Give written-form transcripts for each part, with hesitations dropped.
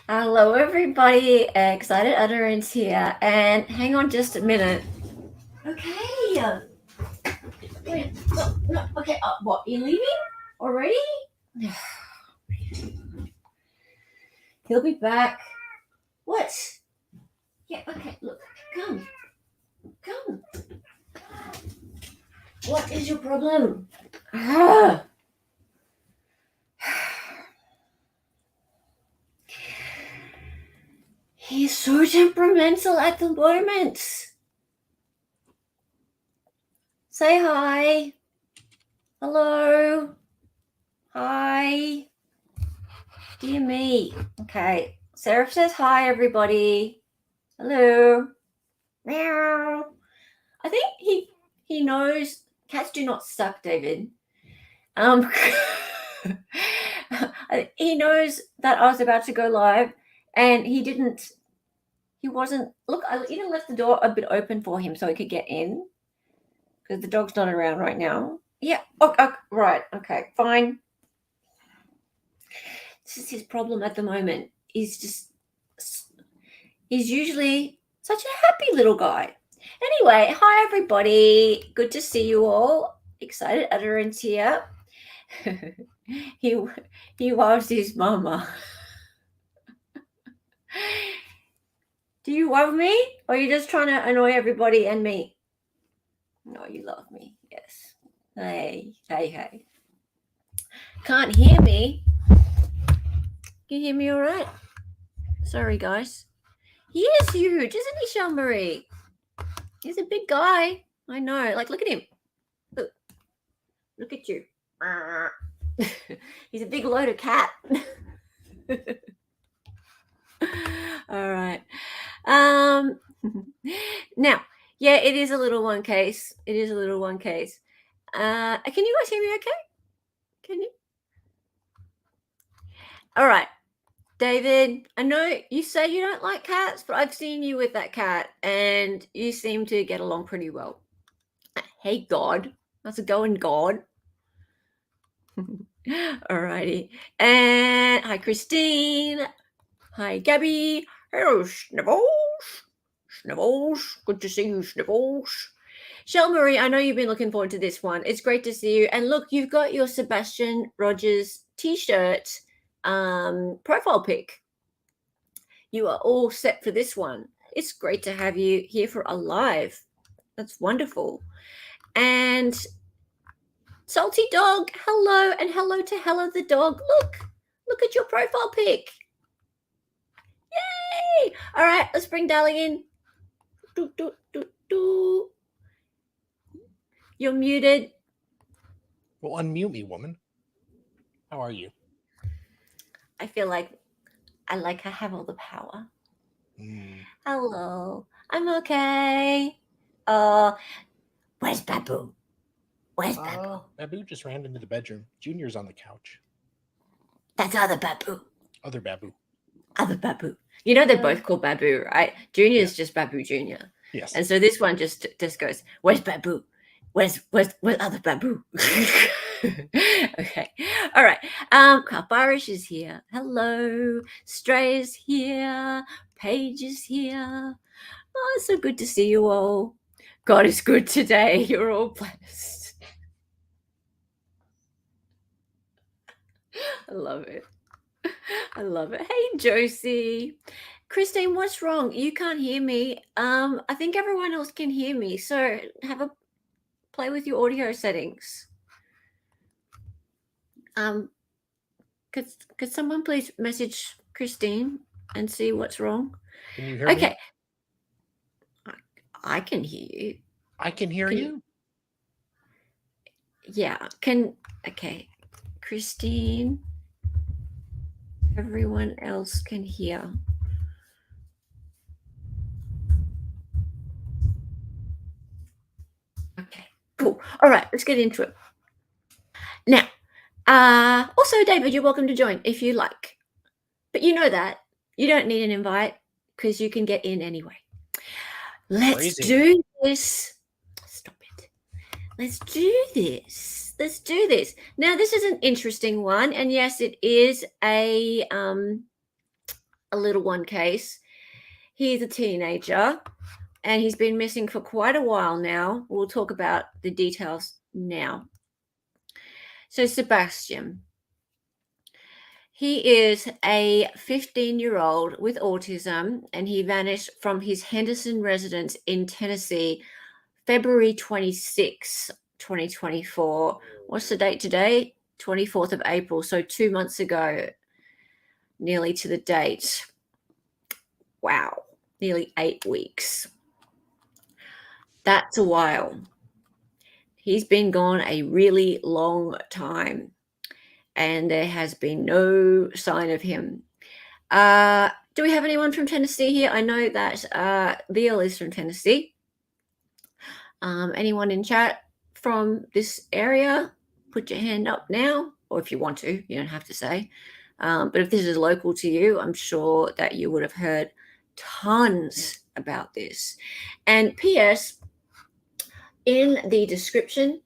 Hello, everybody. Excited Utterance here. And hang on just a minute. Okay. Wait, no. Okay. What? You leaving already? He'll be back. What? Yeah. Okay. Look. Come. Come. What is your problem? He's so temperamental at the moment. Say hi. Hello. Hi. Dear me. Okay. Seraph says hi, everybody. Hello. Meow. I think he knows cats do not suck, David. He knows that I was about to go live, and he wasn't. Look, I even left the door a bit open for him so he could get in because the dog's not around right now. Yeah. Okay. Right. Okay. Fine. This is his problem at the moment. He's usually such a happy little guy. Anyway, hi everybody. Good to see you all. Excited Utterance here. he loves his mama. Do you love me? Or are you just trying to annoy everybody and me? No, you love me. Yes. Hey. Can't hear me? Can you hear me all right? Sorry, guys. He is huge, isn't he, Sean Marie? He's a big guy. I know. Like, look at him. Look at you. He's a big load of cat. All right. Now, yeah, it is a little one case. Can you guys hear me okay? Can you? All right. David, I know you say you don't like cats, but I've seen you with that cat and you seem to get along pretty well. Hey, God. How's it going, God? All righty. And hi, Christine. Hi, Gabby. Hello, Snivels. Good to see you, Snivels. Shell Marie, I know you've been looking forward to this one. It's great to see you. And look, you've got your Sebastian Rogers t-shirt profile pic. You are all set for this one. It's great to have you here for a live. That's wonderful. And Salty Dog, hello, and hello to Hella the dog. Look at your profile pic. Yay! All right, let's bring Darling in. You're muted. Well, unmute me, woman. How are you? I feel like I have all the power. Hello. I'm okay. Where's Babu? Babu just ran into the bedroom. Junior's on the couch. That's other Babu. Other Babu. You know they're both called Babu, right? Junior's just Babu Junior. Yes. And so this one just goes, where's Babu? Where's other Babu? Okay. All right. Kalbarish is here. Hello. Stray is here. Paige is here. Oh, it's so good to see you all. God is good today. You're all blessed. I love it. Hey, Josie. Christine, what's wrong? You can't hear me. I think everyone else can hear me. So have a play with your audio settings. Could someone please message Christine and see what's wrong? Can you hear me? Okay. I can hear you. I can hear you. Yeah. Okay. Christine. Everyone else can hear. Okay, cool. All right, let's get into it. Now, also, David, you're welcome to join if you like. But you know that. You don't need an invite because you can get in anyway. Let's do this. Stop it. Let's do this. Now, this is an interesting one. And yes, it is a a little one case. He's a teenager and he's been missing for quite a while now. We'll talk about the details now. So, Sebastian, he is a 15-year-old with autism, and he vanished from his Henderson residence in Tennessee, February 26, 2024. What's the date today? 24th of April. So 2 months ago, nearly to the date. Wow. Nearly 8 weeks. That's a while. He's been gone a really long time, and there has been no sign of him. Do we have anyone from Tennessee here? I know that Leo is from Tennessee. Anyone in chat from this area? Put your hand up now, or if you want to, you don't have to say. But if this is local to you, I'm sure that you would have heard tons about this. And P.S., in the description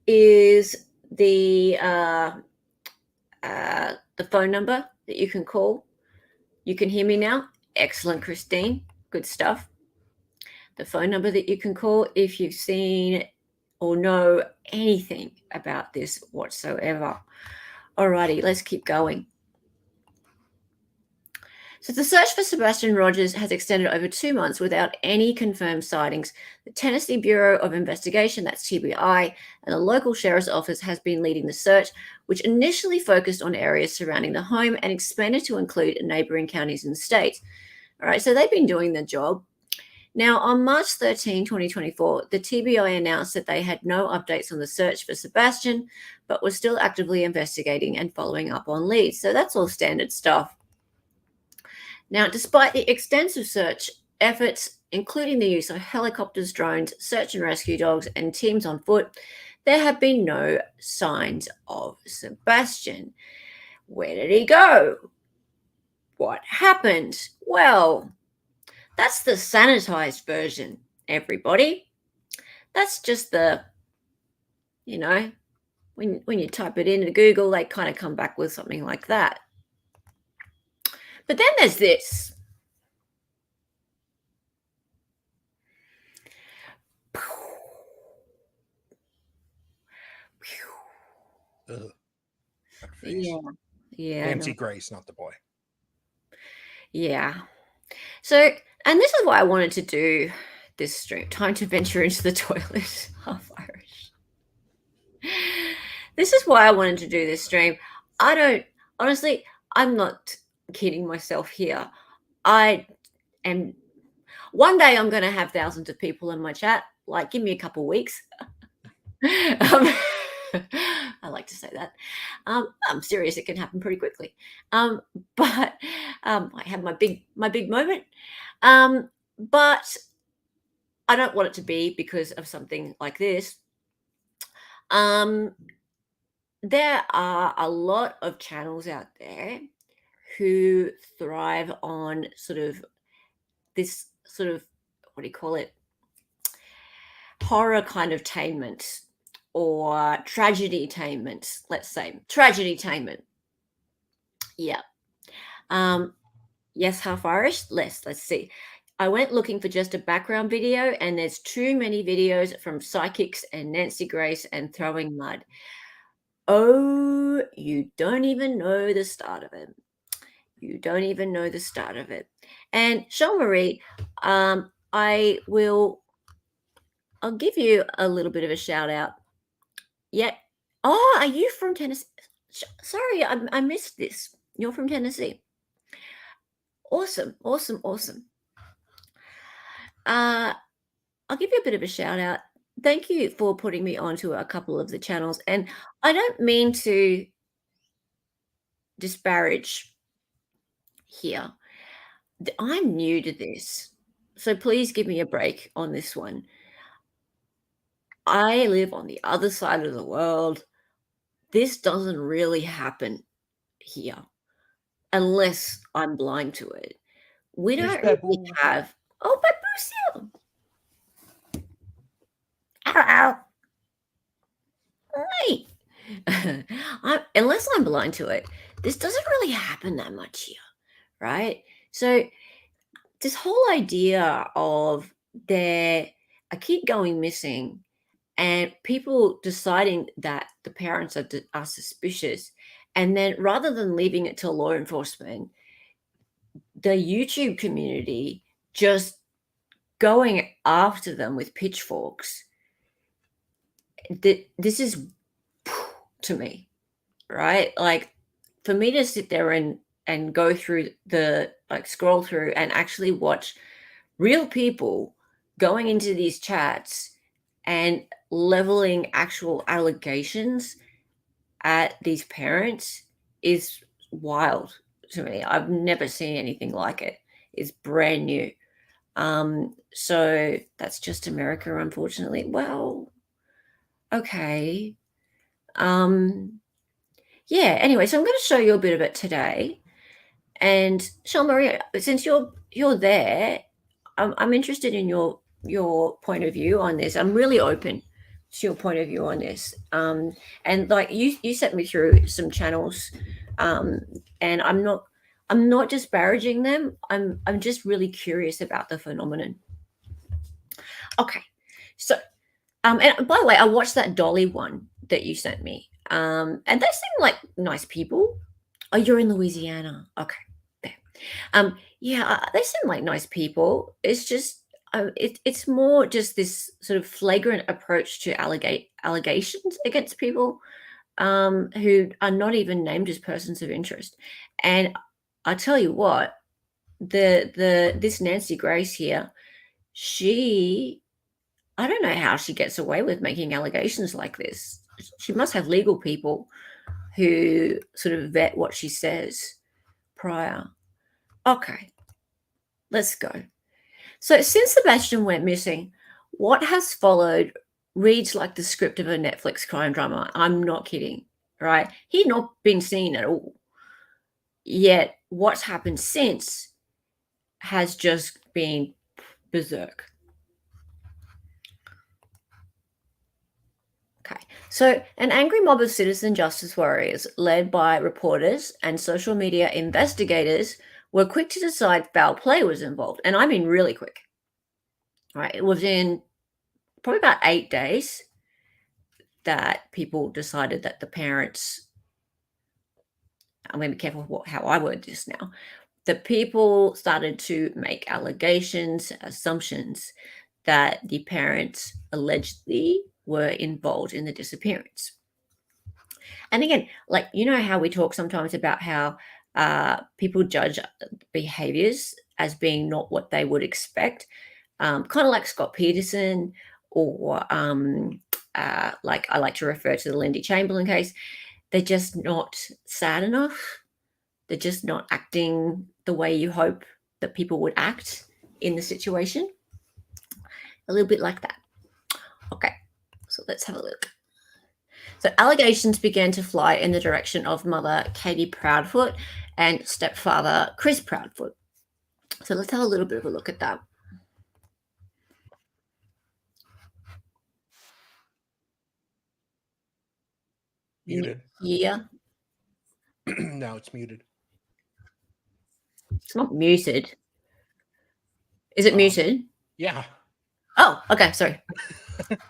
is the phone number that you can call. You can hear me now? Excellent, Christine. Good stuff. The phone number that you can call if you've seen or know anything about this whatsoever. Alrighty, let's keep going. So the search for Sebastian Rogers has extended over 2 months without any confirmed sightings. The Tennessee Bureau of Investigation, that's TBI, and the local sheriff's office has been leading the search, which initially focused on areas surrounding the home and expanded to include neighboring counties and states. All right, so they've been doing their job. Now, on March 13, 2024, the TBI announced that they had no updates on the search for Sebastian, but were still actively investigating and following up on leads. So that's all standard stuff. Now, despite the extensive search efforts, including the use of helicopters, drones, search and rescue dogs, and teams on foot, there have been no signs of Sebastian. Where did he go? What happened? Well, that's the sanitized version, everybody. That's just the, when you type it into Google, they kind of come back with something like that. But then there's this. Yeah. Nancy Grace, not the boy. Yeah. So, and this is why I wanted to do this stream. Time to venture into the toilet. Half Irish. This is why I wanted to do this stream. Honestly, I'm not kidding myself here. One day I'm going to have thousands of people in my chat. Like, give me a couple weeks. I like to say that. I'm serious. It can happen pretty quickly. But I have my big moment. But I don't want it to be because of something like this. There are a lot of channels out there who thrive on sort of this sort of, what do you call it? Horror kind of tainment or tragedy-tainment, let's say. Tragedy-tainment. Yeah. Yes, half Irish? Let's see. I went looking for just a background video, and there's too many videos from psychics and Nancy Grace and throwing mud. Oh, you don't even know the start of it. You don't even know the start of it. And Jean-Marie, I'll give you a little bit of a shout out. Yeah. Oh, are you from Tennessee? Sorry, I missed this. You're from Tennessee. Awesome. I'll give you a bit of a shout out. Thank you for putting me onto a couple of the channels. And I don't mean to disparage here. I'm new to this, so please give me a break on this one. I live on the other side of the world. This doesn't really happen here unless I'm blind to it. We don't really have. Oh, Babusia. Ow. Right. Unless I'm blind to it, this doesn't really happen that much here. right? So this whole idea of a kid going missing and people deciding that the parents are suspicious, and then rather than leaving it to law enforcement, the YouTube community just going after them with pitchforks. This is to me, right? Like, for me to sit there and go through scroll through and actually watch real people going into these chats and leveling actual allegations at these parents is wild to me. I've never seen anything like it. It's brand new. So that's just America, unfortunately. Well, okay. Yeah, anyway, so I'm going to show you a bit of it today. And Sean Maria, since you're there, I'm interested in your point of view on this. I'm really open to your point of view on this. And like you sent me through some channels, and I'm not disparaging them. I'm just really curious about the phenomenon. Okay, so and by the way, I watched that Dolly one that you sent me, and they seem like nice people. Oh, you're in Louisiana. Okay. Yeah, they seem like nice people. It's just, it's more just this sort of flagrant approach to allegations against people who are not even named as persons of interest. And I tell you what, this Nancy Grace here, I don't know how she gets away with making allegations like this. She must have legal people who sort of vet what she says prior. Okay, let's go. So since Sebastian went missing, what has followed reads like the script of a Netflix crime drama. I'm not kidding, right? He'd not been seen at all. Yet what's happened since has just been berserk. Okay, so an angry mob of citizen justice warriors led by reporters and social media investigators were quick to decide foul play was involved. And I mean really quick. Right, it was in probably about 8 days that people decided that the parents, I'm going to be careful how I word this now, the people started to make allegations, assumptions that the parents allegedly were involved in the disappearance. And again, like, you know how we talk sometimes about how people judge behaviors as being not what they would expect, kind of like Scott Peterson, or like I like to refer to the Lindy Chamberlain case. They're just not sad enough. They're just not acting the way you hope that people would act in the situation. A little bit like that. Okay, so let's have a look. So allegations began to fly in the direction of mother Katie Proudfoot and stepfather Chris Proudfoot. So let's have a little bit of a look at that. Muted. Yeah. No, it's muted. It's not muted. Is it muted? Yeah. Oh, okay. Sorry.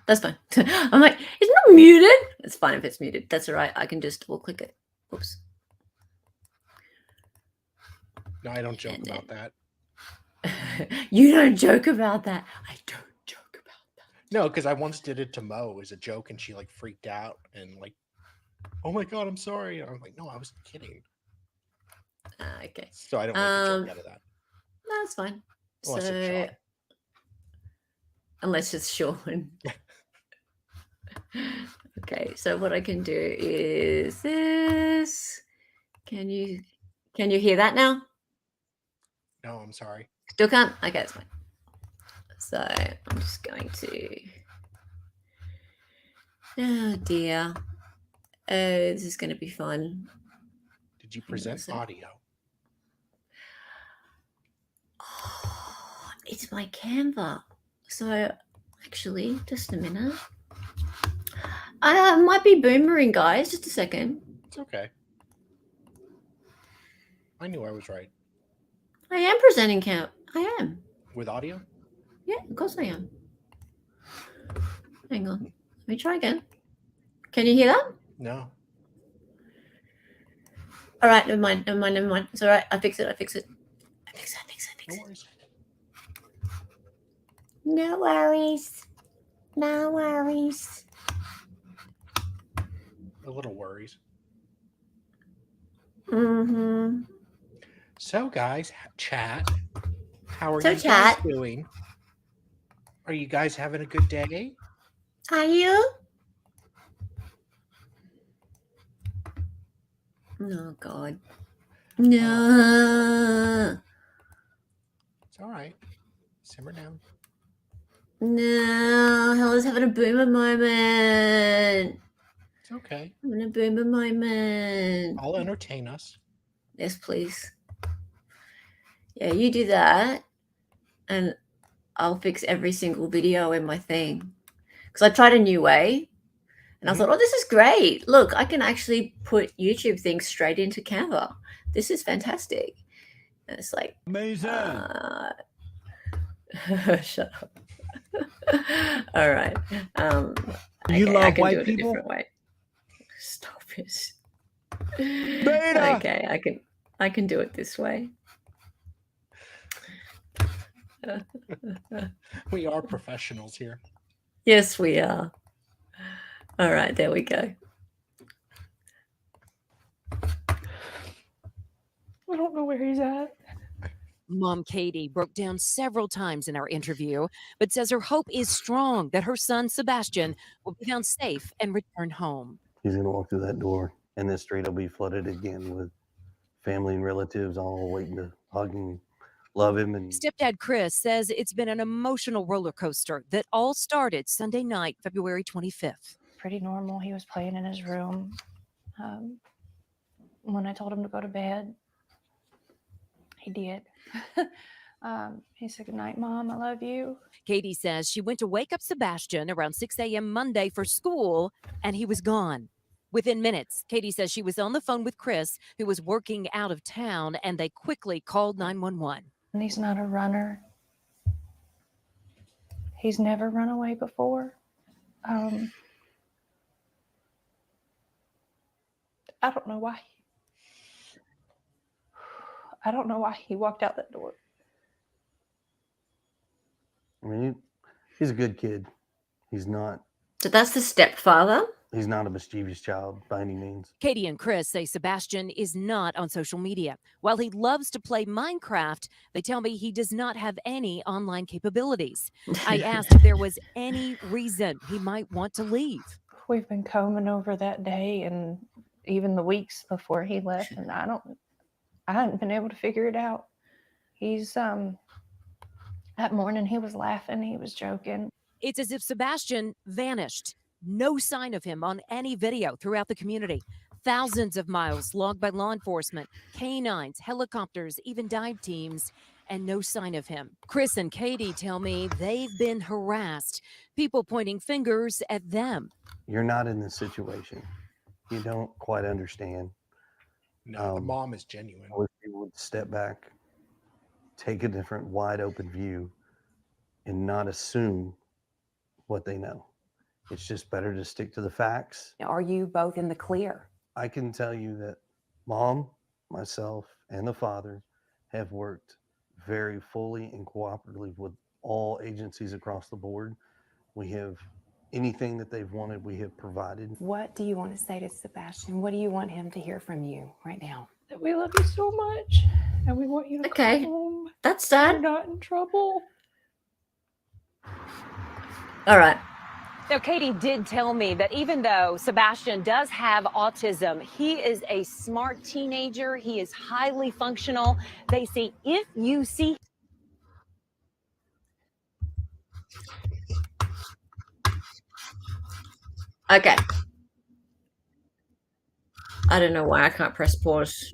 That's fine. I'm like, it's not muted. It's fine if it's muted. That's all right. I can just double click it. Oops. No, I don't joke about that. You don't joke about that. I don't joke about that. No, because I once did it to Mo as a joke, and she like freaked out and like, oh my God, I'm sorry. And I'm like, no, I was kidding. Okay. So I don't make a joke out of that. No, that's fine. Unless it's Sean. Unless it's Sean. Okay, so what I can do is this. Can you hear that now? No, I'm sorry. Still can't? Okay, that's fine. So I'm just going to, oh dear. This is going to be fun. Did you present audio? Oh, it's my Canva. So actually, just a minute. I might be boomering, guys. Just a second. It's okay. I knew I was right. I am presenting count. I am. With audio? Yeah, of course I am. Hang on. Let me try again. Can you hear that? No. All right, never mind. It's all right. I fix it. No worries. No worries. No worries. A little worries. Mm-hmm. So, guys, chat. How are So, you guys chat. doing? Are you guys having a good day? Are you? Oh, God. No. It's all right. Simmer down. No. Helen's having a boomer moment. It's okay. Having a boomer moment. I'll entertain us. Yes, please. Yeah, you do that, and I'll fix every single video in my thing. Because I tried a new way, and I thought, oh, this is great. Look, I can actually put YouTube things straight into Canva. This is fantastic. And it's like, amazing. Shut up. All right. You okay, love I can white do it people? a different way. Stop it. Beta. Okay, I can do it this way. We are professionals here. Yes, we are. All right, there we go. I don't know where he's at. Mom Katie broke down several times in our interview, but says her hope is strong that her son Sebastian will be found safe and return home. He's going to walk through that door, and this street will be flooded again with family and relatives all waiting to hug and love him. And Stepdad Chris says it's been an emotional roller coaster that all started Sunday night, February 25th. Pretty normal. He was playing in his room. When I told him to go to bed, he did. He said, "Good night, Mom. I love you." Katie says she went to wake up Sebastian around 6 a.m. Monday for school, and he was gone. Within minutes, Katie says she was on the phone with Chris, who was working out of town, and they quickly called 911. And he's not a runner. He's never run away before. I don't know why. I don't know why he walked out that door. I mean, he's a good kid. He's not So that's the stepfather. a mischievous child by any means. Katie and Chris say Sebastian is not on social media. While he loves to play Minecraft, they tell me he does not have any online capabilities. I asked if there was any reason he might want to leave. We've been combing over that day and even the weeks before he left, and I hadn't been able to figure it out. He's that morning he was laughing, he was joking. It's as if Sebastian vanished. No sign of him on any video throughout the community. Thousands of miles logged by law enforcement, canines, helicopters, even dive teams, and no sign of him. Chris and Katie tell me they've been harassed, people pointing fingers at them. You're not in this situation. You don't quite understand. No, the mom is genuine. I wish you would step back, take a different wide open view, and not assume what they know. It's just better to stick to the facts. Are you both in the clear? I can tell you that Mom, myself, and the father have worked very fully and cooperatively with all agencies across the board. We have anything that they've wanted, we have provided. What do you want to say to Sebastian? What do you want him to hear from you right now? That we love you so much, and we want you to come home. That's You're sad. not in trouble. All right. Now, Katie did tell me that even though Sebastian does have autism, he is a smart teenager. He is highly functional. They say if you see... Okay. I don't know why I can't press pause.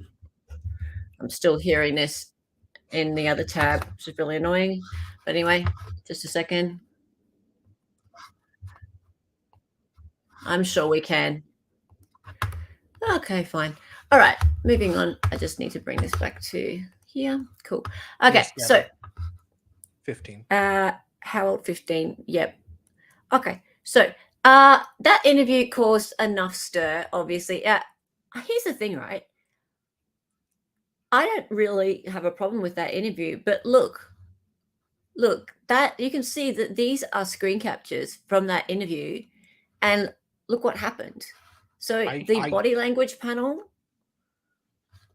I'm still hearing this in the other tab, which is really annoying. But anyway, just a second. I'm sure we can. Okay, fine. All right, moving on. I just need to bring this back to Yeah, cool. Okay, Yes, so Gavin. 15. Harold 15. Yep. Okay, so that interview caused enough stir, obviously. Here's the thing, right? I don't really have a problem with that interview, but look, that you can see that these are screen captures from that interview, and look what happened. So the body language panel.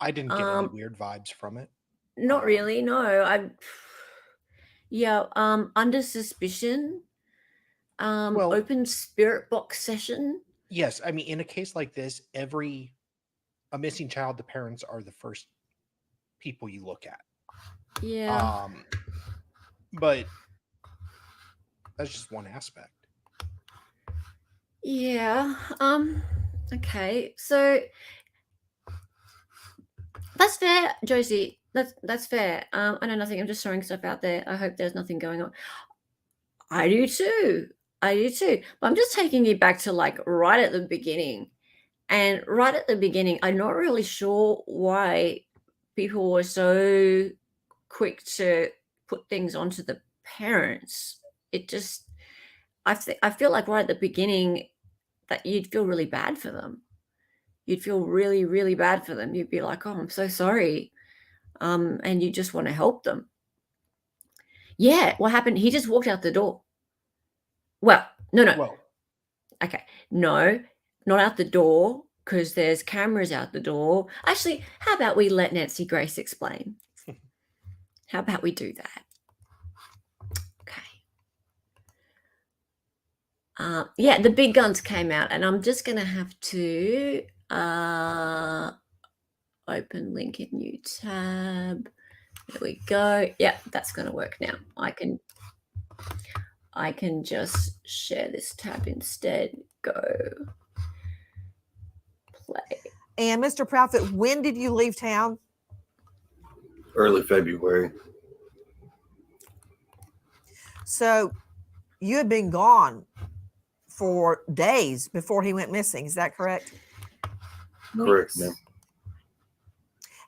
I didn't get any weird vibes from it. Not really, no. Under suspicion. Well- Open spirit box session. Yes, I mean, in a case like this, a missing child, the parents are the first people you look at. Yeah. But that's just one aspect. Yeah. Okay. So that's fair, Josie. That's fair. I know nothing. I'm just throwing stuff out there. I hope there's nothing going on. I do too. But I'm just taking you back to like right at the beginning. And right at the beginning, I'm not really sure why people were so quick to put things onto the parents. It just, I feel like right at the beginning that you'd feel really bad for them. You'd feel really, really bad for them. You'd be like, oh, I'm so sorry. And you just want to help them. Yeah, what happened? He just walked out the door. Well, no. Well, Okay, no, not out the door because there's cameras out the door. Actually, how about we let Nancy Grace explain? How about we do that? Okay. Yeah, the big guns came out, and I'm just going to have to open link in new tab. There we go. Yeah, that's going to work now. I can just share this tab instead. Go. Play. And Mr. Proudfoot, when did you leave town? Early February. So you had been gone for days before he went missing. Is that correct? Correct, ma'am.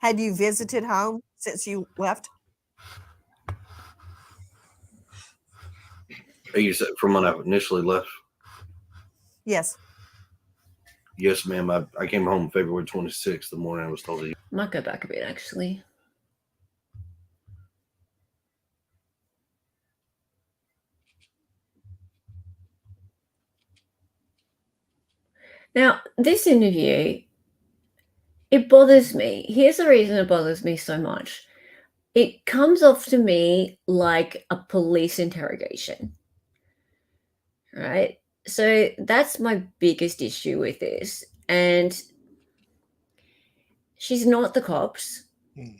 Had you visited home since you left? You said from when I initially left? Yes. Yes, ma'am. I came home February 26th, the morning I was told to. Might go back a bit, actually. Now, this interview, it bothers me. Here's the reason it bothers me so much. It comes off to me like a police interrogation, right? So that's my biggest issue with this. And she's not the cops. It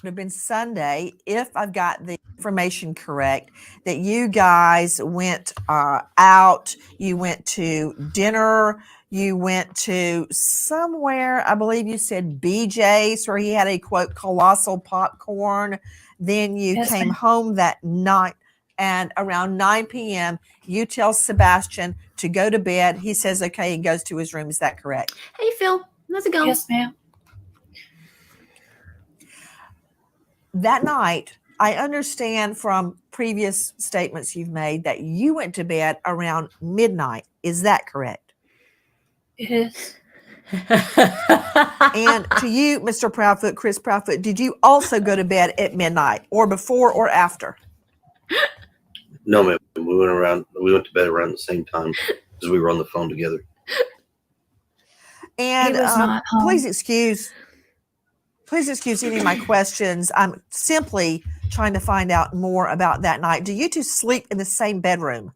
would have been Sunday, if I've got the information correct, that you guys went out, you went to dinner, you went to somewhere, I believe you said BJ's, where he had a quote colossal popcorn. Then you came home that night, and around 9 p.m. you tell Sebastian to go to bed. He says okay, he goes to his room. Is that correct? Hey Phil, how's it going? Yes, ma'am. That night, I understand from previous statements you've made that you went to bed around midnight. Is that correct? It is. And to you, Mr. Proudfoot, Chris Proudfoot, did you also go to bed at midnight or before or after? No, ma'am. We went to bed around the same time as we were on the phone together. And He was not home. please excuse any of my questions. I'm simply trying to find out more about that night. Do you two sleep in the same bedroom?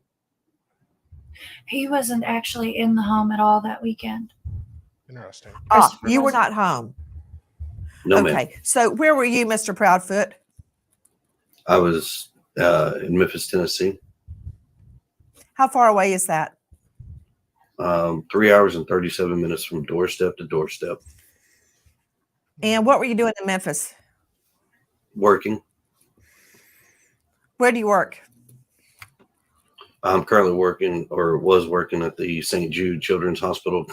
He wasn't actually in the home at all that weekend. Interesting. Christopher You were wasn't. not home. No, ma'am. Okay. So where were you, Mr. Proudfoot? I was in Memphis, Tennessee. How far away is that? 3 hours and 37 minutes from doorstep to doorstep. And what were you doing in Memphis? Working. Where do you work? I'm currently working, or was working, at the St. Jude Children's Hospital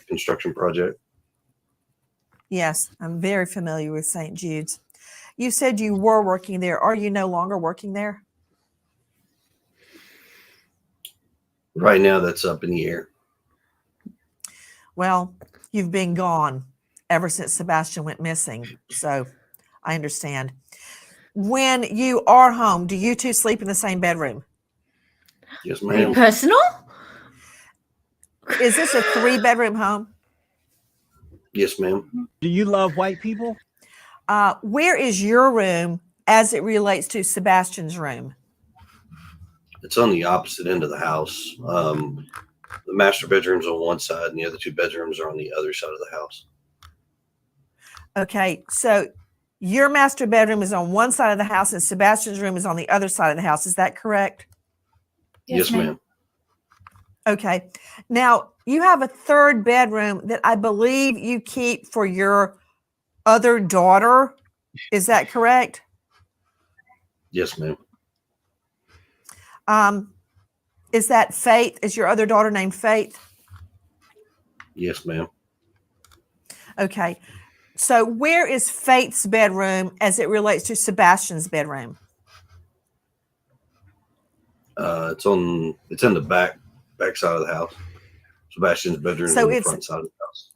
construction project. Yes, I'm very familiar with St. Jude's. You said you were working there. Are you no longer working there? Right now, that's up in the air. Well, you've been gone ever since Sebastian went missing. So I understand. When you are home, do you two sleep in the same bedroom? Yes, Are you ma'am. personal? Is this a 3-bedroom home? Yes, ma'am. Do you love white people? Where is your room as it relates to Sebastian's room? It's on the opposite end of the house. The master bedroom's on one side, and the other 2 bedrooms are on the other side of the house. Okay, so your master bedroom is on one side of the house and Sebastian's room is on the other side of the house. Is that correct? Yes, ma'am. Okay. Now, you have a 3rd bedroom that I believe you keep for your other daughter. Is that correct? Yes, ma'am. Is that Faith? Is your other daughter named Faith? Yes, ma'am. Okay. So where is Faith's bedroom as it relates to Sebastian's bedroom? It's in the back side of the house. Sebastian's bedroom is So on the it's- front side of the house.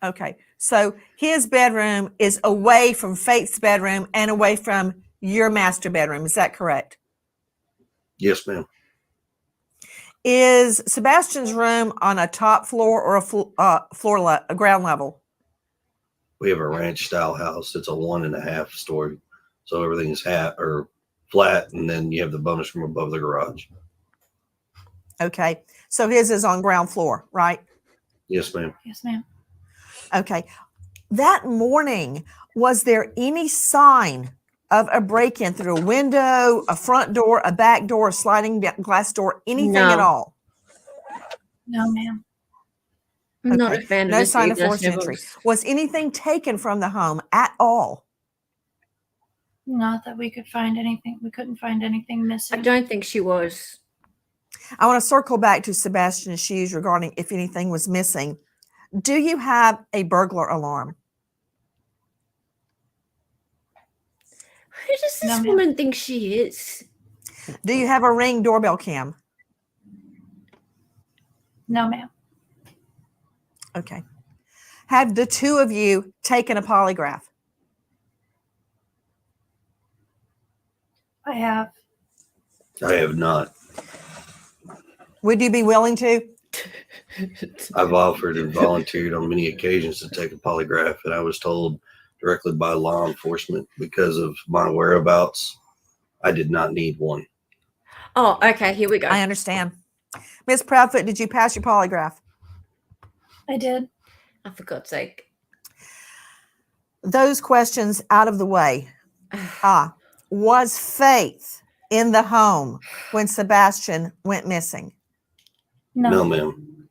Okay. So his bedroom is away from Faith's bedroom and away from your master bedroom. Is that correct? Yes, ma'am. Is Sebastian's room on a top floor or a ground level? We have a ranch style house. It's a 1.5 story. So everything is flat, and then you have the bonus room above the garage. Okay. So his is on ground floor, right? Yes, ma'am. Yes, ma'am. Okay. That morning, was there any sign of a break-in through a window, a front door, a back door, a sliding glass door, anything at No. all? No, ma'am. I'm not Okay. a fan of No this sign of either, forced entry. Snivels. Was anything taken from the home at all? Not that we could find anything. We couldn't find anything I missing. don't think she was. I want to circle back to Sebastian's shoes regarding if anything was missing. Do you have a burglar alarm? Who does this No, ma'am. woman think she is? Do you have a Ring doorbell cam? No, ma'am. Okay. Have the 2 of you taken a polygraph? I have. I have not. Would you be willing to? I've offered and volunteered on many occasions to take a polygraph, and I was told directly by law enforcement because of my whereabouts, I did not need one. Oh, okay. Here we go. I understand. Miss Proudfoot, did you pass your polygraph? I did. Oh, for God's sake. Those questions out of the way. Was Faith in the home when Sebastian went missing? No. No, ma'am.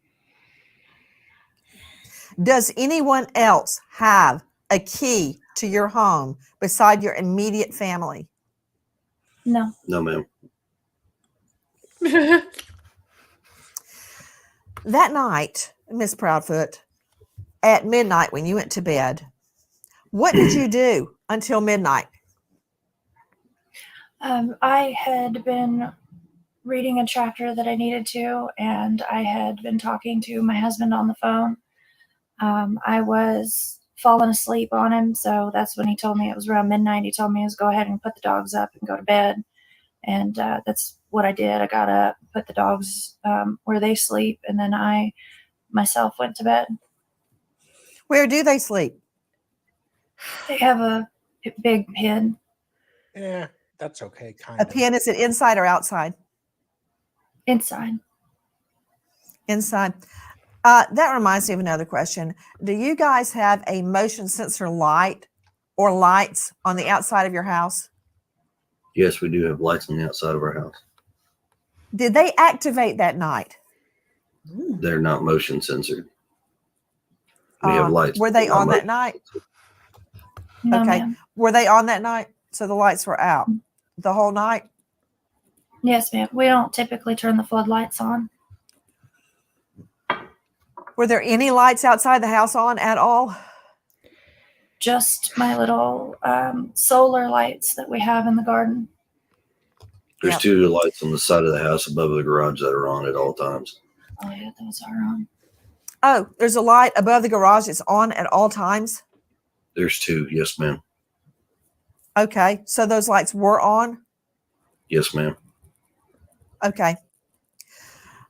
Does anyone else have a key to your home beside your immediate family? No. No, ma'am. That night, Miss Proudfoot, at midnight when you went to bed, what did you do until midnight? I had been reading a chapter that I needed to, and I had been talking to my husband on the phone. I was falling asleep on him, so that's when he told me it was around midnight. He told me to go ahead and put the dogs up and go to bed, and that's what I did. I got up, put the dogs where they sleep, and then I myself went to bed. Where do they sleep? They have a big pen. Yeah, that's okay. Kind A of. pen, is it inside or outside? Inside. Inside. That reminds me of another question. Do you guys have a motion sensor light or lights on the outside of your house? Yes, we do have lights on the outside of our house. Did they activate that night? They're not motion censored. We have lights. Were they but not on that motion night? censored. No, Okay. ma'am. Were they on that night? So the lights were out the whole night? Yes, ma'am. We don't typically turn the floodlights on. Were there any lights outside the house on at all? Just my little solar lights that we have in the garden. There's Yep. 2 lights on the side of the house above the garage that are on at all times. Oh yeah, those are on. Oh, there's a light above the garage. It's on at all times. There's 2. Yes, ma'am. Okay. So those lights were on. Yes, ma'am. Okay.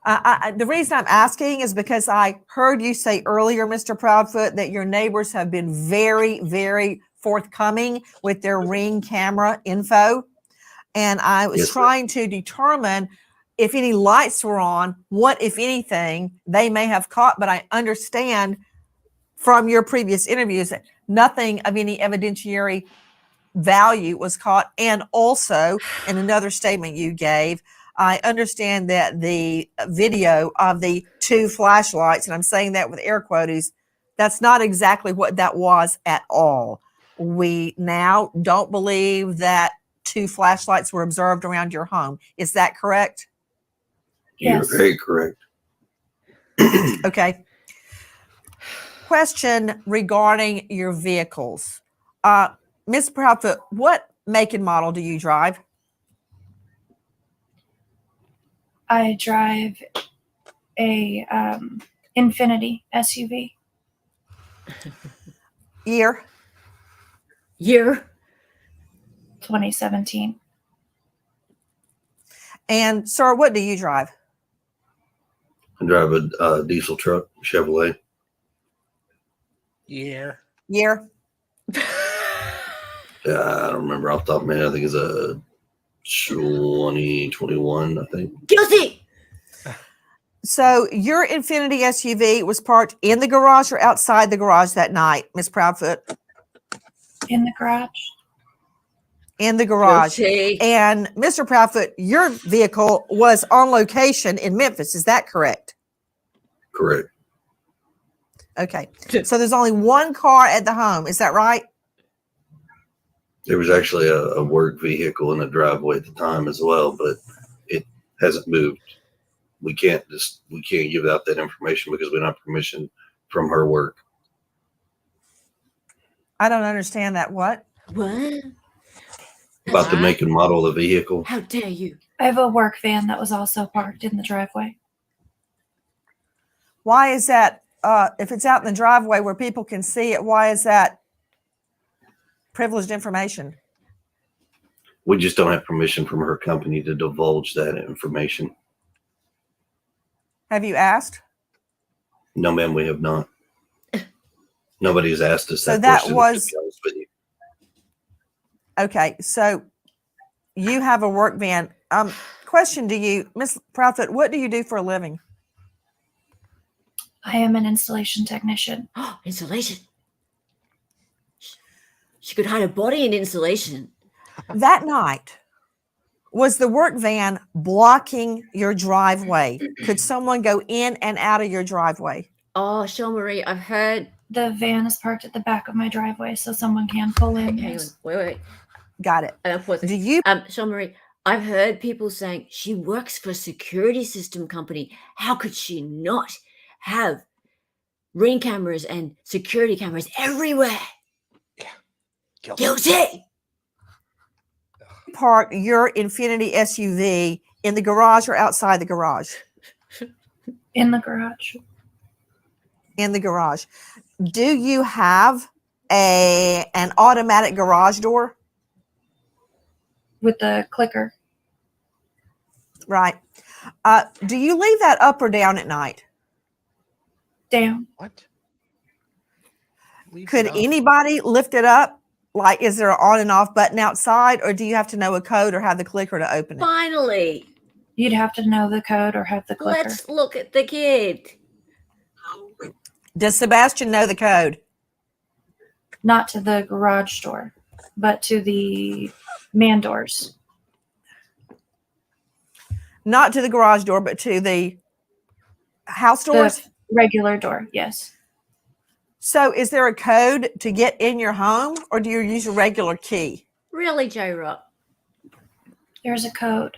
The reason I'm asking is because I heard you say earlier, Mr. Proudfoot, that your neighbors have been very, very forthcoming with their Ring camera info. And I was Yes, ma'am. trying to determine if any lights were on, what, if anything, they may have caught. But I understand from your previous interviews that nothing of any evidentiary value was caught. And also, in another statement you gave, I understand that the video of the 2 flashlights, and I'm saying that with air quotes, that's not exactly what that was at all. We now don't believe that 2 flashlights were observed around your home. Is that correct? Yes. You're very correct. Okay. Question regarding your vehicles. Ms. Proudfoot, what make and model do you drive? I drive a Infinity SUV. Year? Year. 2017. And sir, what do you drive? I drive a diesel truck, Chevrolet. Yeah. Year? I don't remember off the top of my head. I think it's a 2021, I think. Guilty. So your Infinity SUV was parked in the garage or outside the garage that night, Ms. Proudfoot? In the garage. In the garage. Guilty. And Mr. Proudfoot, your vehicle was on location in Memphis. Is that correct? Correct. Okay. So there's only one car at the home. Is that right? There was actually a work vehicle in the driveway at the time as well, but it hasn't moved. We can't give out that information because we don't have permission from her work. I don't understand that. What? What? About the make and model of the vehicle. How dare you? I have a work van that was also parked in the driveway. Why is that? If it's out in the driveway where people can see it, why is that privileged information? We just don't have permission from her company to divulge that information. Have you asked? No, ma'am, we have not. Nobody's asked us So that. that question, was- to be honest with you. Okay. So you have a work van. Question to you, Ms. Proudfoot, what do you do for a living? I am an installation technician. Insulation. She could hide a body in insulation. That night, was the work van blocking your driveway? Could someone go in and out of your driveway? Oh, Cheryl Marie, I've heard. The van is parked at the back of my driveway, so someone can pull in. Hang on. Yes. Wait. Got it. Pause it. Do you? Cheryl Marie, I've heard people saying she works for a security system company. How could she not have Ring cameras and security cameras everywhere? Guilty. Park your Infinity SUV in the garage or outside the garage? In the garage. In the garage. Do you have an automatic garage door? With the clicker. Right. Do you leave that up or down at night? Down. What? Leave Could it up. anybody lift it up? Like, is there an on and off button outside, or do you have to know a code or have the clicker to open it? Finally, You'd have to know the code or have the clicker. let's look at the kid. Does Sebastian know the code? Not to the garage door, but to the man doors. Not to the garage door, but to the house doors? The regular door, yes. So is there a code to get in your home, or do you use a regular key? Really, J-Rock? There's a code.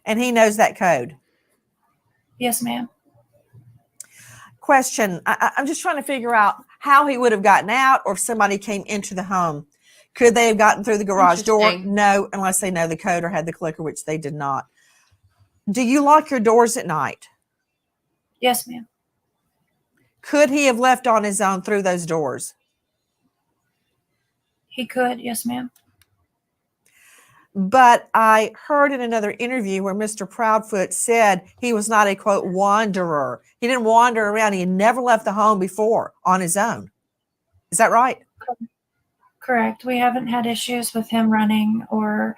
And he knows that code. Yes, ma'am. Question. I'm just trying to figure out how he would have gotten out or if somebody came into the home. Could they have gotten through the garage door? Interesting. No, unless they know the code or had the clicker, which they did not. Do you lock your doors at night? Yes, ma'am. Could he have left on his own through those doors? He could. Yes, ma'am. But I heard in another interview where Mr. Proudfoot said he was not a, quote, wanderer. He didn't wander around. He had never left the home before on his own. Is that right? Correct. We haven't had issues with him running or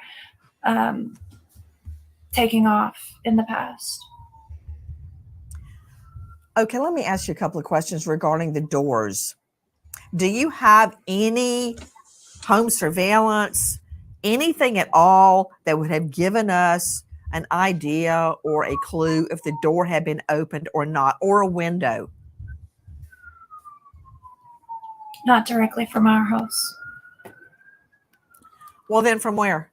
taking off in the past. Okay, let me ask you a couple of questions regarding the doors. Do you have any home surveillance, anything at all that would have given us an idea or a clue if the door had been opened or not, or a window? Not directly from our house. Well, then from where?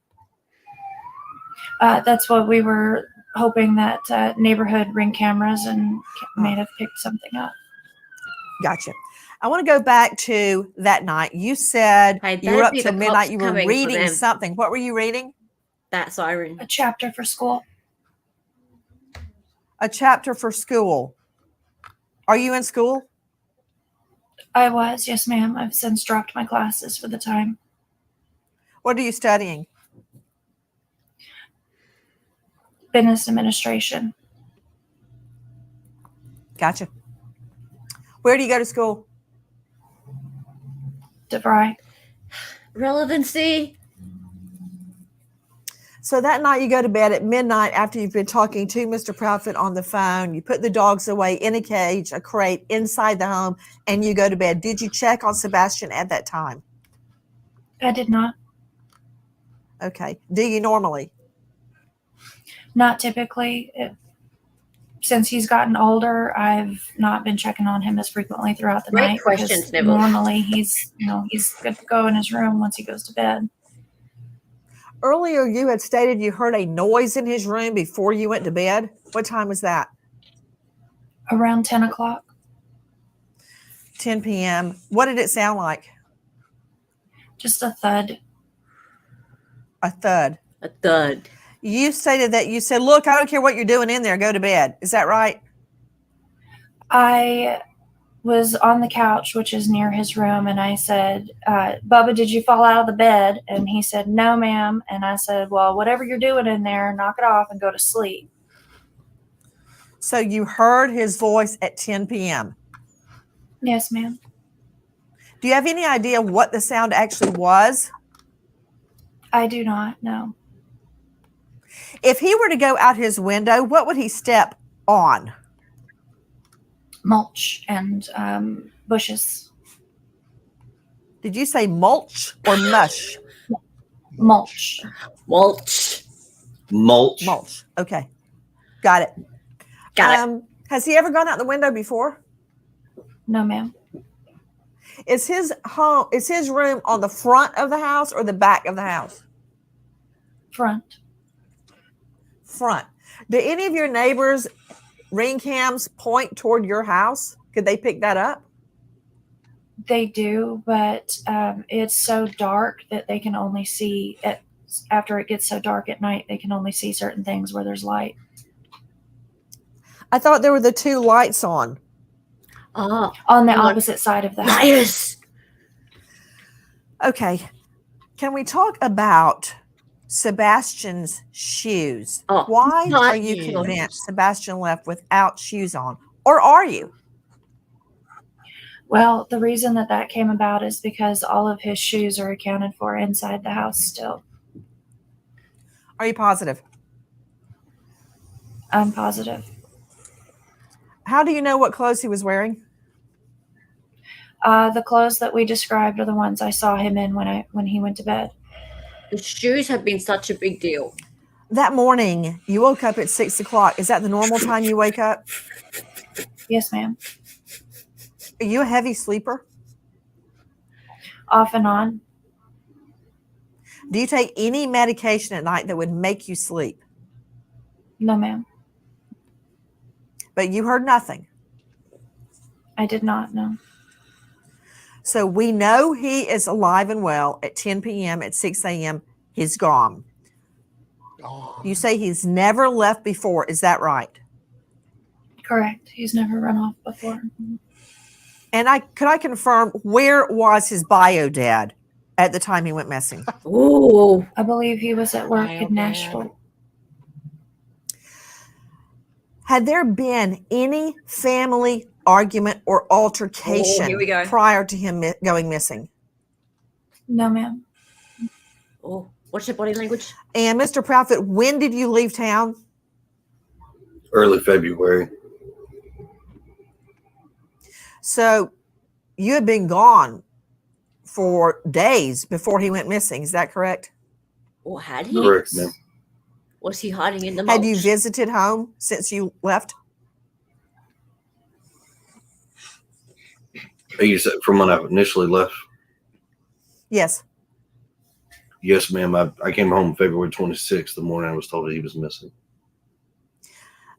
That's what we were hoping that neighborhood Ring cameras and may have picked something up. Gotcha. I want to go back to that night. You said Hey, you were better up be till the midnight. cops You were coming for reading them. something. What were you reading? That siren. A chapter for school. A chapter for school. Are you in school? I was. Yes, ma'am. I've since dropped my classes for the time. What are you studying? Business administration. Gotcha. Where do you go to school? DeVry. Relevancy. So that night you go to bed at midnight after you've been talking to Mr. Proudfoot on the phone. You put the dogs away in a cage, a crate inside the home, and you go to bed. Did you check on Sebastian at that time? I did not. Okay. Do you normally? Not typically. Since he's gotten older, I've not been checking on him as frequently throughout the Great night. question, Because Snibble. normally he's good to go in his room once he goes to bed. Earlier you had stated you heard a noise in his room before you went to bed. What time was that? Around 10 o'clock. 10 p.m. What did it sound like? Just a thud. A thud. A thud. You stated that you said, look, I don't care what you're doing in there. Go to bed. Is that right? I was on the couch, which is near his room, and I said, Bubba, did you fall out of the bed? And he said, no, ma'am. And I said, well, whatever you're doing in there, knock it off and go to sleep. So you heard his voice at 10 p.m. Yes, ma'am. Do you have any idea what the sound actually was? I do not know. If he were to go out his window, what would he step on? Mulch and bushes. Did you say mulch or mush? Mulch. Mulch. Mulch. Mulch. Okay. Got it. Got it. Has he ever gone out the window before? No, ma'am. Is his room on the front of the house or the back of the house? Front. Front. Do any of your neighbors' ring cams point toward your house? Could they pick that up? They do, but it's so dark that they can only see after it gets so dark at night, they can only see certain things where there's light. I thought there were the two lights on. Oh, On the on- opposite side of the house. liars. Okay. Can we talk about Sebastian's shoes? Oh, Why not are you shoes. convinced Sebastian left without shoes on? Or are you? Well, the reason that came about is because all of his shoes are accounted for inside the house still. Are you positive? I'm positive. How do you know what clothes he was wearing? The clothes that we described are the ones I saw him in when he went to bed. The shoes have been such a big deal. That morning, you woke up at 6 o'clock. Is that the normal time you wake up? Yes, ma'am. Are you a heavy sleeper? Off and on. Do you take any medication at night that would make you sleep? No, ma'am. But you heard nothing. I did not know. So we know he is alive and well at 10 p.m. At 6 a.m. He's gone. Oh, You say he's never left before. Is that right? Correct. He's never run off before. And could I confirm, where was his bio dad at the time he went missing? Oh, I believe he was at work Bio in dad. Nashville. Had there been any family argument or altercation here we go. prior to him going missing? No, ma'am. oh, what's your body language? And Mr. Proudfoot, when did you leave town? Early February. So you had been gone for days before he went missing. Is that correct? Or had he? Correct, ma'am. Was he hiding in the Had you mulch? visited home since you left? You said from when I initially left? Yes. Yes, ma'am. I came home February 26th, the morning I was told that he was missing.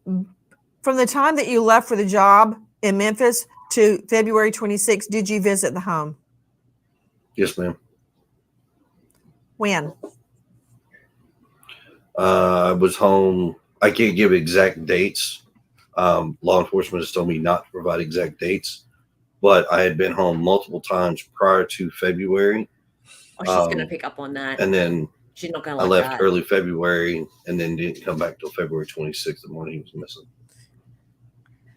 From the time that you left for the job in Memphis to February 26th, did you visit the home? Yes, ma'am. When? I was home. I can't give exact dates. Law enforcement has told me not to provide exact dates, but I had been home multiple times prior to February. Oh, she's going to pick up on that. And then She's not going to I like left that. early February and then didn't come back till February 26th, the morning he was missing.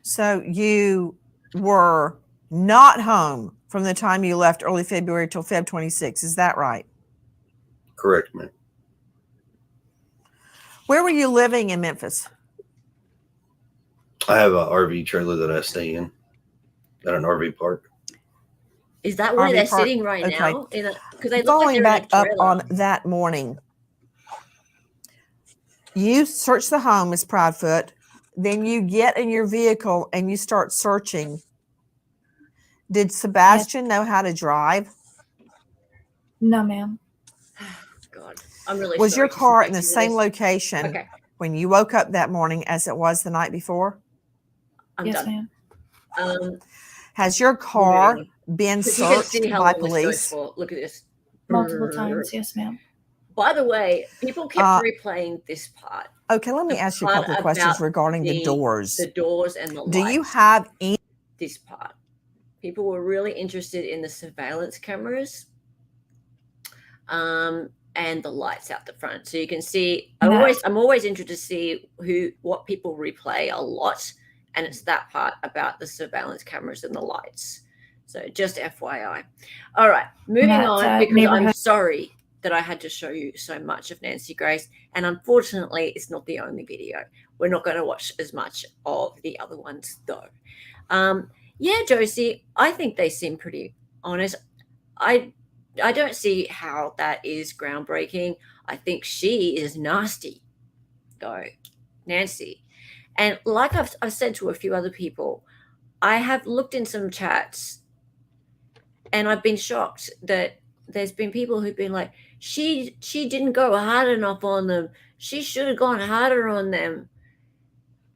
So you were not home from the time you left early February till Feb 26. Is that right? Correct, ma'am. Where were you living in Memphis? I have an RV trailer that I stay in at an RV park. Is that where RV they're park? sitting right Okay. now? Because they look like Following they're back in a up trailer. on that morning, you search the home, Miss Proudfoot. Then you get in your vehicle and you start searching. Did Sebastian know how to drive? No, ma'am. God, I'm really Was sorry your to car in subject the you to same this. location Okay, when you woke up that morning as it was the night before? I'm Yes, done. ma'am. Has your car Moving. been Because you can see searched how by long this goes police? for. Look at this. Multiple times. Yes, ma'am. By the way, people kept replaying this part. Okay, let me The ask you a part couple of questions about regarding the doors. The doors and the lights. Do you have any? This part? People were really interested in the surveillance cameras, and the lights out the front. So you can see. I'm always interested to see what people replay a lot, and it's that part about the surveillance cameras and the lights. So just FYI. All right, moving on, because I'm sorry that I had to show you so much of Nancy Grace, and unfortunately, it's not the only video. We're not going to watch as much of the other ones, though. Yeah, Josie, I think they seem pretty honest. I don't see how that is groundbreaking. I think she is nasty, though, Nancy. And like I've said to a few other people, I have looked in some chats and I've been shocked that there's been people who've been like, she didn't go hard enough on them. She should have gone harder on them.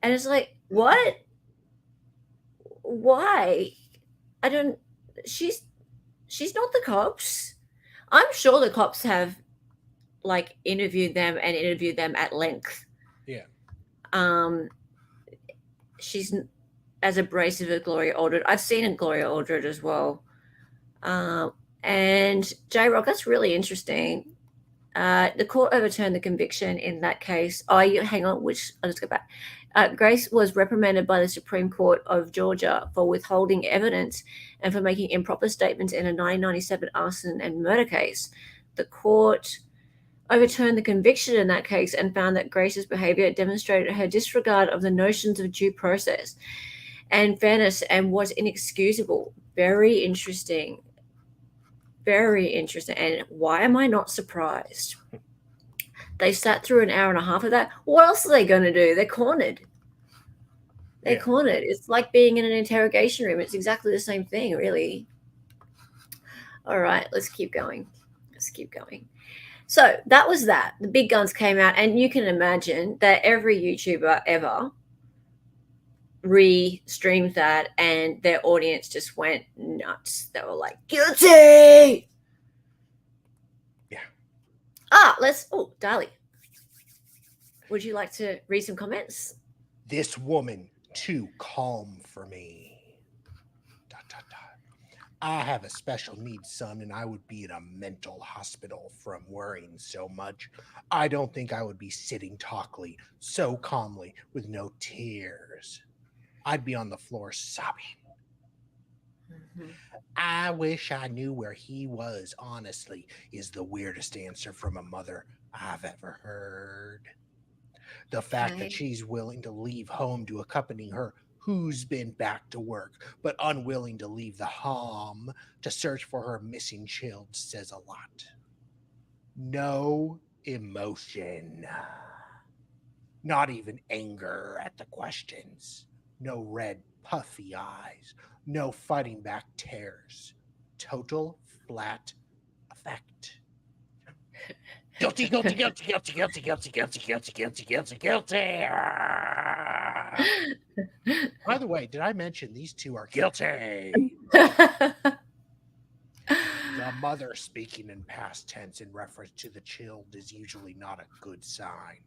And it's like, what? Why? I don't. She's not the cops. I'm sure the cops have like interviewed them at length. Yeah. She's as abrasive as Gloria Aldred. I've seen a Gloria Aldred as well. And J-Rock, that's really interesting. The court overturned the conviction in that case. Hang on, I'll just go back. Grace was reprimanded by the Supreme Court of Georgia for withholding evidence and for making improper statements in a 1997 arson and murder case. The court overturned the conviction in that case and found that Grace's behavior demonstrated her disregard of the notions of due process and fairness and was inexcusable. Very interesting. Very interesting. And why am I not surprised? They sat through an hour and a half of that. What else are they going to do? They're cornered. They're cornered. It's like being in an interrogation room. It's exactly the same thing, really. All right, let's keep going. So that was that. The big guns came out, and you can imagine that every YouTuber ever re-streamed that, and their audience just went nuts. They were like, guilty. Yeah. Oh, Dali, would you like to read some comments? This woman too calm for me. ... I have a special needs son, and I would be in a mental hospital from worrying so much. I don't think I would be sitting talkily so calmly with no tears. I'd be on the floor sobbing. I wish I knew where he was, honestly, is the weirdest answer from a mother I've ever heard. The fact that she's willing to leave home to accompany her who's been back to work, but unwilling to leave the home to search for her missing child says a lot. No emotion. Not even anger at the questions. No red, puffy eyes. No fighting back tears. Total flat effect. Guilty, guilty, guilty, guilty, guilty, guilty, guilty, guilty, guilty, guilty, guilty. By the way, did I mention these two are guilty? The mother speaking in past tense in reference to the child is usually not a good sign.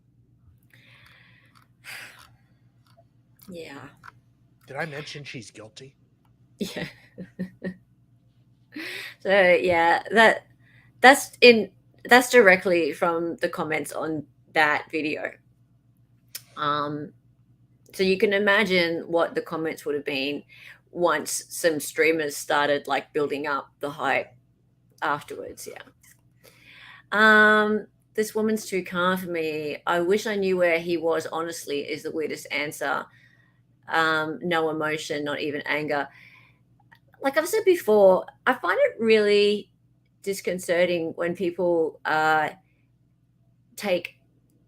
Yeah. Did I mention she's guilty? Yeah. So yeah, that's directly from the comments on that video. So you can imagine what the comments would have been once some streamers started like building up the hype afterwards. Yeah. This woman's too calm for me. I wish I knew where he was, honestly, is the weirdest answer. No emotion, not even anger. Like I've said before, I find it really disconcerting when people take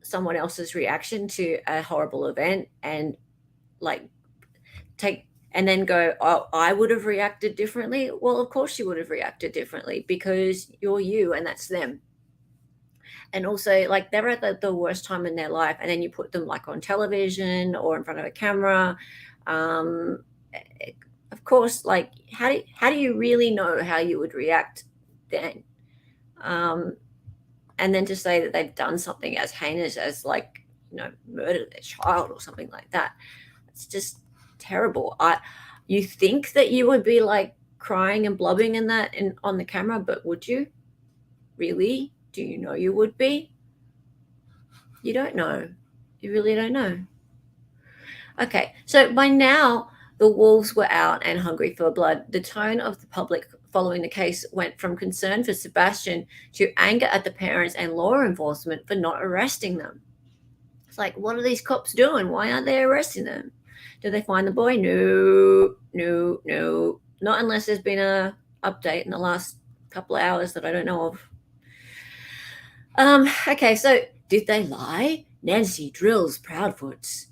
someone else's reaction to a horrible event and like and then go, oh, I would have reacted differently. Well, of course you would have reacted differently because you're you and that's them. And also, like, they're at the worst time in their life, and then you put them like on television or in front of a camera. Of course, like, how do you really know how you would react then? And then to say that they've done something as heinous as, like, murdered their child or something like that, it's just terrible. You think that you would be like crying and blubbing in that on the camera, but would you really? Do you know you would be? You don't know. You really don't know. Okay, so by now the wolves were out and hungry for blood. The tone of the public following the case went from concern for Sebastian to anger at the parents and law enforcement for not arresting them. It's like, what are these cops doing? Why aren't they arresting them? Did they find the boy? No. Not unless there's been a update in the last couple of hours that I don't know of. Okay, so did they lie? Nancy drills Proudfoot's,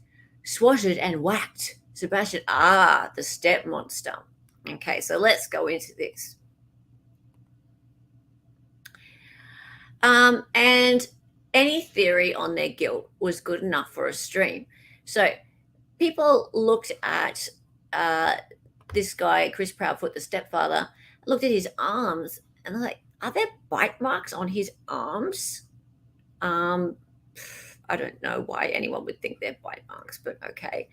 swatted and whacked Sebastian. The step monster. Okay, so let's go into this. And any theory on their guilt was good enough for a stream. So people looked at this guy, Chris Proudfoot, the stepfather, looked at his arms, and they're like, are there bite marks on his arms? I don't know why anyone would think they're bite marks, but okay.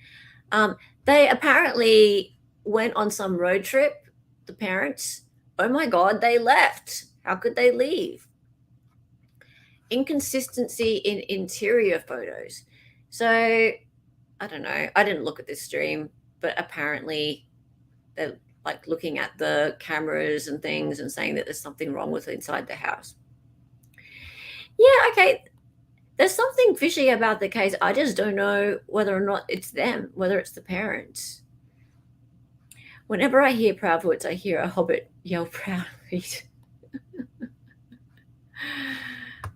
They apparently went on some road trip, the parents. Oh my God, they left. How could they leave? Inconsistency in interior photos. So, I don't know. I didn't look at this stream, but apparently they're like looking at the cameras and things and saying that there's something wrong with inside the house. Yeah, okay. There's something fishy about the case. I just don't know whether or not it's them, whether it's the parents. Whenever I hear Proudfoots, I hear a hobbit yell Proudfeet.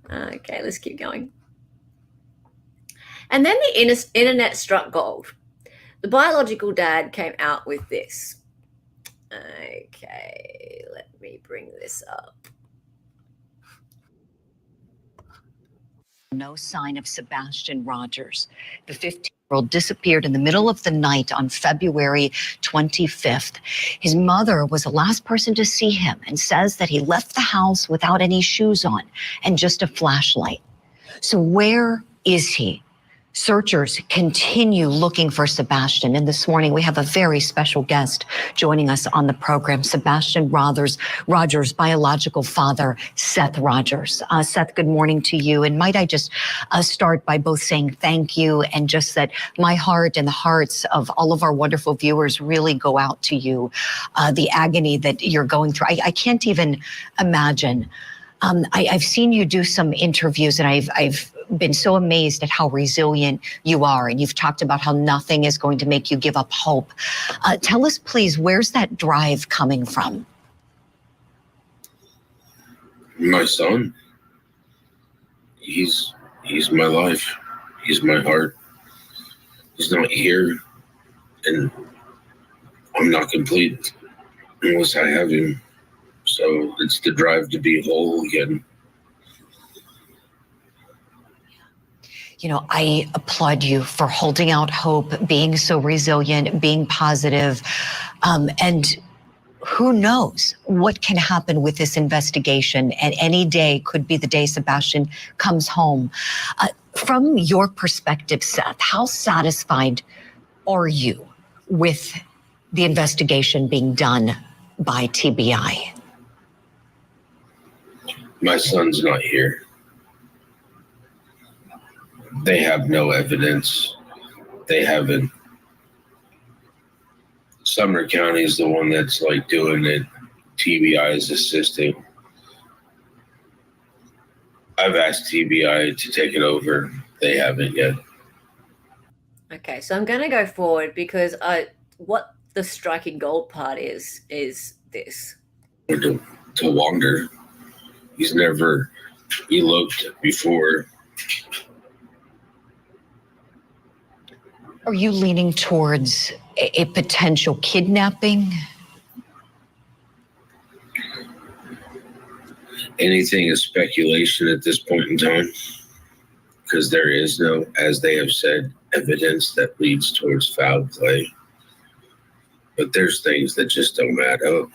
Okay, let's keep going. And then the internet struck gold. The biological dad came out with this. Okay, let me bring this up. No sign of Sebastian Rogers. The 15 disappeared in the middle of the night on February 25th. His mother was the last person to see him and says that he left the house without any shoes on and just a flashlight. So where is he? Searchers continue looking for Sebastian. And this morning, we have a very special guest joining us on the program, Sebastian Rogers' biological father, Seth Rogers. Seth, good morning to you. And might I just start by both saying thank you and just that my heart and the hearts of all of our wonderful viewers really go out to you. The agony that you're going through, I can't even imagine. I've seen you do some interviews, and I've been so amazed at how resilient you are. And you've talked about how nothing is going to make you give up hope. Tell us, please, where's that drive coming from? My son. He's my life. He's my heart. He's not here, and I'm not complete unless I have him. So it's the drive to be whole again. You know, I applaud you for holding out hope, being so resilient, being positive, and who knows what can happen with this investigation, and any day could be the day Sebastian comes home. From your perspective, Seth, how satisfied are you with the investigation being done by TBI? My son's not here. They have no evidence. They haven't. Sumner County is the one that's like doing it. TBI is assisting. I've asked TBI to take it over. They haven't yet. Okay, so I'm going to go forward because what the striking gold part is this. To wander. He's never eloped before. Are you leaning towards a potential kidnapping? Anything is speculation at this point in time, because there is no, as they have said, evidence that leads towards foul play. But there's things that just don't add up.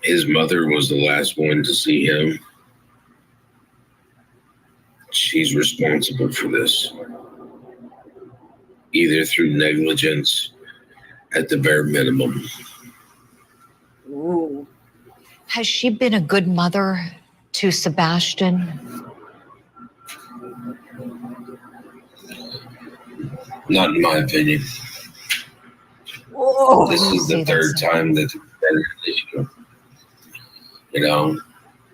His mother was the last one to see him. She's responsible for this, either through negligence at the bare minimum. Ooh. Has she been a good mother to Sebastian? Not in my opinion. Oh, this is the third time that issue. You know,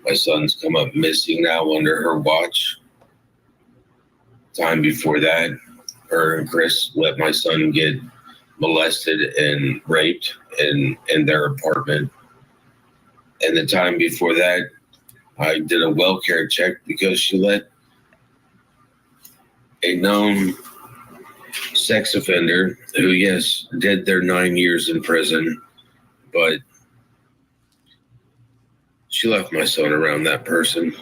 my son's come up missing now under her watch. Time before that, her and Chris let my son get molested and raped in their apartment. And the time before that, I did a well-care check because she let a known sex offender who, yes, did their 9 years in prison, but she left my son around that person.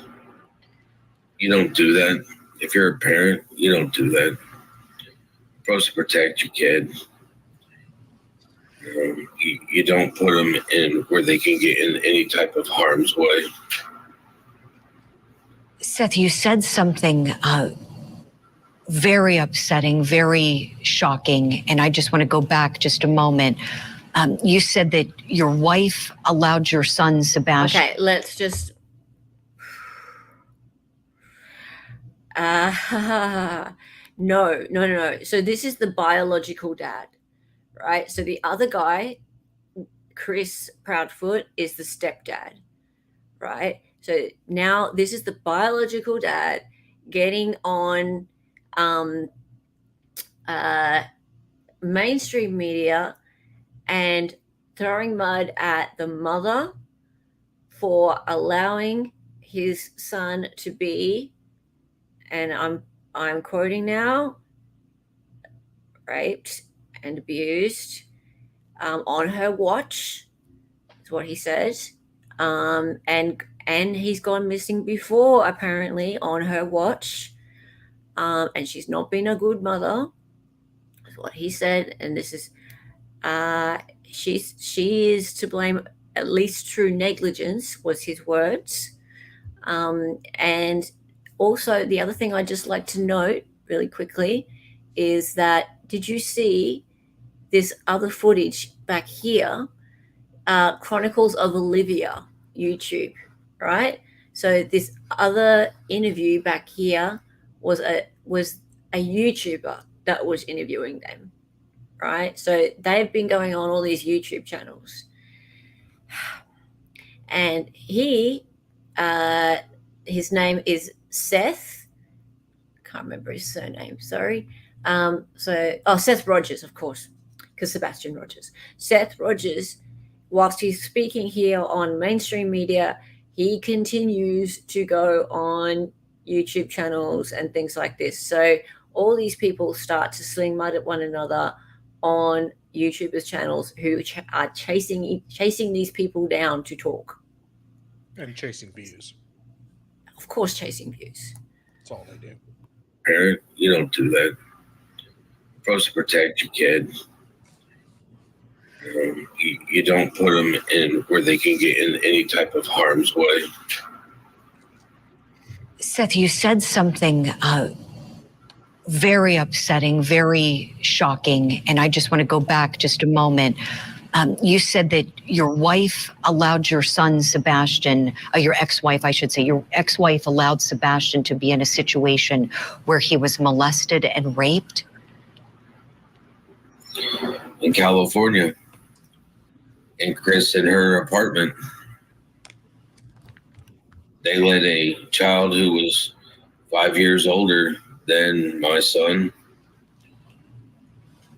You don't do that. If you're a parent, you don't do that. You're supposed to protect your kid. You don't put them in where they can get in any type of harm's way. Seth, you said something very upsetting, very shocking, and I just want to go back just a moment. You said that your wife allowed your son, Sebastian. Okay, let's just. No. So this is the biological dad, right? So the other guy, Chris Proudfoot, is the stepdad, right? So now this is the biological dad getting on mainstream media and throwing mud at the mother for allowing his son to be, and I'm quoting now, raped and abused on her watch, is what he said. And he's gone missing before, apparently, on her watch. and she's not been a good mother. Is what he said, and this is she is to blame, at least through negligence, was his words. And also, the other thing I'd just like to note really quickly is that, did you see this other footage back here? Chronicles of Olivia, YouTube, right? So this other interview back here was a YouTuber that was interviewing them, right? So they've been going on all these YouTube channels, and his name is Seth. Can't remember his surname. Sorry. Seth Rogers, of course, because Sebastian Rogers. Seth Rogers, whilst he's speaking here on mainstream media, he continues to go on YouTube channels and things like this. So all these people start to sling mud at one another on YouTubers' channels who are chasing these people down to talk. And chasing views. Of course, chasing views. That's all they do. Parent, you don't do that. You're supposed to protect your kid. You don't put them in where they can get in any type of harm's way. Seth, you said something very upsetting, very shocking, and I just want to go back just a moment. You said that your wife allowed your son, Sebastian, your ex-wife, I should say, your ex-wife allowed Sebastian to be in a situation where he was molested and raped? In California. And Chris in her apartment. They let a child who was 5 years older than my son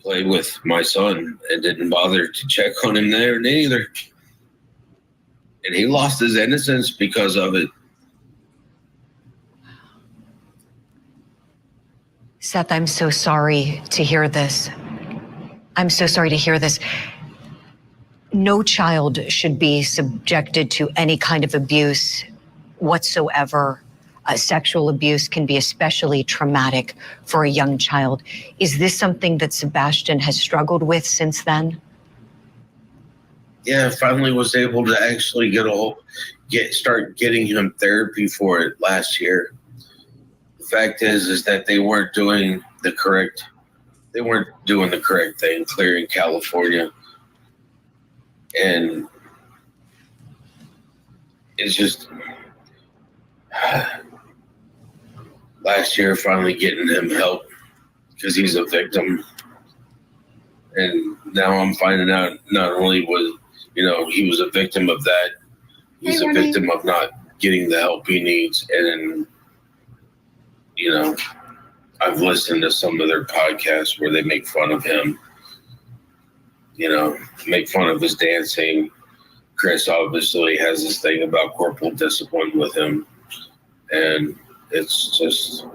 play with my son and didn't bother to check on him there neither. And he lost his innocence because of it. Seth, I'm so sorry to hear this. I'm so sorry to hear this. No child should be subjected to any kind of abuse whatsoever. Sexual abuse can be especially traumatic for a young child. Is this something that Sebastian has struggled with since then? Yeah, I finally was able to actually start getting him therapy for it last year. The fact is that they weren't doing the correct thing, clearing California. And it's just last year finally getting him help because he's a victim. And now I'm finding out not only was, he was a victim of that, he's a victim of not getting the help he needs. And, I've listened to some of their podcasts where they make fun of him. Make fun of his dancing. Chris obviously has this thing about corporal discipline with him. And it's just...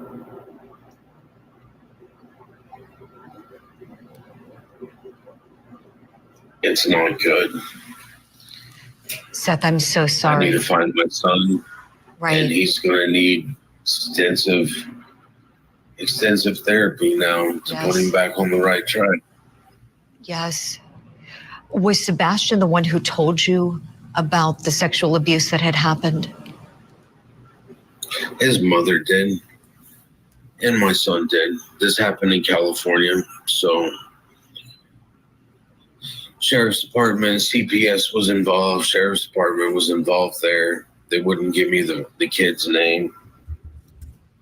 it's not good. Seth, I'm so sorry. I need to find my son. Right. And he's going to need extensive therapy now to put him back on the right track. Yes. Was Sebastian the one who told you about the sexual abuse that had happened? His mother did, and my son did. This happened in California, so Sheriff's Department, CPS was involved. Sheriff's Department was involved there. They wouldn't give me the kid's name,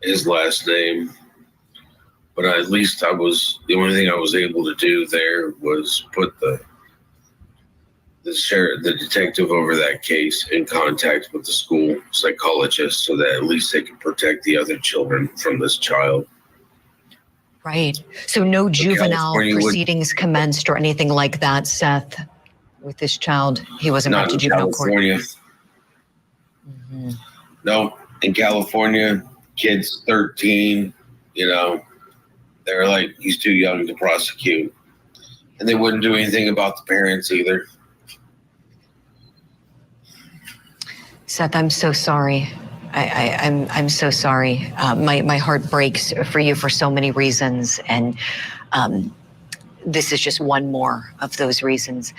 his last name. But at least the only thing I was able to do there was put the detective over that case in contact with the school psychologist so that at least they could protect the other children from this child. Right. So no juvenile proceedings commenced or anything like that, Seth, with this child. He wasn't brought to juvenile court. Mm-hmm. No, in California, kids 13, they're like, he's too young to prosecute. And they wouldn't do anything about the parents either. Seth, I'm so sorry. I'm so sorry. My heart breaks for you for so many reasons, and this is just one more of those reasons.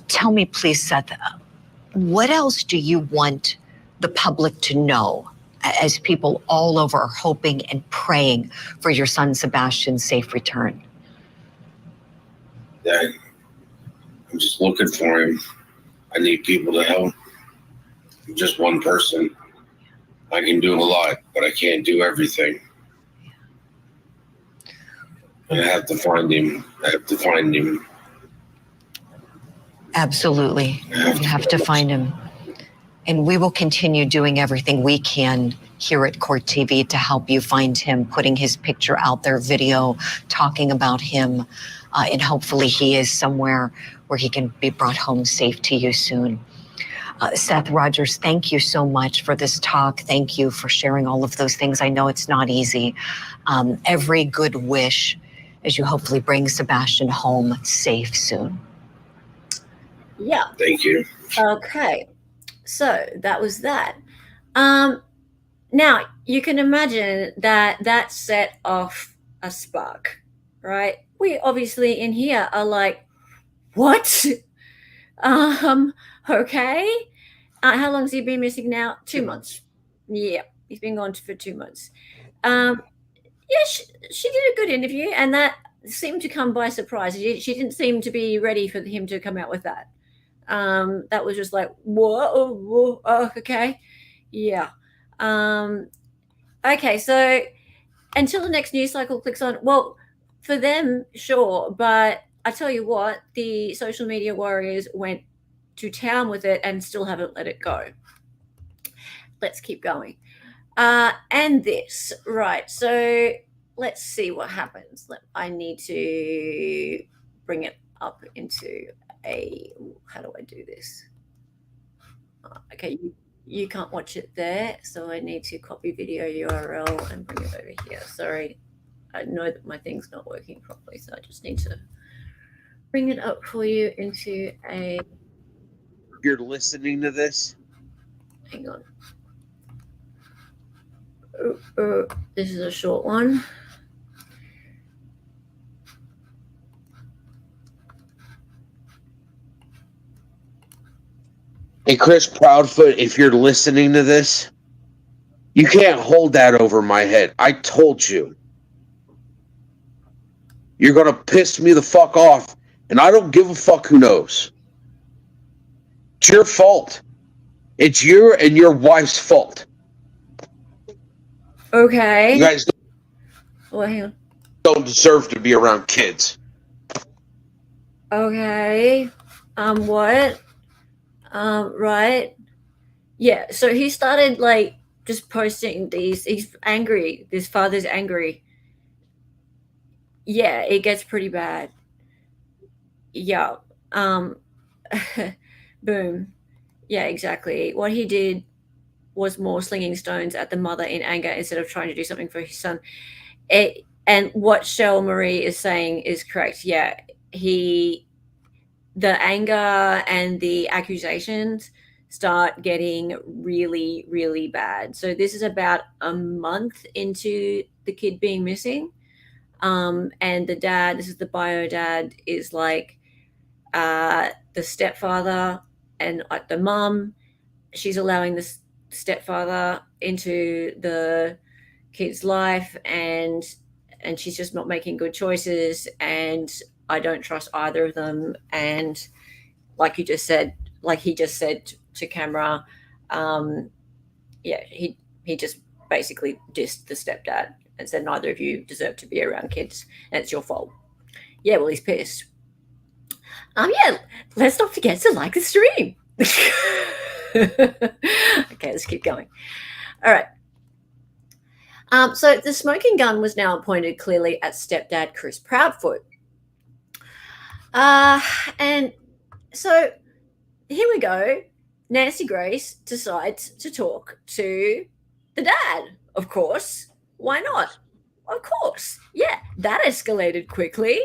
Tell me, please, Seth, what else do you want the public to know as people all over are hoping and praying for your son Sebastian's safe return? That I'm just looking for him. I need people to help. I'm just one person. I can do a lot, but I can't do everything. And I have to find him. I have to find him. Absolutely. You have to find him. And we will continue doing everything we can here at Court TV to help you find him, putting his picture out there, video, talking about him. And hopefully he is somewhere where he can be brought home safe to you soon. Seth Rogers, thank you so much for this talk. Thank you for sharing all of those things. I know it's not easy. Every good wish as you hopefully bring Sebastian home safe soon. Yeah. Thank you. Okay. So that was that. Now you can imagine that set off a spark, right? We obviously in here are like, what? Okay. How long has he been missing now? 2 months. Yeah, he's been gone for 2 months. Yeah, she did a good interview, and that seemed to come by surprise. She didn't seem to be ready for him to come out with that. That was just like, whoa, okay. Yeah. Okay, so until the next news cycle clicks on, well, for them, sure, but I tell you what, the social media warriors went to town with it and still haven't let it go. Let's keep going. And this, right, so let's see what happens. I need to bring it up into how do I do this? Okay, you can't watch it there, so I need to copy video URL and bring it over here. Sorry, I know that my thing's not working properly, so I just need to bring it up for you into a... You're listening to this? Hang on. This is a short one. Hey, Chris Proudfoot, if you're listening to this, you can't hold that over my head. I told you. You're going to piss me the fuck off, and I don't give a fuck who knows. It's your fault. It's your and your wife's fault. Okay. You guys Well, hang on. don't deserve to be around kids. Okay. What? Right. Yeah, so he started like just posting these. He's angry. His father's angry. Yeah, it gets pretty bad. Yeah. Boom. Yeah, exactly. What he did was more slinging stones at the mother in anger instead of trying to do something for his son. And what Cheryl Marie is saying is correct. Yeah, the anger and the accusations start getting really, really bad. So this is about a month into the kid being missing. And the dad, this is the bio dad, is like the stepfather and like the mum. She's allowing the stepfather into the kid's life, and she's just not making good choices, and I don't trust either of them. And like he just said to camera, yeah, he just basically dissed the stepdad and said neither of you deserve to be around kids and it's your fault. Yeah, well, he's pissed. Yeah, let's not forget to like the stream. Okay, let's keep going. All right. So the smoking gun was now pointed clearly at stepdad Chris Proudfoot. And so here we go. Nancy Grace decides to talk to the dad, of course. Why not? Of course. Yeah, that escalated quickly.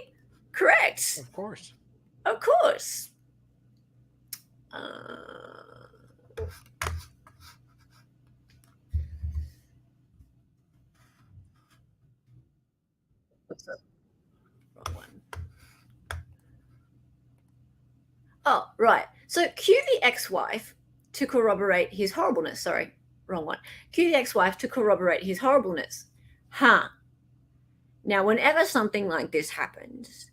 Correct. Of course. Of course. What's up? Wrong one. Oh, right. So cue the ex-wife to corroborate his horribleness. Sorry, wrong one. Cue the ex-wife to corroborate his horribleness. Huh. Now, whenever something like this happens,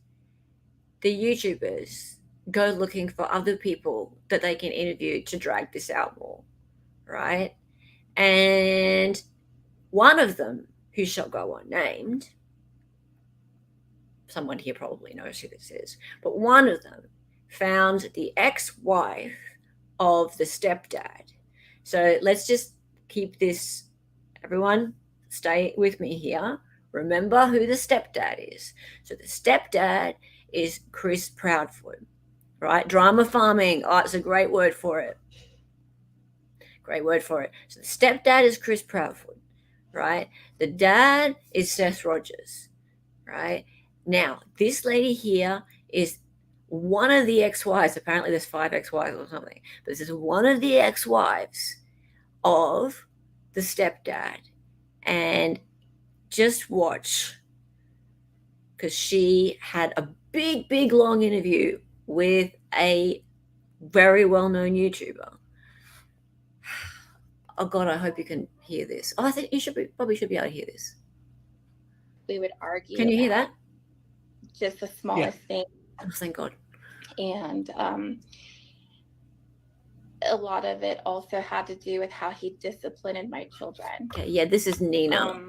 the YouTubers go looking for other people that they can interview to drag this out more, right? And one of them, who shall go unnamed, someone here probably knows who this is, but one of them found the ex-wife of the stepdad. So let's just keep this, everyone stay with me here. Remember who the stepdad is. So the stepdad is Chris Proudfoot, right? Drama farming. Oh, it's a great word for it. Great word for it. So the stepdad is Chris Proudfoot, right? The dad is Seth Rogers, right? Now, this lady here is one of the ex-wives. Apparently there's 5 ex-wives or something. But this is one of the ex-wives of the stepdad. And just watch, because she had a big, long interview with a very well-known YouTuber. Oh, God, I hope you can hear this. Oh, I think you probably should be able to hear this. We would argue. Can you hear that? Just the smallest thing. Oh, thank God. And a lot of it also had to do with how he disciplined my children. Okay, yeah, this is Nina.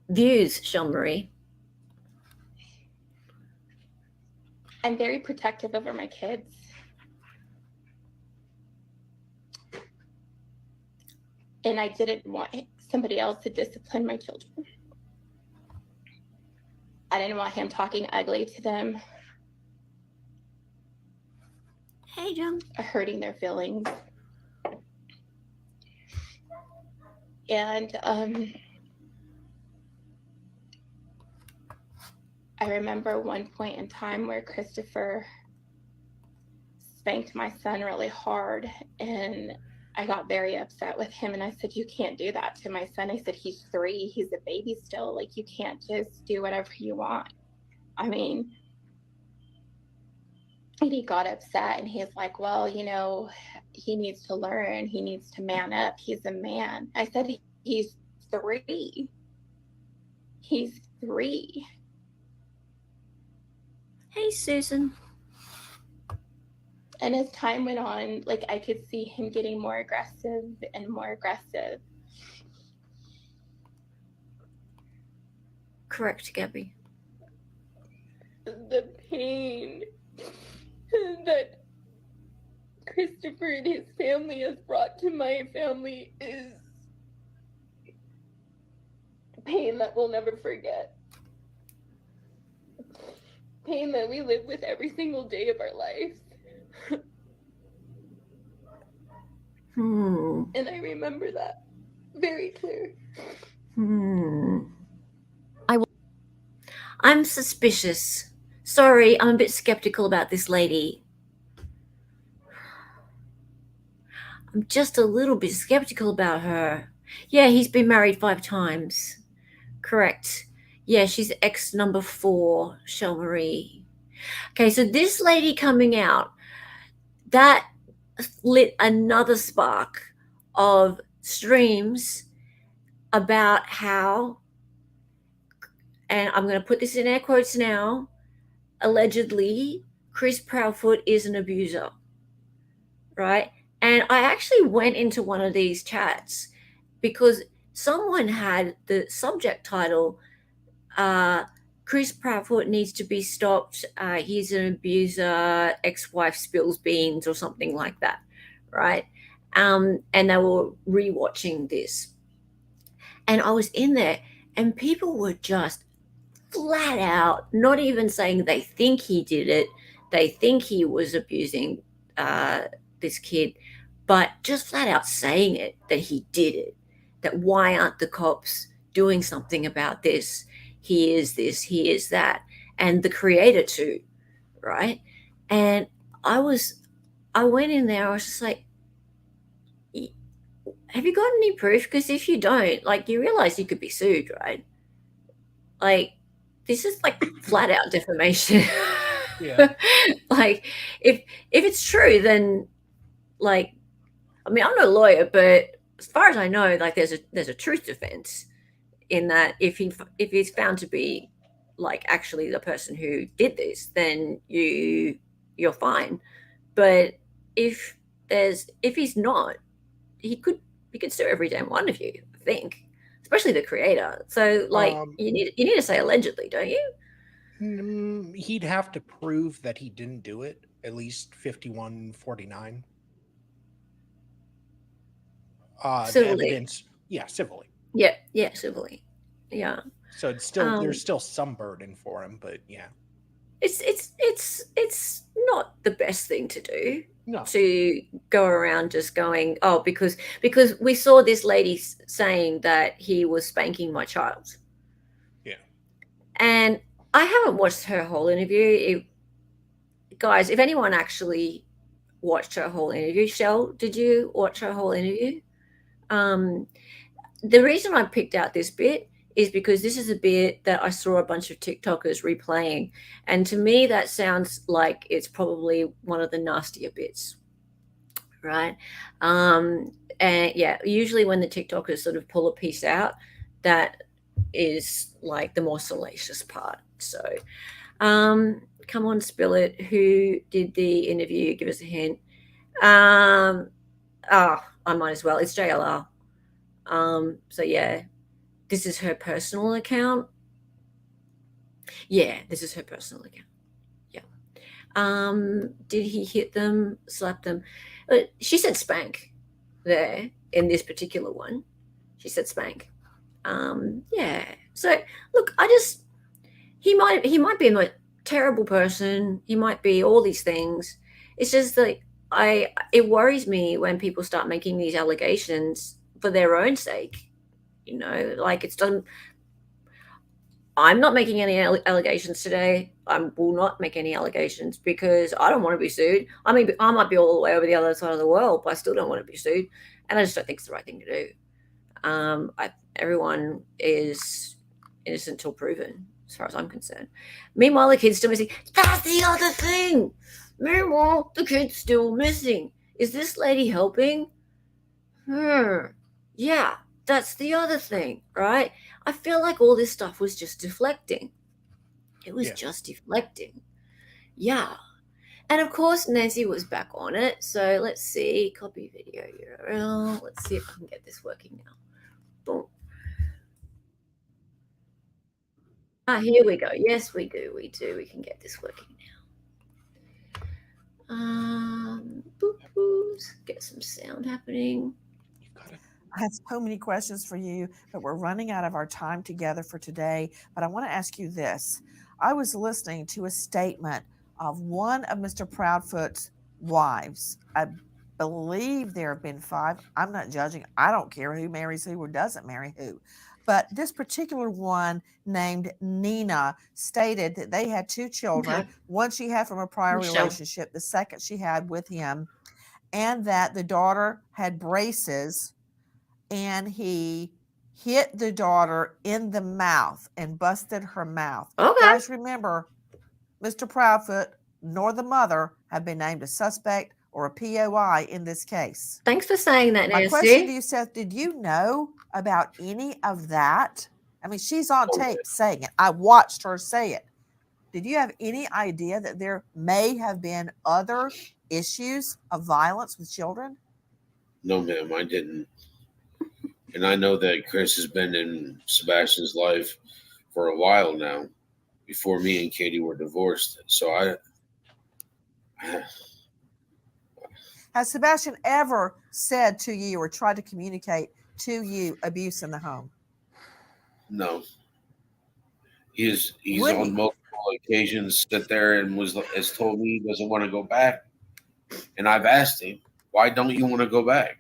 Views, Sean Marie. I'm very protective over my kids. And I didn't want somebody else to discipline my children. I didn't want him talking ugly to them. Hey, John. Or hurting their feelings. And I remember one point in time where Christopher spanked my son really hard, and I got very upset with him, and I said, you can't do that to my son. I said, he's 3, he's a baby still. Like, you can't just do whatever you want. I mean, and he got upset, and he's like, well, you know, he needs to learn. He needs to man up. He's a man. I said, he's 3. He's 3. Hey, Susan. And as time went on, like, I could see him getting more aggressive and more aggressive. Correct, Gabby. The pain that Christopher and his family has brought to my family is pain that we'll never forget. Pain that we live with every single day of our lives. And I remember that very clear. I'm suspicious. Sorry, I'm a bit skeptical about this lady. I'm just a little bit skeptical about her. Yeah, he's been married 5 times. Correct. Yeah, she's ex number 4, Shell Marie. Okay, so this lady coming out, that lit another spark of streams about how, and I'm going to put this in air quotes now, allegedly Chris Proudfoot is an abuser, right? And I actually went into one of these chats because someone had the subject title, Chris Proudfoot needs to be stopped. He's an abuser, ex-wife spills beans or something like that, right? And they were rewatching this. And I was in there and people were just flat out, not even saying they think he did it. They think he was abusing this kid, but just flat out saying it, that he did it, that why aren't the cops doing something about this? He is this, he is that, and the creator too, right? And I went in there, I was just like, have you got any proof? Because if you don't, like, you realize you could be sued, right? Like, this is like flat out defamation. Yeah. Like, if it's true, then, like, I mean, I'm not a lawyer, but as far as I know, like, there's a truth defense in that if he's found to be like actually the person who did this, then you're fine. But if he's not, he could sue every damn one of you, I think, especially the creator. So, like, you need to say allegedly, don't you? He'd have to prove that he didn't do it, at least 5149. The Civilly. evidence, yeah, civilly. Yeah, civilly. Yeah. So it's still there's still some burden for him, but yeah. It's not the best thing to do. No. To go around just going, oh, because we saw this lady saying that he was spanking my child. Yeah. And I haven't watched her whole interview. Guys, if anyone actually watched her whole interview, Shell, did you watch her whole interview? The reason I picked out this bit is because this is a bit that I saw a bunch of TikTokers replaying. And to me, that sounds like it's probably one of the nastier bits, right? And yeah, usually when the TikTokers sort of pull a piece out, that is like the more salacious part. So come on, spill it. Who did the interview? Give us a hint. I might as well. It's JLR. So yeah, this is her personal account. Yeah, this is her personal account. Yeah. Did he hit them, slap them? She said spank there in this particular one. She said spank. Yeah. So look, he might be a terrible person. He might be all these things. It's just like it worries me when people start making these allegations for their own sake. You know, like it's done. I'm not making any allegations today. I will not make any allegations because I don't want to be sued. I mean, I might be all the way over the other side of the world, but I still don't want to be sued. And I just don't think it's the right thing to do. Everyone is innocent till proven, as far as I'm concerned. Meanwhile, the kid's still missing. That's the other thing. Meanwhile, the kid's still missing. Is this lady helping? Yeah, that's the other thing, right? I feel like all this stuff was just deflecting. It was just deflecting. Yeah. And of course, Nancy was back on it. So let's see. Copy video URL. Let's see if I can get this working now. Boom. Here we go. Yes, we do. We can get this working now. Get some sound happening. I have so many questions for you, but we're running out of our time together for today. But I want to ask you this. I was listening to a statement of one of Mr. Proudfoot's wives. I believe there have been 5. I'm not judging. I don't care who marries who or doesn't marry who. But this particular one named Nina stated that they had 2 children. Okay. One she had from a prior relationship, the second she had with him, and that the daughter had braces, and he hit the daughter in the mouth and busted her mouth. Okay. Guys, remember, Mr. Proudfoot nor the mother have been named a suspect or a POI in this case. Thanks for saying that, Nancy. My question to you, Seth, did you know about any of that? I mean, she's on tape saying it. I watched her say it. Did you have any idea that there may have been other issues of violence with children? No, ma'am, I didn't. And I know that Chris has been in Sebastian's life for a while now, before me and Katie were divorced. So Has Sebastian ever said to you or tried to communicate to you abuse in the home? No. He's on multiple occasions sit there and has told me he doesn't want to go back. And I've asked him, why don't you want to go back?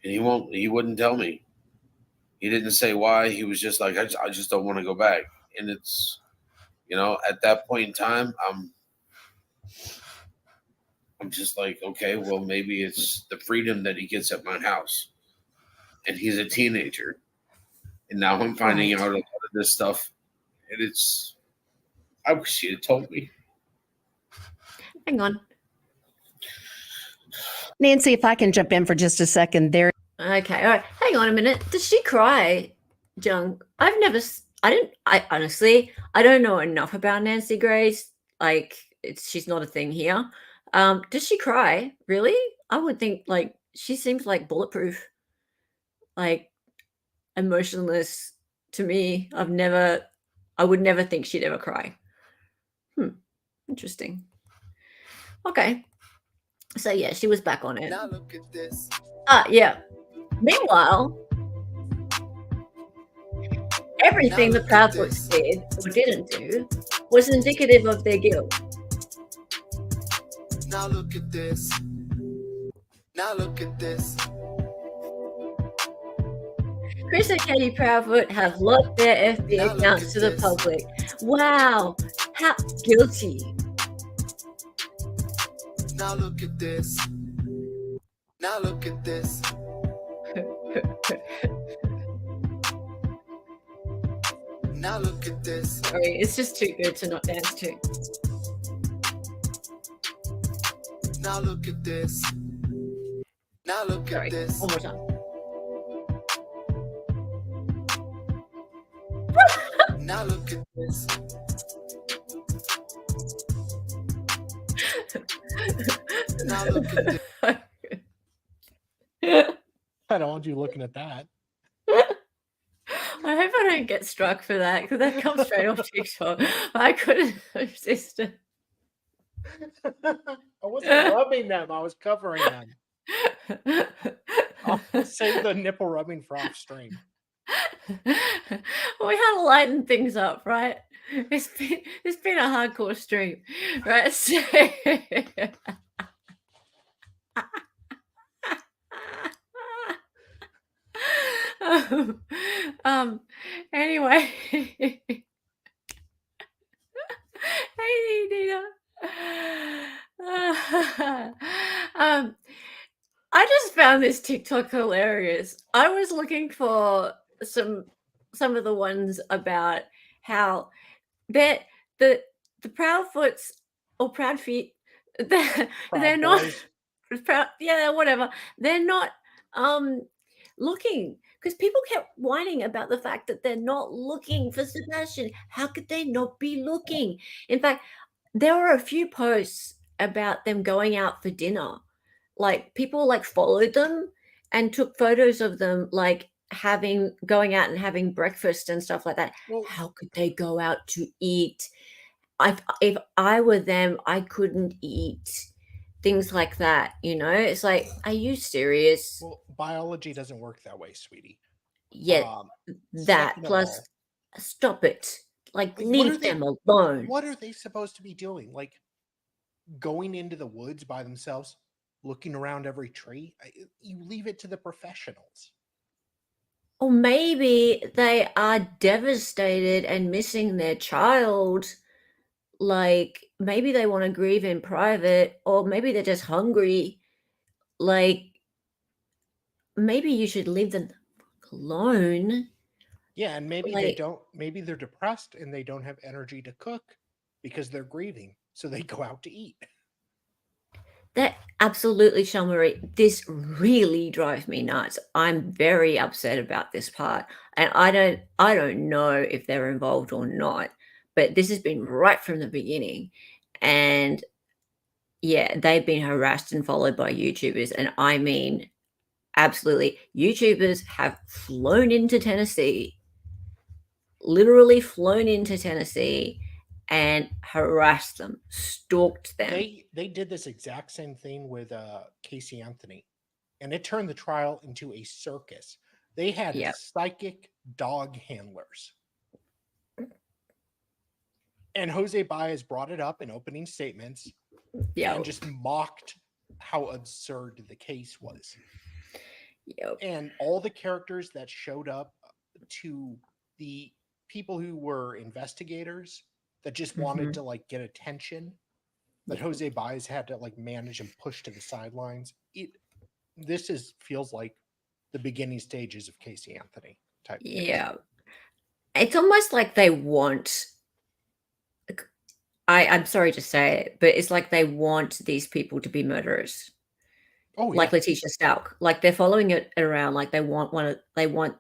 And he wouldn't tell me. He didn't say why. He was just like, I just don't want to go back. And it's, at that point in time, I'm just like, okay, well, maybe it's the freedom that he gets at my house. and he's a teenager. And now I'm finding out a lot of this stuff, and I wish you had told me. Hang on. Nancy, if I can jump in for just a second there. Okay, all right. Hang on a minute. Does she cry, Jung? I honestly, I don't know enough about Nancy Grace. Like, she's not a thing here. Does she cry? Really? I would think, like, she seems like bulletproof, like emotionless to me. I would never think she'd ever cry. Interesting. Okay. So yeah, she was back on it. Now look at this. Yeah. Meanwhile, everything the Proudfoots did or didn't do was indicative of their guilt. Now look at this. Now look at this. Chris and Katie Proudfoot have locked their FB accounts to the public. Wow, how guilty. Now look at this. Now look at this. Now look at this. Sorry, it's just too good to not dance to. Now look at this. Now look at this. One more time. Now look at this. Now look at this. I don't want you looking at that. I hope I don't get struck for that because that comes straight off TikTok. I couldn't resist it. I wasn't rubbing them. I was covering them. I'll save the nipple rubbing for off stream. We had to lighten things up, right? It's been a hardcore stream, right? So, anyway, hey Nina. I just found this TikTok hilarious. I was looking for some of the ones about how the Proudfoots or Proud Feet, they're not proud, yeah, whatever. They're not looking, because people kept whining about the fact that they're not looking for Sebastian. How could they not be looking? In fact, there were a few posts about them going out for dinner. Like, people like followed them and took photos of them, like going out and having breakfast and stuff like that. Well, how could they go out to eat? If I were them, I couldn't eat. Things like that, you know? It's like, are you serious? Well, biology doesn't work that way, sweetie. Yeah, that plus stop it. Like leave them alone. What are they supposed to be doing? Like going into the woods by themselves, looking around every tree? You leave it to the professionals. Or maybe they are devastated and missing their child. Like, maybe they want to grieve in private, or maybe they're just hungry. Like, maybe you should leave them alone. Yeah, and maybe Like- they don't. Maybe they're depressed and they don't have energy to cook because they're grieving, so they go out to eat. That absolutely, Shelmarie, this really drives me nuts. I'm very upset about this part, and I don't know if they're involved or not, but this has been right from the beginning. And yeah, they've been harassed and followed by YouTubers, and I mean, absolutely, YouTubers have flown into Tennessee, literally flown into Tennessee, and harassed them, stalked them. They did this exact same thing with Casey Anthony, and it turned the trial into a circus. They had psychic dog handlers. And Jose Baez brought it up in opening statements and just mocked how absurd the case was. And all the characters that showed up to the people who were investigators that just wanted to like get attention, that Jose Baez had to like manage and push to the sidelines. Feels like the beginning stages of Casey Anthony type things. Yeah. It's almost like they want, I'm sorry to say it, but it's like they want these people to be murderers. Oh, Like yeah. Letitia Stalk. Like they're following it around like they want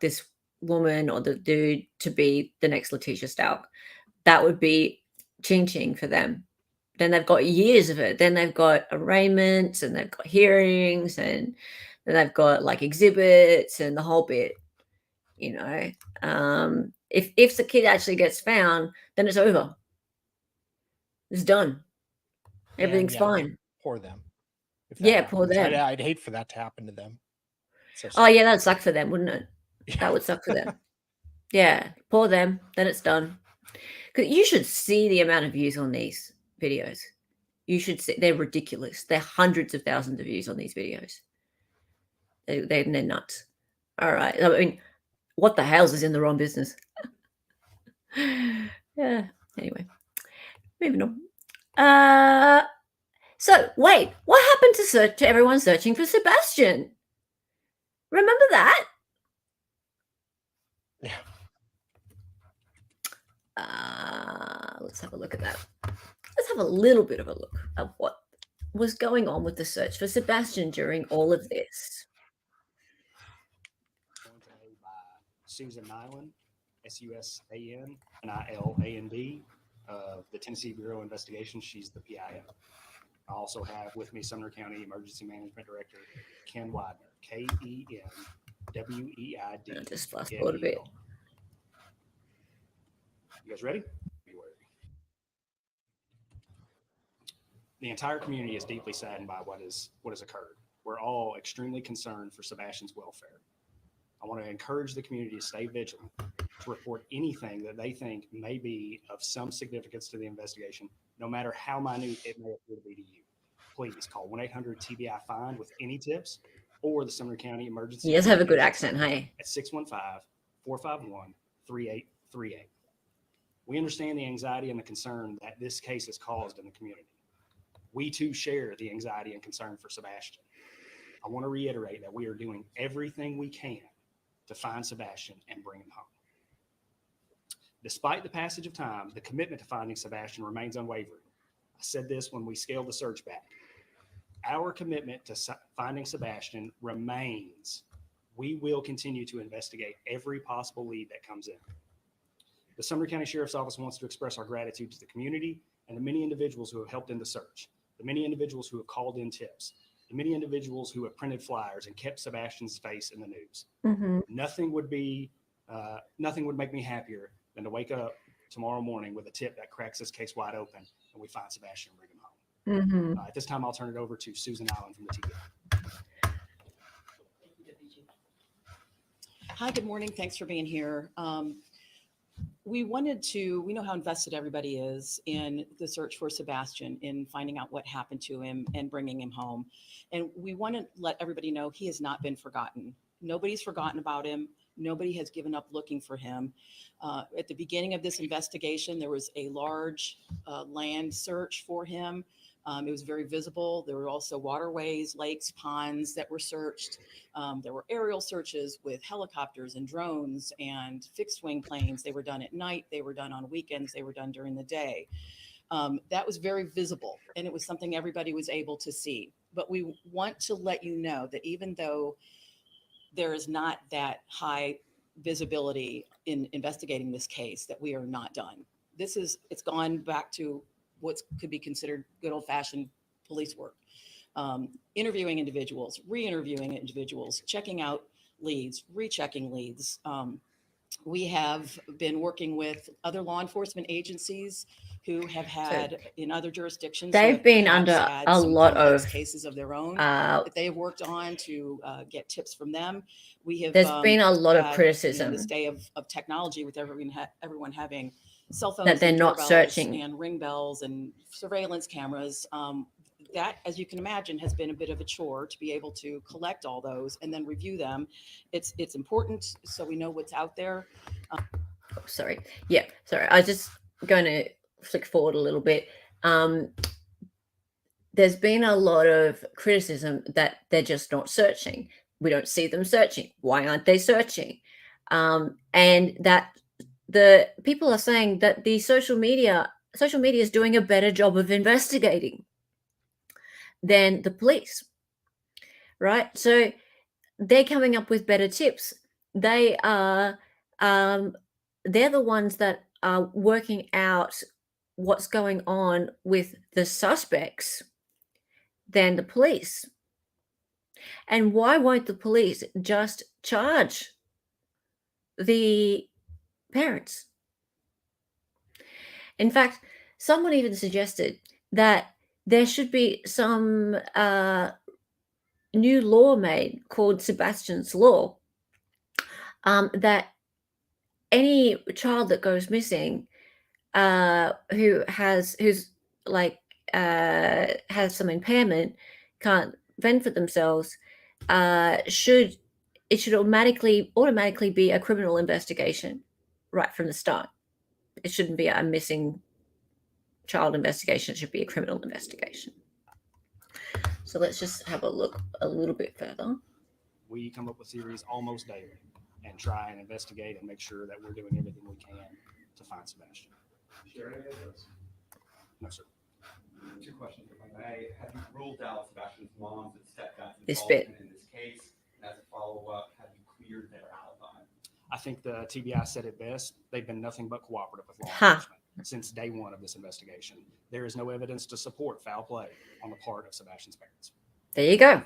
this woman or the dude to be the next Letitia Stalk. That would be ching for them. Then they've got years of it. Then they've got arraignments and they've got hearings and then they've got like exhibits and the whole bit, you know. If the kid actually gets found, then it's over. It's done. Everything's fine. Poor them. If that Yeah, poor happens. them. I'd hate for that to happen to them. So Oh sad. yeah, that'd suck for them, wouldn't it? That would suck for them. Yeah, poor them. Then it's done. Because you should see the amount of views on these videos. You should see. They're ridiculous. They're hundreds of thousands of views on these videos. They're nuts. All right. I mean, what the hell's is in the wrong business? Yeah. Anyway, moving on. So wait, what happened to everyone searching for Sebastian? Remember that? Yeah. Let's have a look at that. Let's have a little bit of a look at what was going on with the search for Sebastian during all of this. Susan Nyland, SUSAN-NILAND, of the Tennessee Bureau of Investigation. She's the PIO. I also have with me Sumner County Emergency Management Director Ken Widener, KENWEID. I'll just fast forward a bit. You guys ready? The entire community is deeply saddened by what has occurred. We're all extremely concerned for Sebastian's welfare. I want to encourage the community to stay vigilant, to report anything that they think may be of some significance to the investigation, no matter how minute it may appear to be to you. Please call 1-800-TBI-FIND with any tips, or the Sumner County Emergency. He does have a good accent, hey? At 615-451-3838. We understand the anxiety and the concern that this case has caused in the community. We too share the anxiety and concern for Sebastian. I want to reiterate that we are doing everything we can to find Sebastian and bring him home. Despite the passage of time, the commitment to finding Sebastian remains unwavering. I said this when we scaled the search back. Our commitment to finding Sebastian remains. We will continue to investigate every possible lead that comes in. The Sumner County Sheriff's Office wants to express our gratitude to the community and the many individuals who have helped in the search, the many individuals who have called in tips, the many individuals who have printed flyers and kept Sebastian's face in the news. Mm-hmm. Nothing would make me happier than to wake up tomorrow morning with a tip that cracks this case wide open and we find Sebastian and bring him home. Mm-hmm. At this time, I'll turn it over to Susan Allen from the TBI. Hi, good morning. Thanks for being here. We know how invested everybody is in the search for Sebastian, in finding out what happened to him and bringing him home. And we want to let everybody know he has not been forgotten. Nobody's forgotten about him. Nobody has given up looking for him. At the beginning of this investigation, there was a large land search for him. It was very visible. There were also waterways, lakes, ponds that were searched. There were aerial searches with helicopters and drones and fixed wing planes. They were done at night. They were done on weekends. They were done during the day. That was very visible, and it was something everybody was able to see. But we want to let you know that even though there is not that high visibility in investigating this case, that we are not done. It's gone back to what could be considered good old-fashioned police work. Interviewing individuals, re-interviewing individuals, checking out leads, rechecking leads. We have been working with other law enforcement agencies who have had in other jurisdictions. They've been under a lot of cases of their own that they have worked on to get tips from them. We have. There's been a lot of criticism this day of technology, with everyone having cell phones that they're and not doorbells searching and ring bells and surveillance cameras. That, as you can imagine, has been a bit of a chore to be able to collect all those and then review them. It's important so we know what's out there. Sorry. Yeah, sorry. I was just going to flick forward a little bit. There's been a lot of criticism that they're just not searching. We don't see them searching. Why aren't they searching? And that the people are saying that the social media is doing a better job of investigating than the police, right? So they're coming up with better tips. They are they're the ones that are working out what's going on with the suspects than the police. And why won't the police just charge the parents? In fact, someone even suggested that there should be some new law made called Sebastian's Law, that any child that goes missing, who's like has some impairment, can't fend for themselves, should automatically be a criminal investigation right from the start. It shouldn't be a missing child investigation. It should be a criminal investigation. So let's just have a look a little bit further. We come up with theories almost daily and try and investigate and make sure that we're doing everything we can to find Sebastian. Share any of those? No, sir. Two questions, if I may. Have you ruled out Sebastian's mom's and stepdad's This bit. involvement in this case? And as a follow-up, have you cleared their alibi? I think the TBI said it best. They've been nothing but cooperative with law Ha. enforcement since day one of this investigation. There is no evidence to support foul play on the part of Sebastian's parents. There you go.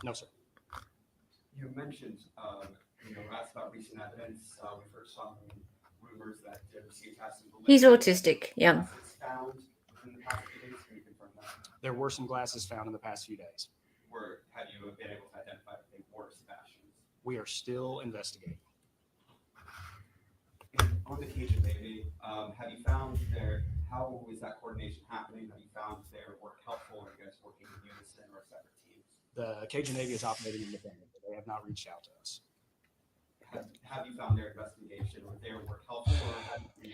No, sir. You mentioned, asked about recent evidence. We've heard some rumors that received testing. He's autistic. Yeah. Found in the past few days. Can you confirm that? There were some glasses found in the past few days. Have you been able to identify if they were Sebastian's? We are still investigating. And on the Cajun Navy, have you found how is that coordination happening? Have you found their work helpful? Are you guys working in unison or separate teams? The Cajun Navy is operating independently. They have not reached out to us. Have you found their investigation or their work helpful? Or have you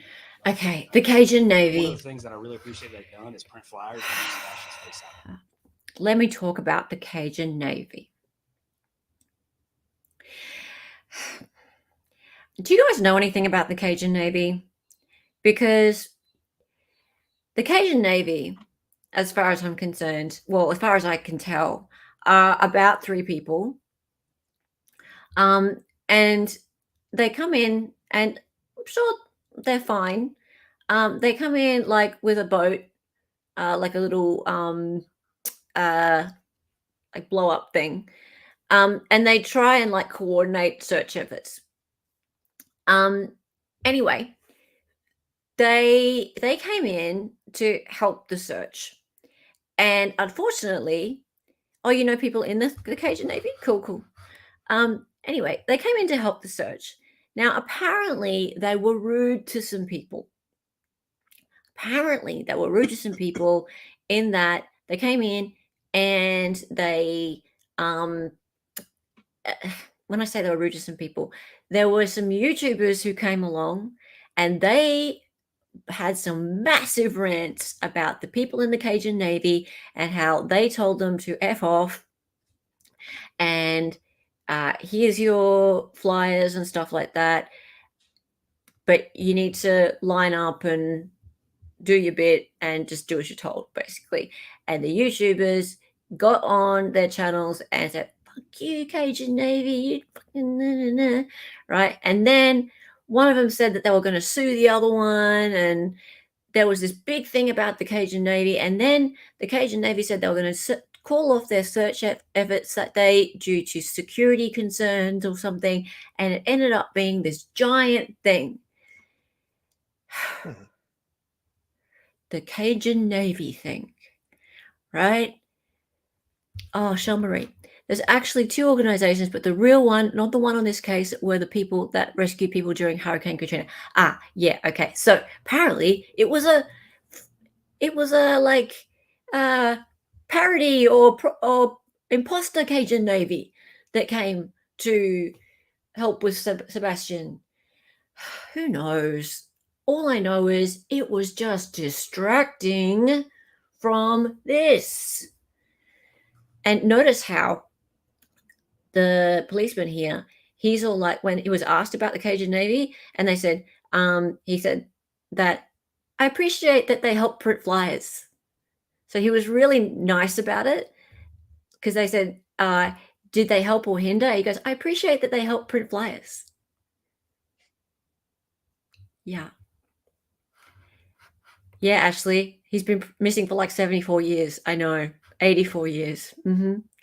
Okay, the Cajun One Navy. of the things that I really appreciate they've done is print flyers and use Sebastian's face out. Let me talk about the Cajun Navy. Do you guys know anything about the Cajun Navy? Because the Cajun Navy, as far as I'm concerned, well, as far as I can tell, are about 3 people. And they come in, and I'm sure they're fine. They come in like with a boat, like a little like blow up thing, and they try and like coordinate search efforts. Anyway, they came in to help the search, and unfortunately, oh, you know people in the Cajun Navy? Cool. Anyway, they came in to help the search. Now, apparently, they were rude to some people. In that they came in and they, when I say they were rude to some people, there were some YouTubers who came along and they had some massive rants about the people in the Cajun Navy and how they told them to F off. And here's your flyers and stuff like that. But you need to line up and do your bit and just do as you're told, basically. And the YouTubers got on their channels and said, fuck you, Cajun Navy, you fucking right? And then one of them said that they were going to sue the other one, and there was this big thing about the Cajun Navy. And then the Cajun Navy said they were going to call off their search efforts that day due to security concerns or something, and it ended up being this giant thing. The Cajun Navy thing, right? Oh, Marie. There's actually 2 organizations, but the real one, not the one on this case, were the people that rescued people during Hurricane Katrina. Yeah, okay. So apparently it was a like parody or imposter Cajun Navy that came to help with Sebastian. Who knows? All I know is it was just distracting from this. And notice how the policeman here, he's all like, when he was asked about the Cajun Navy, and they said, he said that, I appreciate that they help print flyers. So he was really nice about it, because they said, did they help or hinder? He goes, I appreciate that they help print flyers. Yeah. Yeah, Ashley, he's been missing for like 74 years. I know, 84 years.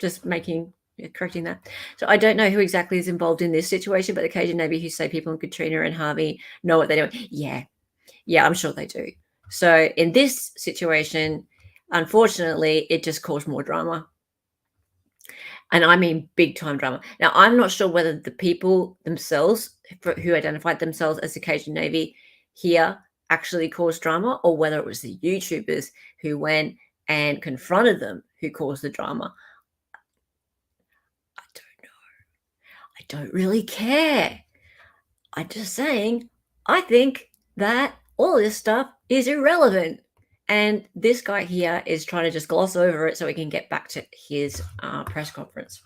Just correcting that. So I don't know who exactly is involved in this situation, but the Cajun Navy, who say people in Katrina and Harvey know what they're doing. Yeah, I'm sure they do. So in this situation, unfortunately, it just caused more drama. And I mean big time drama. Now, I'm not sure whether the people themselves who identified themselves as the Cajun Navy here actually caused drama, or whether it was the YouTubers who went and confronted them who caused the drama. I don't know. I don't really care. I'm just saying, I think that all this stuff is irrelevant. And this guy here is trying to just gloss over it so he can get back to his press conference.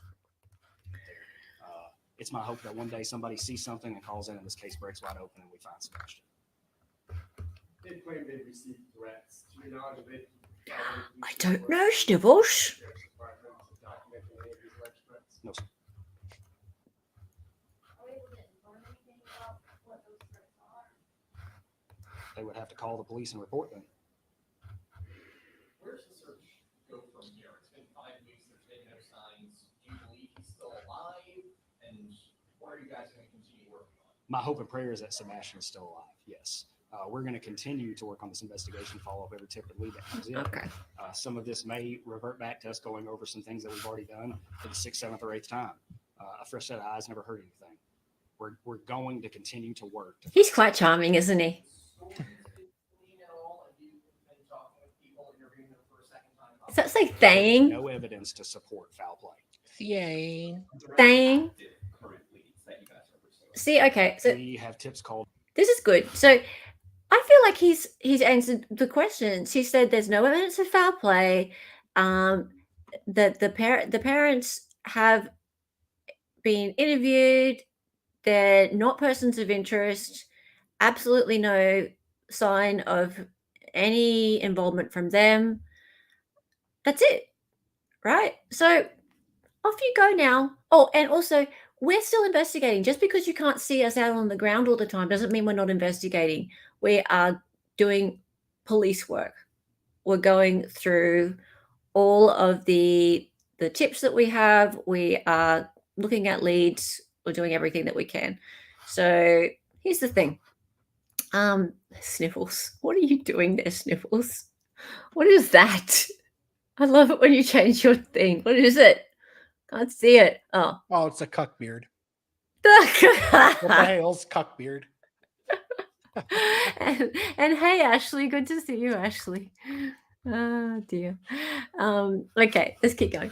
It's my hope that one day somebody sees something and calls in and this case breaks wide open and we find Sebastian. They claim they received threats. To your knowledge, I don't know, Snivels. No, sir. They would have to call the police and report them. Where's the search go from here? It's been 5 weeks. There's been no signs. Do you believe he's still alive? And what are you guys going to continue working on? My hope and prayer is that Sebastian is still alive. Yes. We're going to continue to work on this investigation, follow up every tip and lead that comes in. Okay. Some of this may revert back to us going over some things that we've already done for the 6th, 7th, or 8th time. A fresh set of eyes never heard anything. We're going to continue to work. He's quite charming, isn't he? Does that say thing? No evidence to support foul play. Thing. See, okay. So we have tips called. This is good. So I feel like he's answered the questions. He said there's no evidence of foul play. That the parents have been interviewed. They're not persons of interest. Absolutely no sign of any involvement from them. That's it, right? So off you go now. Oh, and also, we're still investigating. Just because you can't see us out on the ground all the time doesn't mean we're not investigating. We are doing police work. We're going through all of the tips that we have. We are looking at leads. We're doing everything that we can. So here's the thing. Sniffles. What are you doing there, Sniffles? What is that? I love it when you change your thing. What is it? Can't see it. Oh, it's a cuck beard. What the hell's cuck beard? and hey, Ashley, good to see you, Ashley. Oh dear. Okay, let's keep going.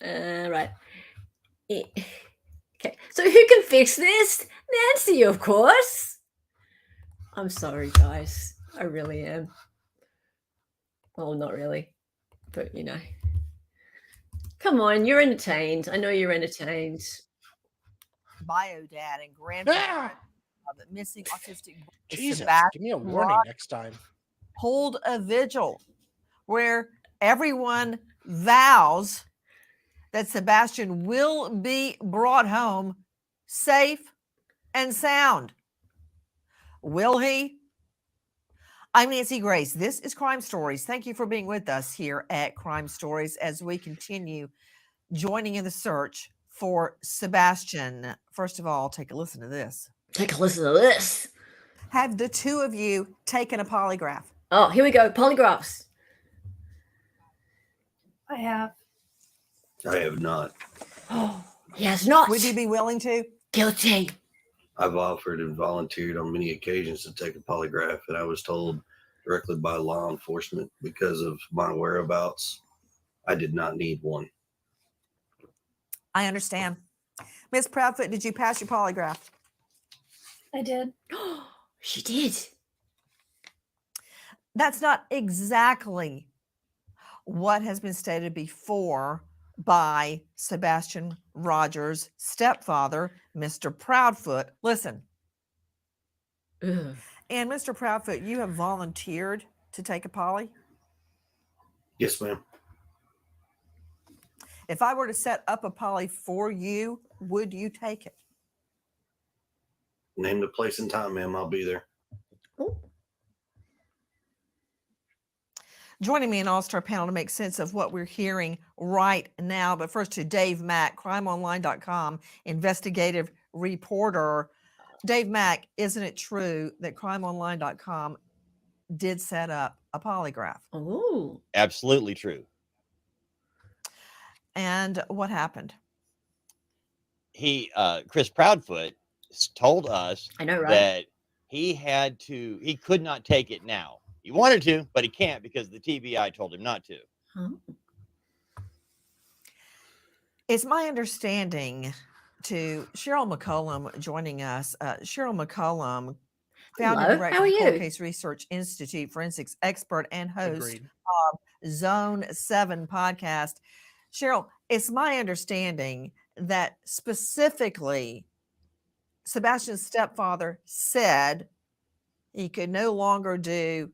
Right. Okay, so who can fix this? Nancy, of course. I'm sorry, guys. I really am. Well, not really, but you know. Come on, you're entertained. I know you're entertained. Bio dad and grandfather of the missing autistic boy, Jesus, Sebastian give me a warning Rogers, next time. hold a vigil where everyone vows that Sebastian will be brought home safe and sound. Will he? I'm Nancy Grace. This is Crime Stories. Thank you for being with us here at Crime Stories as we continue joining in the search for Sebastian. First of all, take a listen to this. Take a listen to this. Have the two of you taken a polygraph? Oh, here we go. Polygraphs. I have. I have not. Oh, he has not. Would you be willing to? Guilty. I've offered and volunteered on many occasions to take a polygraph, and I was told directly by law enforcement because of my whereabouts, I did not need one. I understand. Ms. Proudfoot, did you pass your polygraph? I did. She did. That's not exactly what has been stated before by Sebastian Rogers' stepfather, Mr. Proudfoot. Listen. Ugh. And Mr. Proudfoot, you have volunteered to take a poly? Yes, ma'am. If I were to set up a poly for you, would you take it? Name the place and time, ma'am. I'll be there. Joining me in All-Star panel to make sense of what we're hearing right now. But first to Dave Mack, crimeonline.com investigative reporter. Dave Mack, isn't it true that crimeonline.com did set up a polygraph? Oh, absolutely true. And what happened? Chris Proudfoot told us I know, right? that he could not take it now. He wanted to, but he can't because the TBI told him not to. Huh? It's my understanding to Cheryl McCollum joining us. Cheryl McCollum, founding Hello, director how are of the Cold you? Case Research Institute, forensics expert, and host Agreed. of Zone 7 podcast. Cheryl, it's my understanding that specifically Sebastian's stepfather said he could no longer do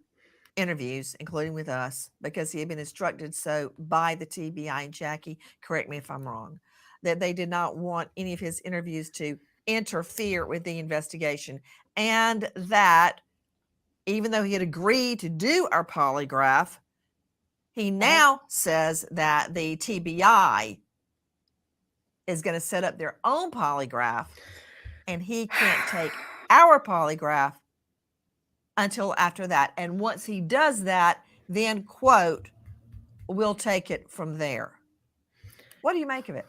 interviews, including with us, because he had been instructed so by the TBI. And Jackie, correct me if I'm wrong, that they did not want any of his interviews to interfere with the investigation. And that even though he had agreed to do our polygraph, he now says that the TBI is going to set up their own polygraph and he can't take our polygraph until after that. And once he does that, then, quote, we'll take it from there. What do you make of it?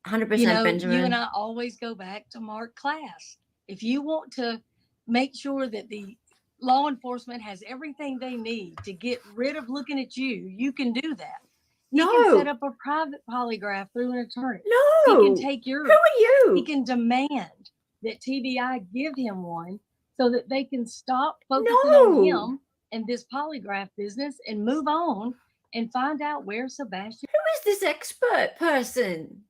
100%, You know, Benjamin. you and I always go back to Mark Class. If you want to make sure that the law enforcement has everything they need to get rid of looking at you, you can do that. He can set up a private polygraph through an attorney. He No. can take yours. Who are you? He can demand that TBI give him one so that they can stop focusing on him and this polygraph business and move on and find out where Sebastian. Who is this expert person?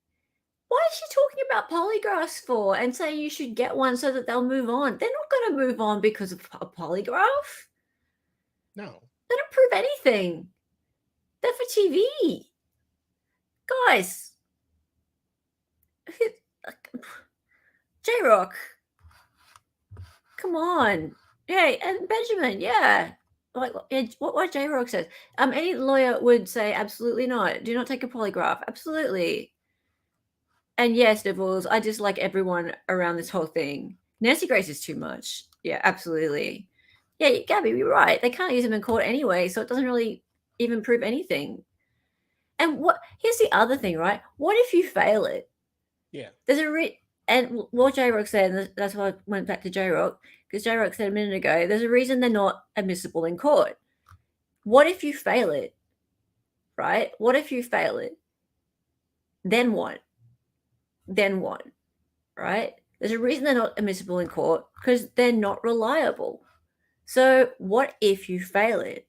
Why is she talking about polygraphs for and saying you should get one so that they'll move on? They're not going to move on because of a polygraph. No. They don't prove anything. They're for TV. Guys. J-Rock. Come on. Hey, and Benjamin, yeah. Like what J-Rock says. Any lawyer would say absolutely not. Do not take a polygraph. Absolutely. And yes, Devils, I dislike everyone around this whole thing. Nancy Grace is too much. Yeah, absolutely. Yeah, Gabby, you're right. They can't use him in court anyway, so it doesn't really even prove anything. And here's the other thing, right? What if you fail it? Yeah. There's and what J-Rock said, and that's why I went back to J-Rock, because J-Rock said a minute ago, there's a reason they're not admissible in court. What if you fail it? Right? What if you fail it? Then what? Then what? Right? There's a reason they're not admissible in court, because they're not reliable. So what if you fail it?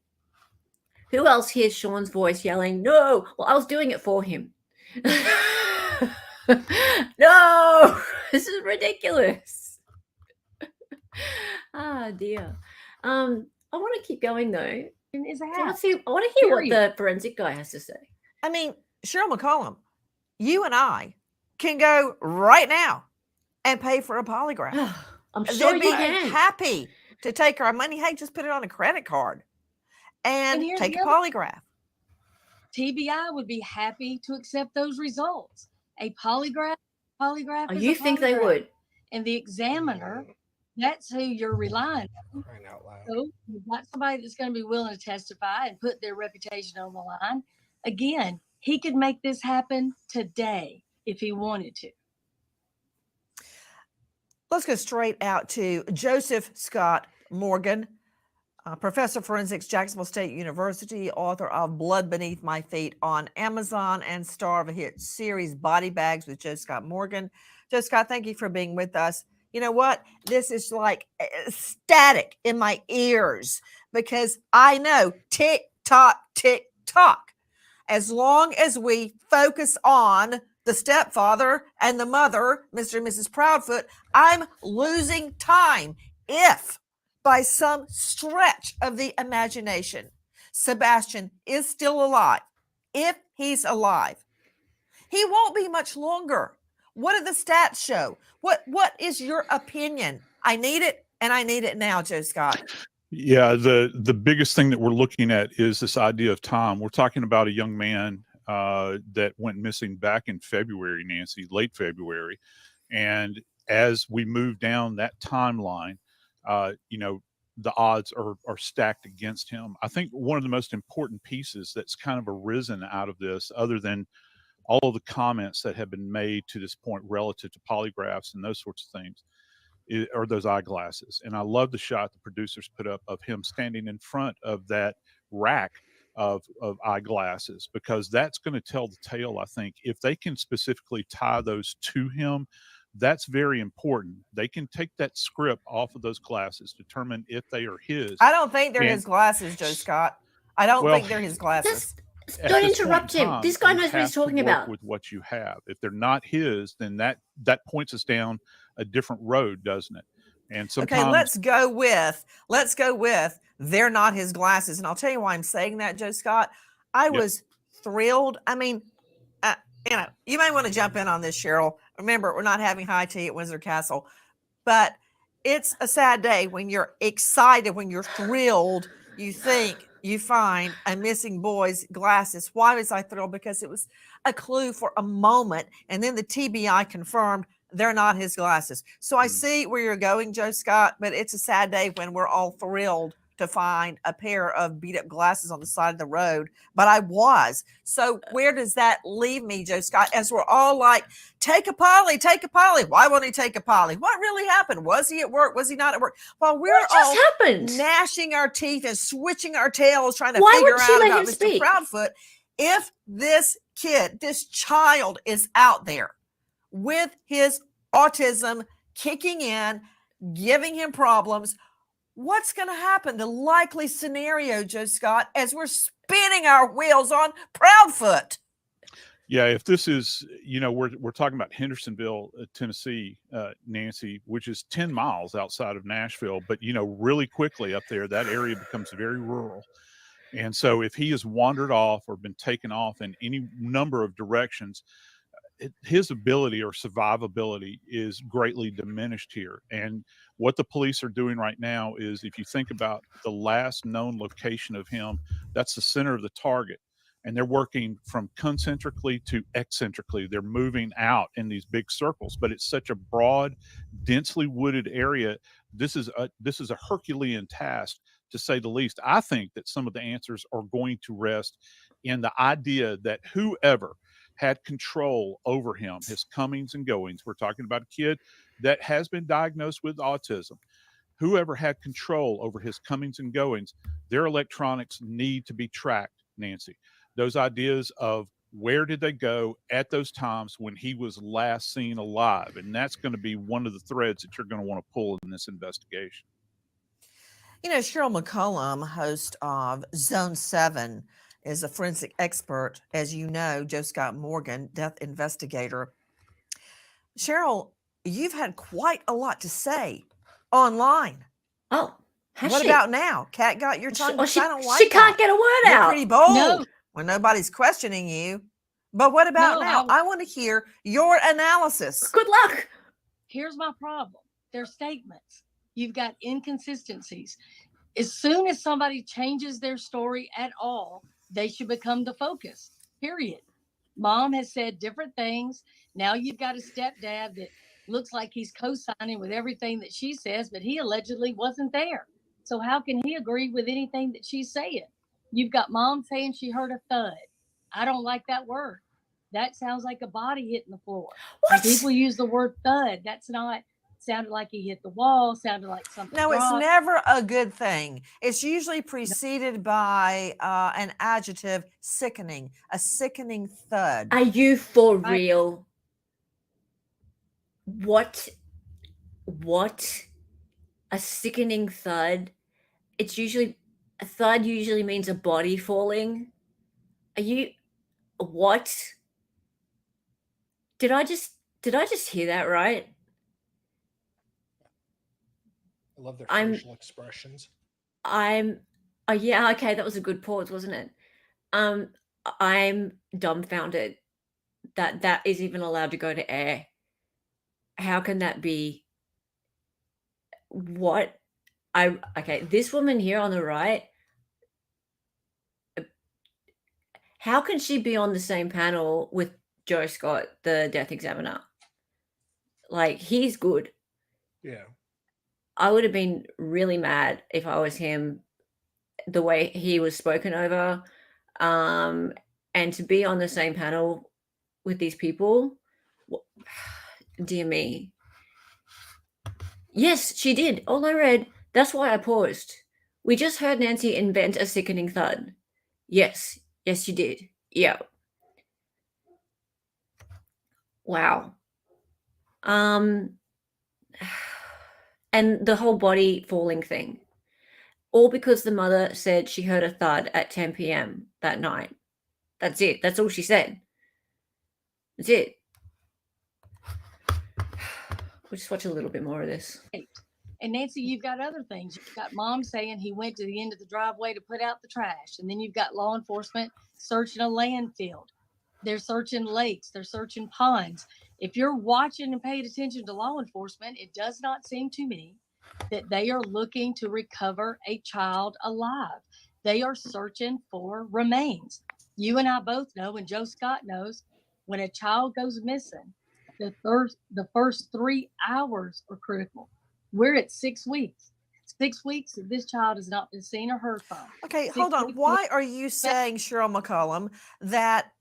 Who else hears Sean's voice yelling, no? Well, I was doing it for him. No, this is ridiculous. Dear. I want to keep going though. I want to hear what the forensic guy has to say. I mean, Cheryl McCollum, you and I can go right now and pay for a polygraph. I'm sure They'd you be can. happy to take our money. Hey, just put it on a credit card and here's take the a other- polygraph. TBI would be happy to accept those results. A polygraph Oh, is you a think they polygraph. would? And the examiner, that's who you're relying on. Crying out loud. So you've got somebody that's going to be willing to testify and put their reputation on the line. Again, he could make this happen today if he wanted to. Let's go straight out to Joseph Scott Morgan, professor of forensics, Jacksonville State University, author of Blood Beneath My Feet on Amazon, and star of a hit series, Body Bags with Joe Scott Morgan. Joe Scott, thank you for being with us. You know what? This is like static in my ears because I know tick tock, tick tock. As long as we focus on the stepfather and the mother, Mr. and Mrs. Proudfoot, I'm losing time. If by some stretch of the imagination, Sebastian is still alive, if he's alive, he won't be much longer. What do the stats show? What is your opinion? I need it, and I need it now, Joe Scott. Yeah, the biggest thing that we're looking at is this idea of time. We're talking about a young man that went missing back in February, Nancy, late February. And as we move down that timeline, you know, the odds are stacked against him. I think one of the most important pieces that's kind of arisen out of this, other than all of the comments that have been made to this point relative to polygraphs and those sorts of things, are those eyeglasses. And I love the shot the producers put up of him standing in front of that rack of eyeglasses, because that's going to tell the tale. I think if they can specifically tie those to him, that's very important. They can take that script off of those glasses, determine if they are his. I don't think they're his glasses, Joe Scott. I don't think they're his glasses. Don't interrupt him. This guy knows what he's talking about. With what you have, if they're not his, then that points us down a different road, doesn't it? And sometimes, okay, let's go with they're not his glasses, and I'll tell you why I'm saying that, Joe Scott. I was thrilled. I mean, you know, you may want to jump in on this, Cheryl. Remember, we're not having high tea at Windsor Castle, but it's a sad day when you're excited, when you're thrilled. You think you find a missing boy's glasses. Why was I thrilled? Because it was a clue for a moment, and then the TBI confirmed they're not his glasses. So I see where you're going, Joe Scott, but it's a sad day when we're all thrilled to find a pair of beat up glasses on the side of the road. But I was. So where does that leave me, Joe Scott? As we're all like, take a poly, take a poly. Why won't he take a poly? What really happened? Was he at work? Was he not at work? While we're all gnashing our teeth and switching our tails trying to figure out about Mr. Proudfoot, if this kid, this child is out there with his autism kicking in, giving him problems, what's going to happen? The likely scenario, Joe Scott, as we're spinning our wheels on Proudfoot. Yeah, if this is, you know, we're talking about Hendersonville, Tennessee, Nancy, which is 10 miles outside of Nashville, but, you know, really quickly up there, that area becomes very rural. And so if he has wandered off or been taken off in any number of directions, his ability or survivability is greatly diminished here. And what the police are doing right now is, if you think about the last known location of him, that's the center of the target. And they're working from concentrically to eccentrically. They're moving out in these big circles, but it's such a broad, densely wooded area. This is a Herculean task, to say the least. I think that some of the answers are going to rest in the idea that whoever had control over him, his comings and goings. We're talking about a kid that has been diagnosed with autism. Whoever had control over his comings and goings, their electronics need to be tracked, Nancy. Those ideas of where did they go at those times when he was last seen alive. And that's going to be one of the threads that you're going to want to pull in this investigation. You know, Cheryl McCollum, host of Zone 7, is a forensic expert, as you know. Joe Scott Morgan, death investigator. Cheryl, you've had quite a lot to say online. Oh, what about now? Cat got your tongue? She I don't like she can't get a word You're out. pretty bold No. when nobody's questioning you. But what about No, now? I want to hear your analysis. Good luck. Here's my problem. Their statements. You've got inconsistencies. As soon as somebody changes their story at all, they should become the focus, period. Mom has said different things. Now you've got a stepdad that looks like he's co-signing with everything that she says, but he allegedly wasn't there. So how can he agree with anything that she's saying? You've got mom saying she heard a thud. I don't like that word. That sounds like a body hitting the floor. When people use the word thud, that's not, sounded like he hit the wall, sounded like something. No, dropped. it's never a good thing. It's usually preceded by an adjective, sickening, a sickening thud. Are you for real? What What? A sickening thud? It's usually a thud usually means a body falling. Are you what? Did I just hear that right? I love their I'm facial expressions. I'm oh yeah, okay, that was a good pause, wasn't it? Um, I'm dumbfounded that that is even allowed to go to air. How can that be? What? Okay, this woman here on the right, how can she be on the same panel with Joe Scott, the death examiner? Like, he's good. Yeah. I would have been really mad if I was him, the way he was spoken over. And to be on the same panel with these people, dear me. Yes, she did. All I read, that's why I paused. We just heard Nancy invent a sickening thud. Yes, yes, you did. Yeah. Wow. Um, and the whole body falling thing, all because the mother said she heard a thud at 10 p.m. that night. That's it. That's all she said. That's it. We'll just watch a little bit more of this. And Nancy, you've got other things. You've got mom saying he went to the end of the driveway to put out the trash. And then you've got law enforcement searching a landfill. They're searching lakes. They're searching ponds. If you're watching and paying attention to law enforcement, it does not seem to me that they are looking to recover a child alive. They are searching for remains. You and I both know, and Joe Scott knows, when a child goes missing, the first 3 hours are critical. We're at 6 weeks. 6 weeks that this child has not been seen or heard from. Okay, 6 hold on. weeks Why are you saying, Cheryl McCollum, that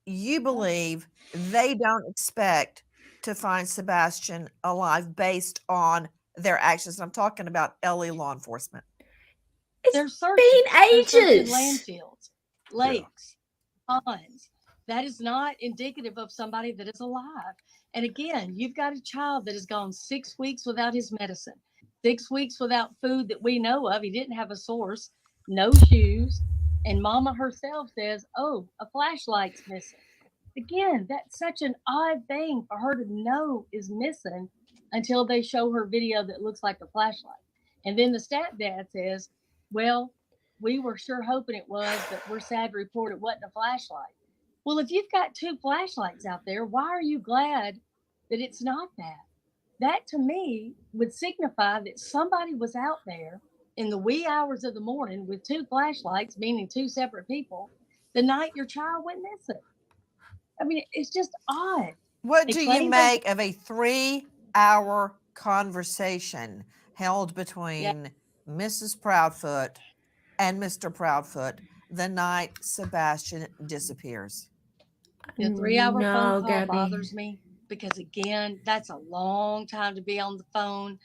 you believe they don't expect to find Sebastian alive based on their actions? I'm talking about LA law enforcement. They're searching. They're searching landfills, lakes, ponds. That is not indicative of somebody that is alive. And again, you've got a child that has gone 6 weeks without his medicine, 6 weeks without food that we know of. He didn't have a source, no shoes. And mama herself says, oh, a flashlight's missing. Again, that's such an odd thing for her to know is missing until they show her video that looks like a flashlight. And then the stepdad says, well, we were sure hoping it was, but we're sad to report it wasn't a flashlight. Well, if you've got 2 flashlights out there, why are you glad that it's not that? That to me would signify that somebody was out there in the wee hours of the morning with 2 flashlights, meaning 2 separate people, the night your child went missing. I mean, it's just odd. What They do you claim make of a 3-hour conversation held between Mrs. Proudfoot and Mr. Proudfoot the night Sebastian disappears? The 3-hour No, phone call Gabby. bothers me because, again, that's a long time to be on the phone.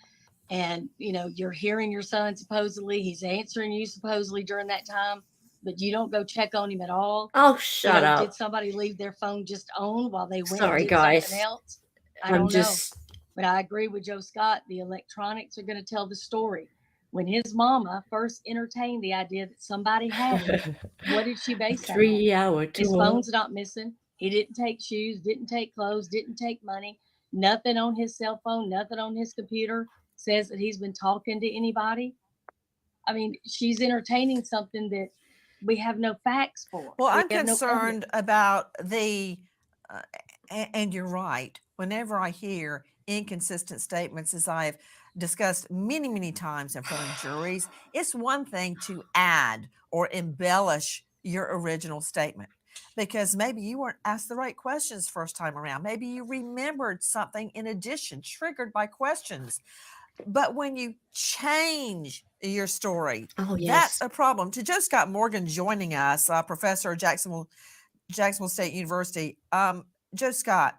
And, you know, you're hearing your son supposedly, he's answering you supposedly during that time, but you don't go check on him at all. Oh, shut up. Did somebody leave their phone just on while they went Sorry, and did guys. something else? I I'm don't just- know. But I agree with Joe Scott. The electronics are going to tell the story. When his mama first entertained the idea that somebody had him, what did she base that on? 3-hour His tour. phone's not missing. He didn't take shoes, didn't take clothes, didn't take money, nothing on his cell phone, nothing on his computer says that he's been talking to anybody. I mean, she's entertaining something that we have no facts for. Well, We I'm have no concerned about the, and you're right. Whenever I hear inconsistent statements, as I have discussed many, many times in front of juries, it's one thing to add or embellish your original statement because maybe you weren't asked the right questions first time around. Maybe you remembered something in addition, triggered by questions. But when you change your story, Oh, yes. that's a problem. To Joe Scott Morgan joining us, professor at Jacksonville State University. Joe Scott,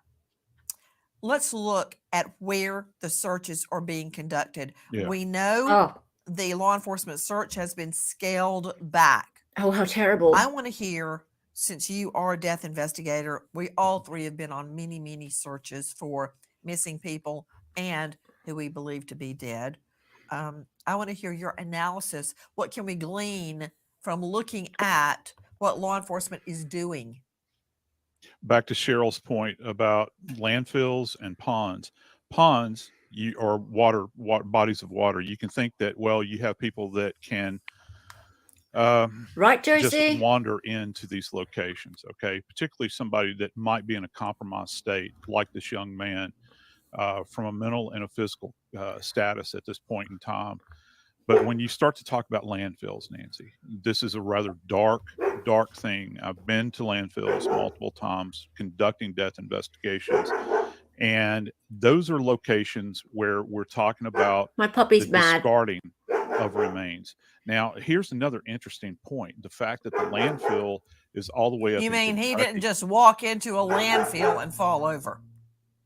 let's look at where the searches are being conducted. Yeah. We know the law enforcement search has been scaled back. Oh, how terrible. I want to hear, since you are a death investigator, we all three have been on many, many searches for missing people and who we believe to be dead. I want to hear your analysis. What can we glean from looking at what law enforcement is doing? Back to Cheryl's point about landfills and ponds. Ponds, or water, bodies of water. You can think that, well, you have people that can right, just Josie? wander into these locations. Okay, particularly somebody that might be in a compromised state, like this young man, from a mental and a physical status at this point in time. But when you start to talk about landfills, Nancy, this is a rather dark thing. I've been to landfills multiple times conducting death investigations. And those are locations where we're talking about My puppy's the mad. discarding of remains. Now, here's another interesting point. The fact that the landfill is all the way up You in mean he Kentucky. didn't just walk into a landfill and fall over?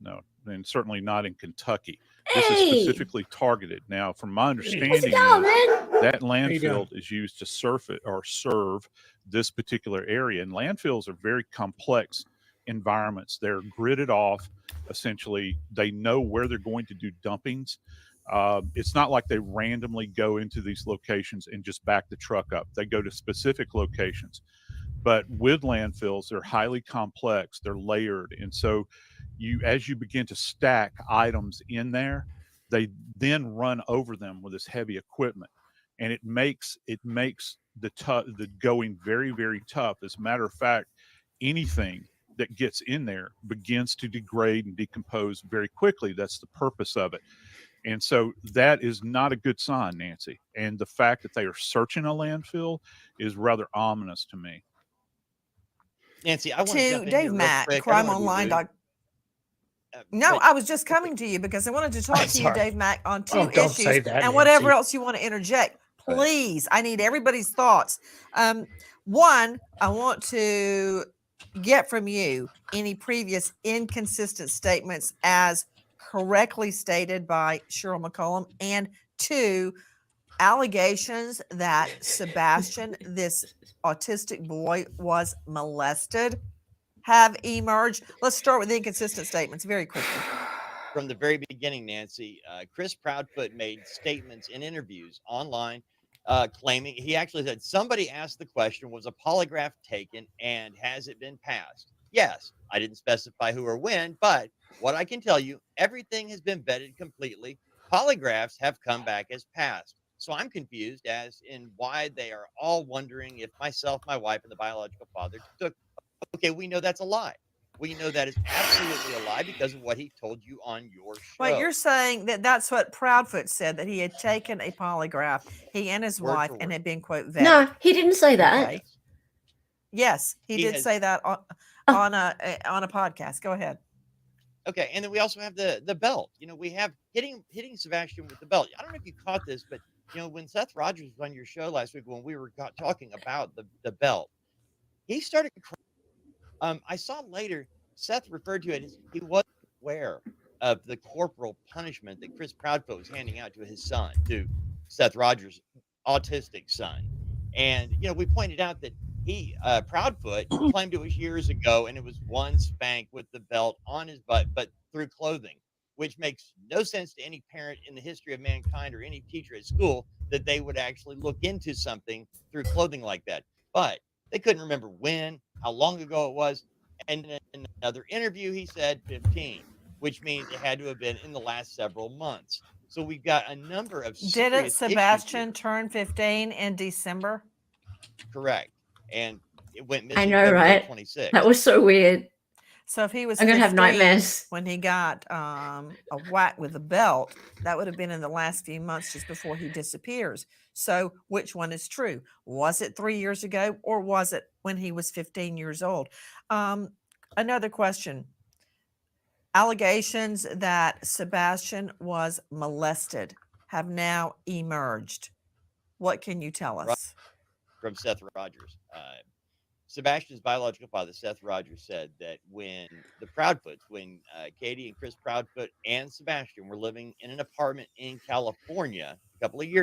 No, and certainly not in Kentucky. This is Hey! specifically targeted. Now, from my understanding, What's going, man? that landfill is used to serve this particular area. And landfills are very complex environments. They're gridded off. Essentially, they know where they're going to do dumpings. It's not like they randomly go into these locations and just back the truck up. They go to specific locations. But with landfills, they're highly complex. They're layered. And so as you begin to stack items in there, they then run over them with this heavy equipment, and it makes the going very, very tough. As a matter of fact, anything that gets in there begins to degrade and decompose very quickly. That's the purpose of it. And so that is not a good sign, Nancy. And the fact that they are searching a landfill is rather ominous to me. Nancy, I want to To jump in Dave here real Mack, quick. I don't wanna be crimeonline. rude. No, but- I was just coming to you because I wanted to talk to you, Sorry. Dave Mack, on two Oh, don't say issues that, and whatever Nancy. else you want to interject. Go ahead. Please, I need everybody's thoughts. One, I want to get from you any previous inconsistent statements as correctly stated by Cheryl McCollum, and two, allegations that Sebastian, this autistic boy, was molested have emerged. Let's start with inconsistent statements very quickly. From the very beginning, Nancy, Chris Proudfoot made statements in interviews online claiming, he actually said, somebody asked the question, was a polygraph taken and has it been passed? Yes, I didn't specify who or when, but what I can tell you, everything has been vetted completely. Polygraphs have come back as passed. So I'm confused as in why they are all wondering if myself, my wife, and the biological father took. Okay, we know that's a lie. We know that is absolutely a lie because of what he told you on your show. But you're saying that that's what Proudfoot said, that he had taken a polygraph, he and his Word wife, for and word. had been, quote, vetted. No, he didn't say that. Okay. Yes, he He did has- say that on a podcast. Go ahead. Okay, and then we also have the belt. You know, we have hitting Sebastian with the belt. I don't know if you caught this, but you know, when Seth Rogers was on your show last week, when we were talking about the belt, he started crying. I saw later Seth referred to it as he wasn't aware of the corporal punishment that Chris Proudfoot was handing out to his son, to Seth Rogers' autistic son. And you know, we pointed out that he Proudfoot claimed it was years ago, and it was one spank with the belt on his butt, but through clothing, which makes no sense to any parent in the history of mankind or any teacher at school that they would actually look into something through clothing like that. But they couldn't remember when, how long ago it was. And in another interview, he said 15, which means it had to have been in the last several months. So we've got a number of Didn't serious issues Sebastian here. turn 15 in December? Correct. And it went I missing know, February right? 26th. That was so weird. So if he was I'm gonna have 15 nightmares. when he got a whack with a belt, that would have been in the last few months just before he disappears. So which one is true? Was it 3 years ago, or was it when he was 15 years old? Another question. Allegations that Sebastian was molested have now emerged. What can you tell us? From Seth Rogers. Sebastian's biological father, Seth Rogers, said that when the Proudfoots, when Katie and Chris Proudfoot and Sebastian were living in an apartment in California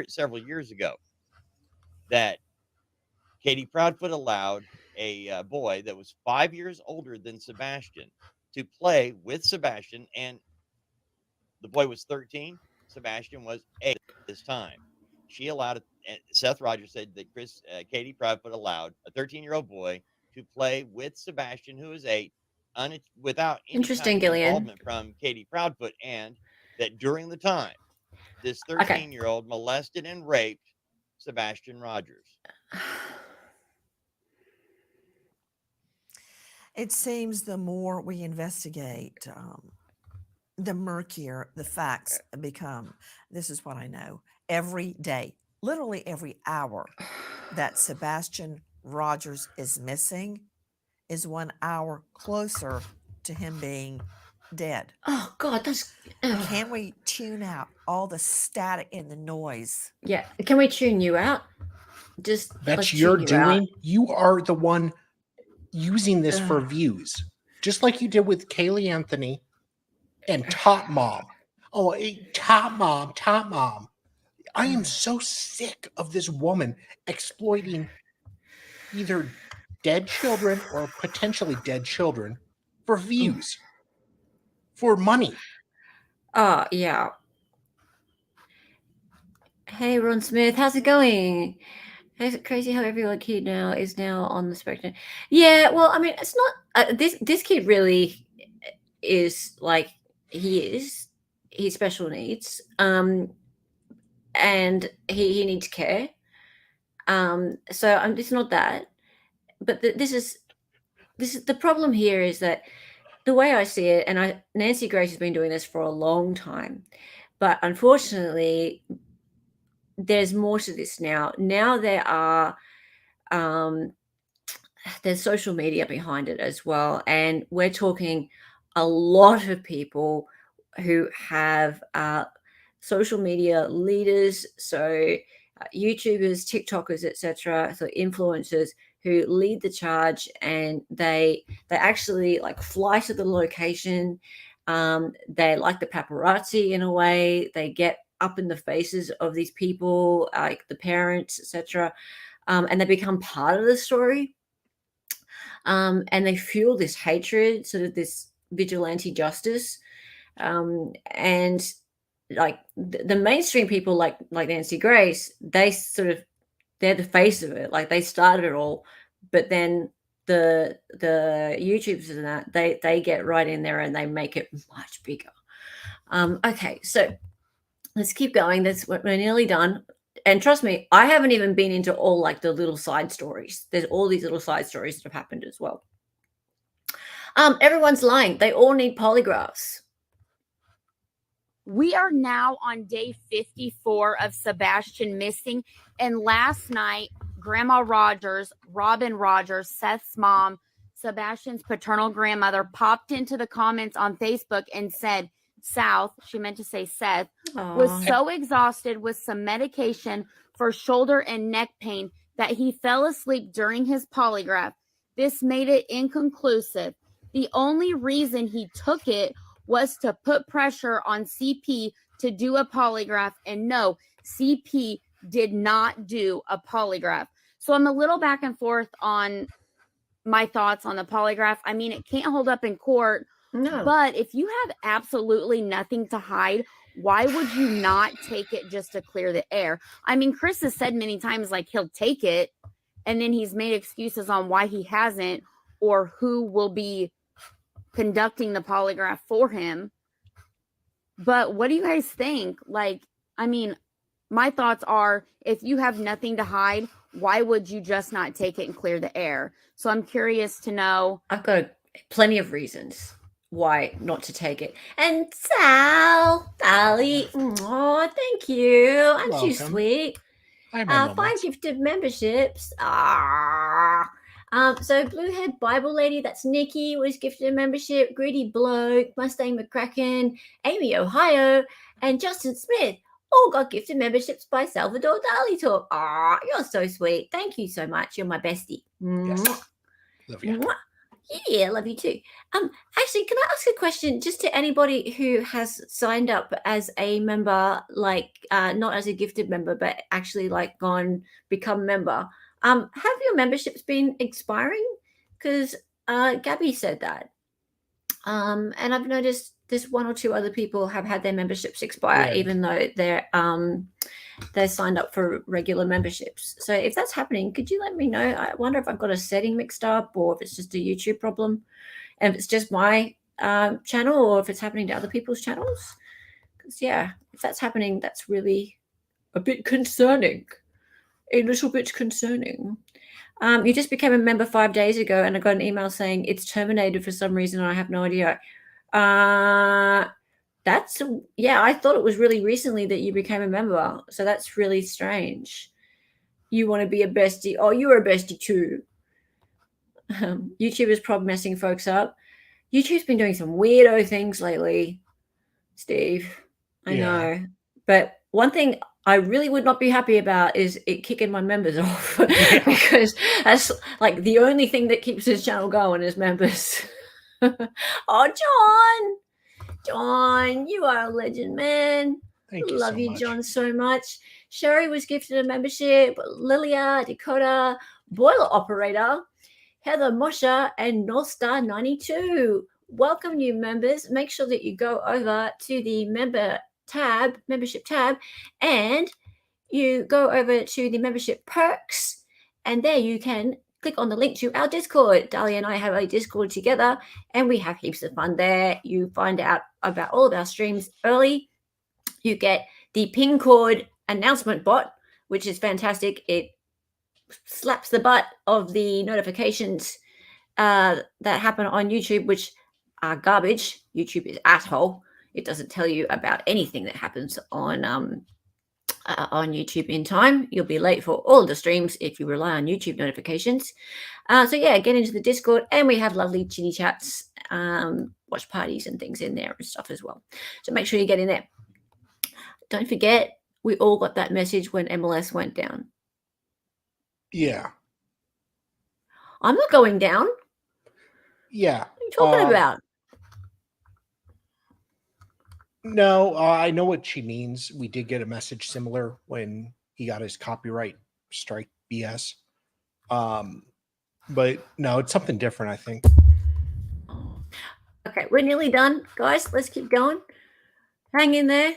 several years ago, that Katie Proudfoot allowed a boy that was 5 years older than Sebastian to play with Sebastian, and the boy was 13. Sebastian was at this time. She allowed, and Seth Rogers said that Katie Proudfoot allowed a 13-year-old boy to play with Sebastian, who is 8, without any Interesting, kind of Gillian. involvement from Katie Proudfoot, and that during the time, this Okay. 13-year-old molested and raped Sebastian Rogers. It seems the more we investigate, the murkier the facts become. This is what I know. Every day, literally every hour that Sebastian Rogers is missing is 1 hour closer to him being dead. Oh God, that's. Can we tune out all the static and the noise? Yeah. Can we tune you out? Just That's let's your tune you out. doing. You are the one using this for views, just like you did with Kaylee Anthony and Top Mom. Oh, Top Mom, Top Mom. I am so sick of this woman exploiting either dead children or potentially dead children for views, for money. Yeah. Hey, Ron Smith, how's it going? Is it crazy how every kid now is now on the spectrum? Yeah, well, I mean, it's not this kid really is like he's special needs, and he needs care. So it's not that, but this is the problem here is that the way I see it, and Nancy Grace has been doing this for a long time, but unfortunately, there's more to this now. Now there are there's social media behind it as well, and we're talking a lot of people who have social media leaders, so YouTubers, TikTokers, etc., so influencers who lead the charge, and they actually fly to the location. They like the paparazzi in a way. They get up in the faces of these people, like the parents, etc., and they become part of the story. And they fuel this hatred, sort of this vigilante justice, and like the mainstream people, like Nancy Grace, they're the face of it. Like they started it all, but then the YouTubers and that they get right in there and they make it much bigger. Okay, so let's keep going. We're nearly done. And trust me, I haven't even been into all the little side stories. There's all these little side stories that have happened as well. Everyone's lying. They all need polygraphs. We are now on day 54 of Sebastian missing. And last night, Grandma Rogers, Robin Rogers, Seth's mom, Sebastian's paternal grandmother, popped into the comments on Facebook and said, South, she meant to say Seth, was so exhausted with some medication for shoulder and neck pain that he fell asleep during his polygraph. This made it inconclusive. The only reason he took it was to put pressure on CP to do a polygraph. And no, CP did not do a polygraph. So I'm a little back and forth on my thoughts on the polygraph. I mean, it can't hold up in court. No. But if you have absolutely nothing to hide, why would you not take it just to clear the air? I mean, Chris has said many times, he'll take it, and then he's made excuses on why he hasn't or who will be conducting the polygraph for him. But what do you guys think? I mean, my thoughts are, if you have nothing to hide, why would you just not take it and clear the air? So I'm curious to know. I've got plenty of reasons why not to take it. And Sally, oh, thank you. Aren't you sweet? Hi, my 5 gifted memberships. So Bluehead Bible Lady, that's Nikki, was gifted a membership. Greedy Bloke, Mustang McCracken, Amy Ohio, and Justin Smith all got gifted memberships by Salvador Dali Talk. You're so sweet. Thank you so much. You're my bestie. Yes. Love you. Yeah, love you too. Actually, can I ask a question just to anybody who has signed up as a member, not as a gifted member, but actually become a member? Have your memberships been expiring? Because Gabby said that. And I've noticed this 1 or 2 other people have had their memberships expire, Yeah. even though they're signed up for regular memberships. So if that's happening, could you let me know? I wonder if I've got a setting mixed up, or if it's just a YouTube problem, and if it's just my channel, or if it's happening to other people's channels. Because yeah, if that's happening, that's really a bit concerning. A little bit concerning. You just became a member 5 days ago, and I got an email saying it's terminated for some reason. And I have no idea. That's yeah. I thought it was really recently that you became a member, so that's really strange. You want to be a bestie? Oh, you're a bestie too. YouTube is probably messing folks up. YouTube's been doing some weirdo things lately, Steve. I know, but one thing I really would not be happy about is it kicking my members off because that's like the only thing that keeps this channel going is members. Oh, John, you are a legend, man. Thank you Love so you, much. John, so much. Sherry was gifted a membership. Lilia, Dakota, Boiler Operator, Heather Mosher, and North Star 92. Welcome, new members. Make sure that you go over to the membership tab, and you go over to the membership perks, and there you can click on the link to our Discord. Dahlia and I have a Discord together, and we have heaps of fun there. You find out about all of our streams early. You get the pin code announcement bot, which is fantastic. It slaps the butt of the notifications that happen on YouTube, which are garbage. YouTube is asshole. It doesn't tell you about anything that happens on YouTube in time. You'll be late for all the streams if you rely on YouTube notifications. So yeah, get into the Discord, and we have lovely chitty chats, watch parties and things in there and stuff as well. So make sure you get in there. Don't forget, we all got that message when MLS went down. Yeah. I'm not going down. Yeah. What are you talking about? No, I know what she means. We did get a message similar when he got his copyright strike BS. But no, it's something different, I think. Okay, we're nearly done, guys. Let's keep going. Hang in there.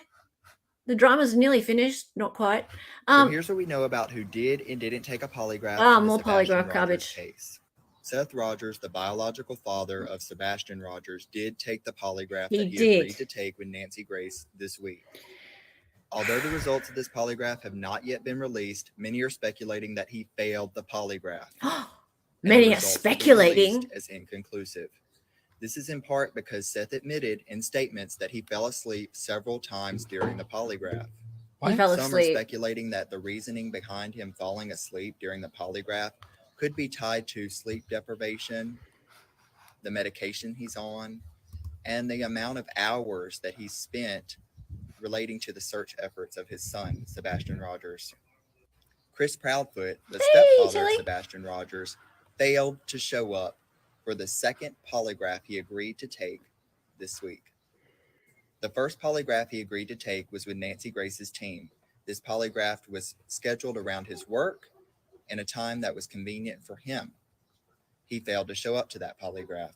The drama's nearly finished. Not quite. So here's what we know about who did and didn't take a polygraph. in the More Sebastian polygraph Rogers garbage. case. Seth Rogers, the biological father of Sebastian Rogers, did take the polygraph He that he did. agreed to take with Nancy Grace this week. Although the results of this polygraph have not yet been released, many are speculating that he failed the polygraph. and the Many are results will be speculating. released as inconclusive. This is in part because Seth admitted in statements that he fell asleep several times during the polygraph. He fell Some are asleep. speculating that the reasoning behind him falling asleep during the polygraph could be tied to sleep deprivation, the medication he's on, and the amount of hours that he spent relating to the search efforts of his son, Sebastian Rogers. Chris Proudfoot, the stepfather Tilly. of Sebastian Rogers, failed to show up for the second polygraph he agreed to take this week. The first polygraph he agreed to take was with Nancy Grace's team. This polygraph was scheduled around his work in a time that was convenient for him. He failed to show up to that polygraph.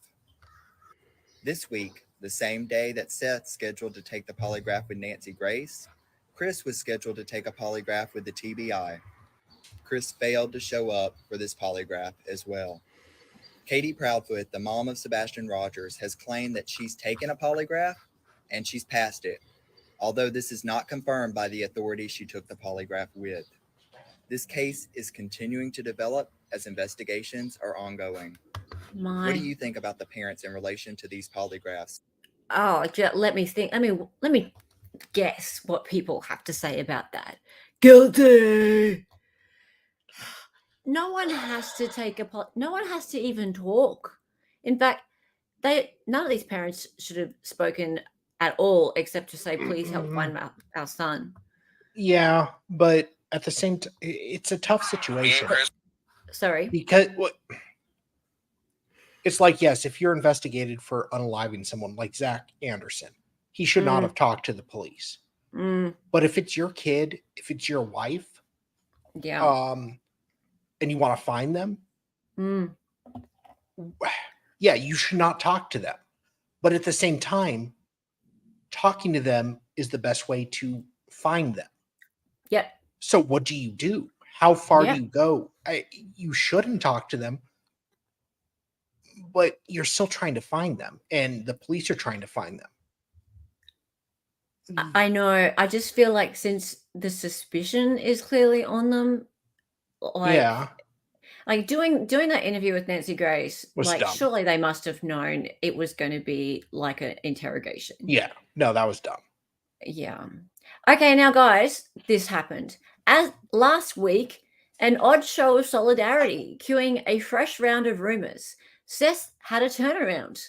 This week, the same day that Seth scheduled to take the polygraph with Nancy Grace, Chris was scheduled to take a polygraph with the TBI. Chris failed to show up for this polygraph as well. Katie Proudfoot, the mom of Sebastian Rogers, has claimed that she's taken a polygraph and she's passed it, although this is not confirmed by the authorities she took the polygraph with. This case is continuing to develop as investigations are ongoing. My. What do you think about the parents in relation to these polygraphs? Oh, let me think. Let me guess what people have to say about that. Guilty. No one has to take no one has to even talk. In fact, none of these parents should have spoken at all, except to say, "Please help find our son." Yeah, but at the same time, it's a tough situation. Sorry. Because it's like, yes, if you're investigated for unaliving someone like Zach Anderson, he should not have talked to the police. But if it's your kid, if it's your wife, yeah, and you want to find them, yeah, you should not talk to them. But at the same time, talking to them is the best way to find them. Yep. So what do you do? How far Yep. do you go? You shouldn't talk to them, but you're still trying to find them, and the police are trying to find them. I know. I just feel like since the suspicion is clearly on them, like, Yeah. like doing that interview with Nancy Grace, Was like dumb. surely they must have known it was going to be like an interrogation. Yeah. No, that was dumb. Yeah. Okay, now guys, this happened. As last week, an odd show of solidarity, cueing a fresh round of rumors. Seth had a turnaround.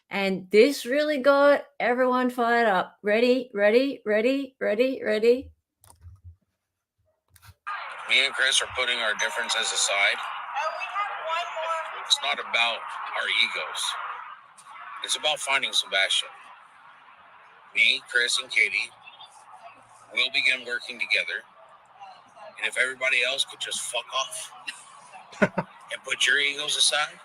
And this really got everyone fired up. Ready? Me and Chris are putting our differences aside. It's not about our egos. It's about finding Sebastian. Me, Chris, and Katie will begin working together. And if everybody else could just fuck off and put your egos aside,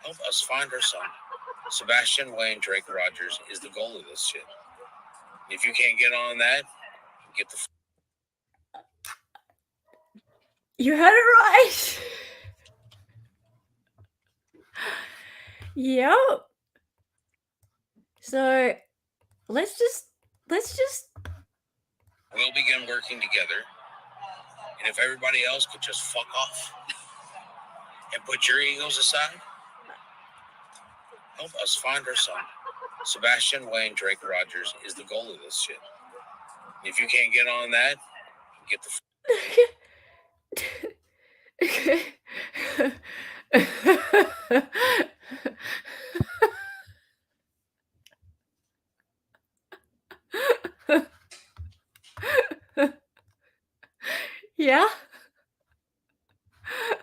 help us find our son. Sebastian Wayne Drake Rogers is the goal of this shit. If you can't get on that, get the You heard it right. Yep. So let's just we'll begin working together. And if everybody else could just fuck off and put your egos aside, help us find our son. Sebastian Wayne Drake Rogers is the goal of this shit. If you can't get on that, get the yeah.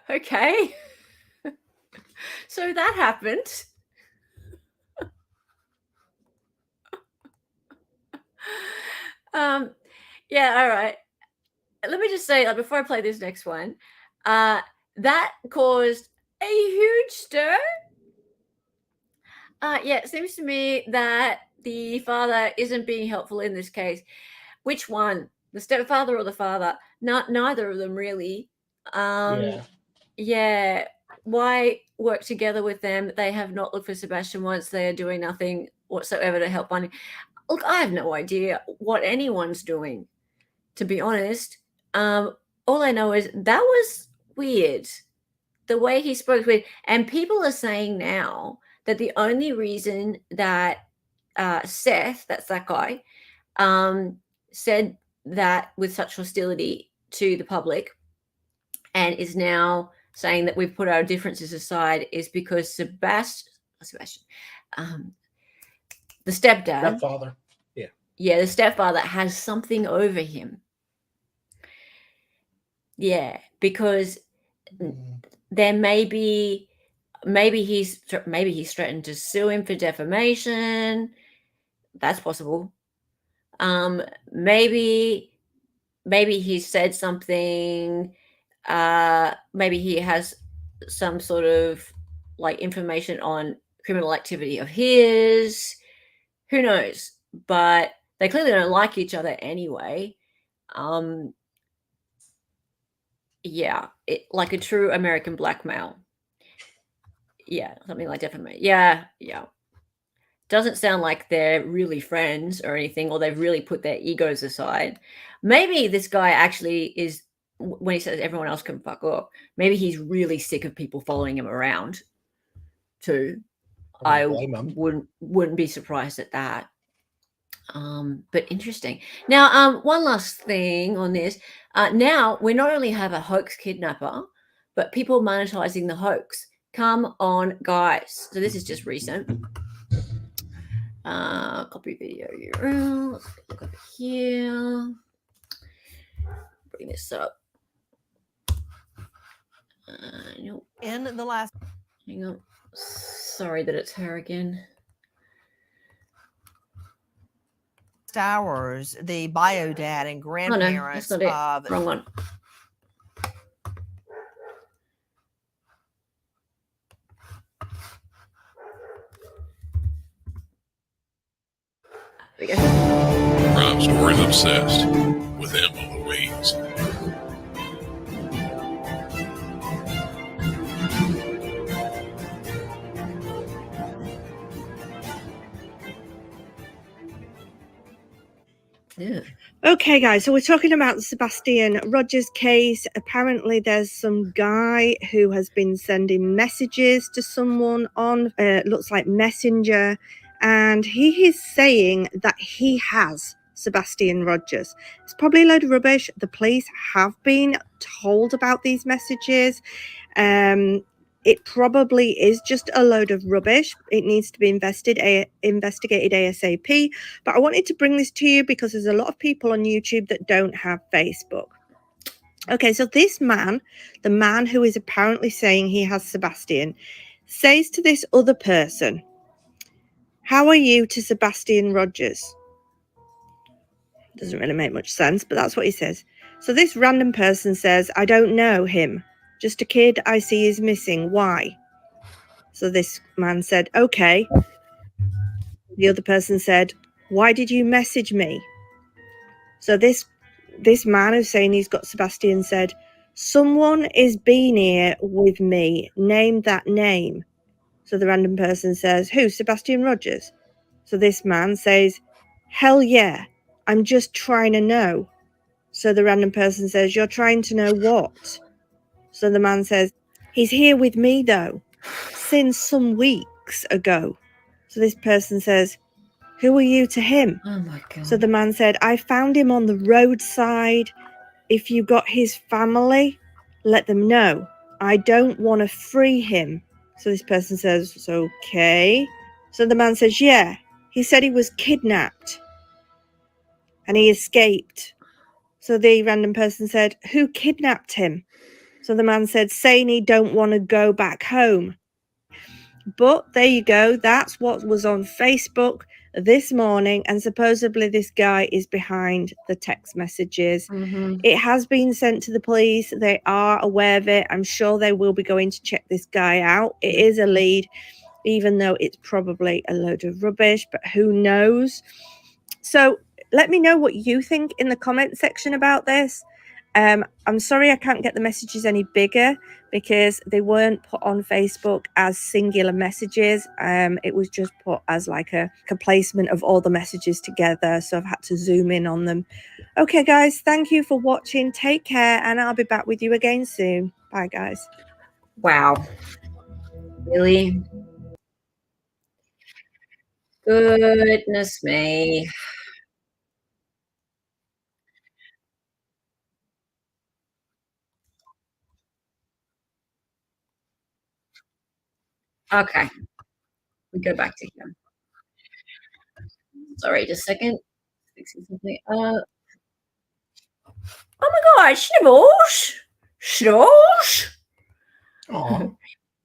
Okay. So that happened. Yeah, all right. Let me just say, like, before I play this next one, that caused a huge stir. Yeah, it seems to me that the father isn't being helpful in this case. Which one? The stepfather or the father? Neither of them really. Yeah. Why work together with them? They have not looked for Sebastian once. They are doing nothing whatsoever to help finding. Look, I have no idea what anyone's doing, to be honest. All I know is that was weird. The way he spoke weird. And people are saying now that the only reason that Seth, that's that guy, said that with such hostility to the public and is now saying that we've put our differences aside is because Sebastian, the stepdad, Stepfather. the stepfather has something over him. Yeah, because there maybe he's threatened to sue him for defamation. That's possible. Maybe he said something. Maybe he has some sort of like information on criminal activity of his. Who knows? But they clearly don't like each other anyway. Yeah, like a true American blackmail. Yeah, something like defamation. Yeah. Doesn't sound like they're really friends or anything, or they've really put their egos aside. Maybe this guy actually is, when he says everyone else can fuck off, maybe he's really sick of people following him around too. I wouldn't be surprised at that. But interesting. Now, one last thing on this. Now we not only have a hoax kidnapper, but people monetizing the hoax. Come on, guys. So this is just recent. Copy video URL. Let's look over here. Bring this up. Nope. In the last. Hang on. Sorry that it's her again. Hours, the bio dad and grandparents that's not it. of Wrong one. There we go. Crime Stories Obsessed with Emma Louise. Yeah. Okay, guys, so we're talking about the Sebastian Rogers case. Apparently, there's some guy who has been sending messages to someone on, looks like Messenger, and he is saying that he has Sebastian Rogers. It's probably a load of rubbish. The police have been told about these messages. It probably is just a load of rubbish. It needs to be investigated ASAP. But I wanted to bring this to you because there's a lot of people on YouTube that don't have Facebook. Okay, so this man, the man who is apparently saying he has Sebastian, says to this other person, "How are you to Sebastian Rogers?" Doesn't really make much sense, but that's what he says. So this random person says, "I don't know him. Just a kid I see is missing. Why?" So this man said, "Okay." The other person said, "Why did you message me?" So this man who's saying he's got Sebastian said, "Someone is been here with me. Name that name." So the random person says, "Who? Sebastian Rogers?" So this man says, "Hell yeah, I'm just trying to know." So the random person says, "You're trying to know what?" So the man says, "He's here with me though, since some weeks ago." So this person says, "Who are you to him?" Oh my God. So the man said, "I found him on the roadside. If you got his family, let them know. I don't want to free him." So this person says, "Okay." So the man says, "Yeah, he said he was kidnapped and he escaped." So the random person said, "Who kidnapped him?" So the man said, "Saying he don't want to go back home." But there you go. That's what was on Facebook this morning. And supposedly this guy is behind the text messages. Mm-hmm. It has been sent to the police. They are aware of it. I'm sure they will be going to check this guy out. It is a lead, even though it's probably a load of rubbish, but who knows? So let me know what you think in the comment section about this. I'm sorry I can't get the messages any bigger because they weren't put on Facebook as singular messages. It was just put as like a placement of all the messages together. So I've had to zoom in on them. Okay, guys, thank you for watching. Take care, and I'll be back with you again soon. Bye, guys. Wow. Really? Goodness me. Okay. We go back to him. Sorry, just a second. Fixing something. Oh my God, Snibbles! Snibbles! Oh,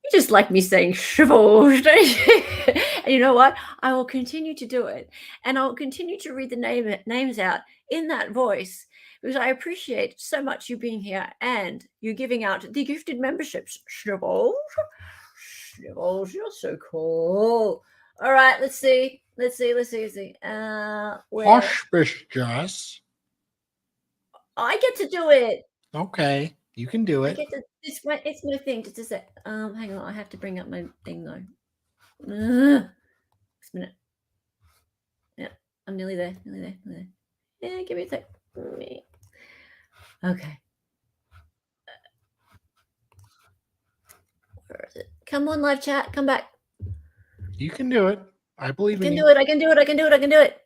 You just like me saying Snibbles, don't you? And you know what? I will continue to do it. And I'll continue to read the names out in that voice because I appreciate so much you being here and you giving out the gifted memberships. Snibbles. Snibbles, you're so cool. All right, let's see. Where? auspicious. I get to do it. Okay, you can do I it. get to. It's my thing. Just a sec. Hang on. I have to bring up my thing though. Just a minute. Yeah, I'm nearly there. Yeah, give me a sec. Okay. Where is it? Come on, live chat. Come back. You can do it. I believe in you. I can do it.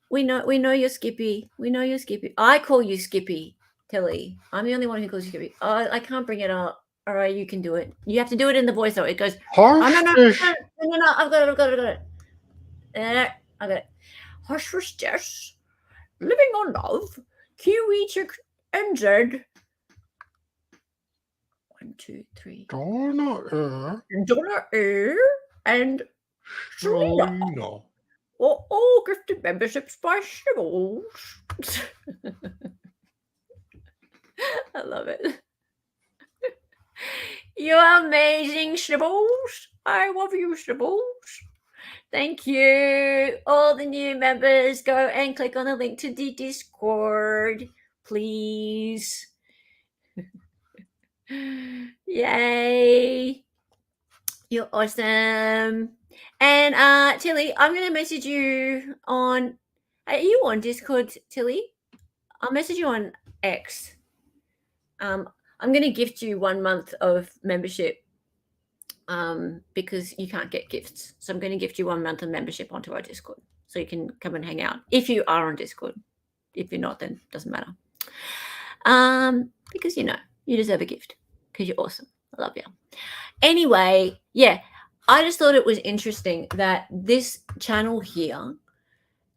We know you're Skippy. I call you Skippy, Tilly. I'm the only one who calls you Skippy. I can't bring it up. All right, you can do it. You have to do it in the voice though. It goes. Oh, no. I've got it. I got it. Hush for Jess. Living on love. Kiwi chick NZ. 1, 2, 3. Donna and Serena. All gifted memberships by Snibbles. I love it. You're amazing, Snibbles. I love you, Snibbles. Thank you. All the new members, go and click on the link to the Discord, please. Yay. You're awesome. And Tilly, I'm going to message you on... Are you on Discord, Tilly? I'll message you on X. I'm going to gift you 1 month of membership because you can't get gifts. So I'm going to gift you 1 month of membership onto our Discord so you can come and hang out if you are on Discord. If you're not, then it doesn't matter. Because, you know, you deserve a gift because you're awesome. I love you. Anyway, yeah, I just thought it was interesting that this channel here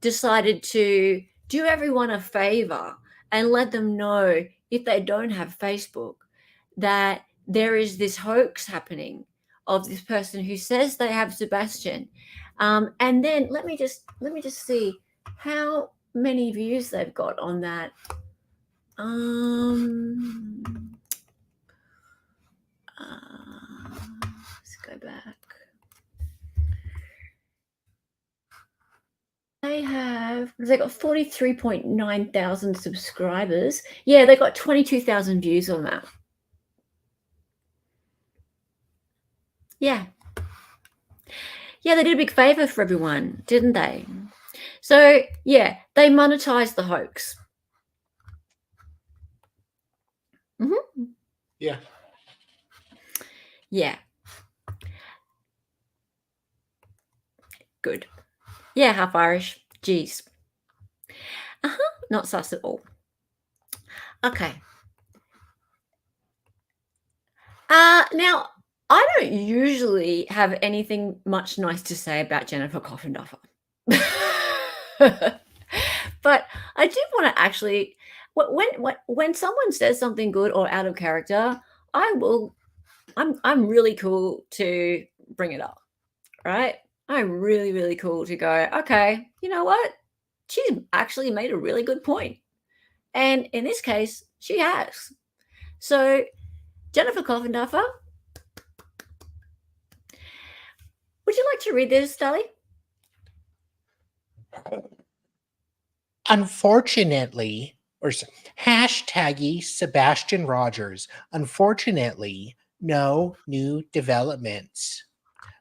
decided to do everyone a favor and let them know, if they don't have Facebook, that there is this hoax happening of this person who says they have Sebastian. And then let me just see how many views they've got on that. Let's go back. They got 43.9 thousand subscribers. Yeah, they got 22,000 views on that. Yeah. Yeah, they did a big favor for everyone, didn't they? So, yeah, they monetized the hoax. Mm-hmm. Yeah. Yeah. Good. Yeah, half Irish. Jeez. Not sus at all. Okay. Now, I don't usually have anything much nice to say about Jennifer Coffinduffer. But I do want to actually, when someone says something good or out of character, I'm really cool to bring it up, right? I'm really, really cool to go, okay, you know what? She's actually made a really good point. And in this case, she has. So, Jennifer Coffinduffer, would you like to read this, Dolly? Unfortunately, or hashtaggy Sebastian Rogers. Unfortunately, no new developments.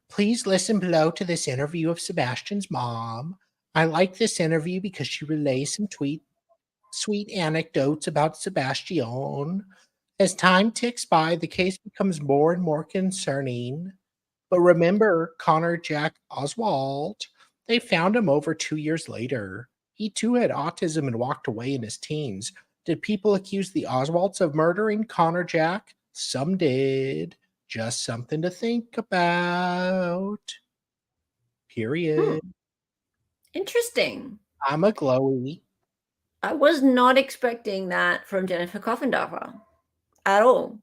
Please listen below to this interview of Sebastian's mom. I like this interview because she relays some sweet anecdotes about Sebastian. As time ticks by, the case becomes more and more concerning. But remember Connor Jack Oswald? They found him over 2 years later. He too had autism and walked away in his teens. Did people accuse the Oswalds of murdering Connor Jack? Some did. Just something to think about. Period. Interesting. I'm a glowy. I was not expecting that from Jennifer Coffinduffer at all.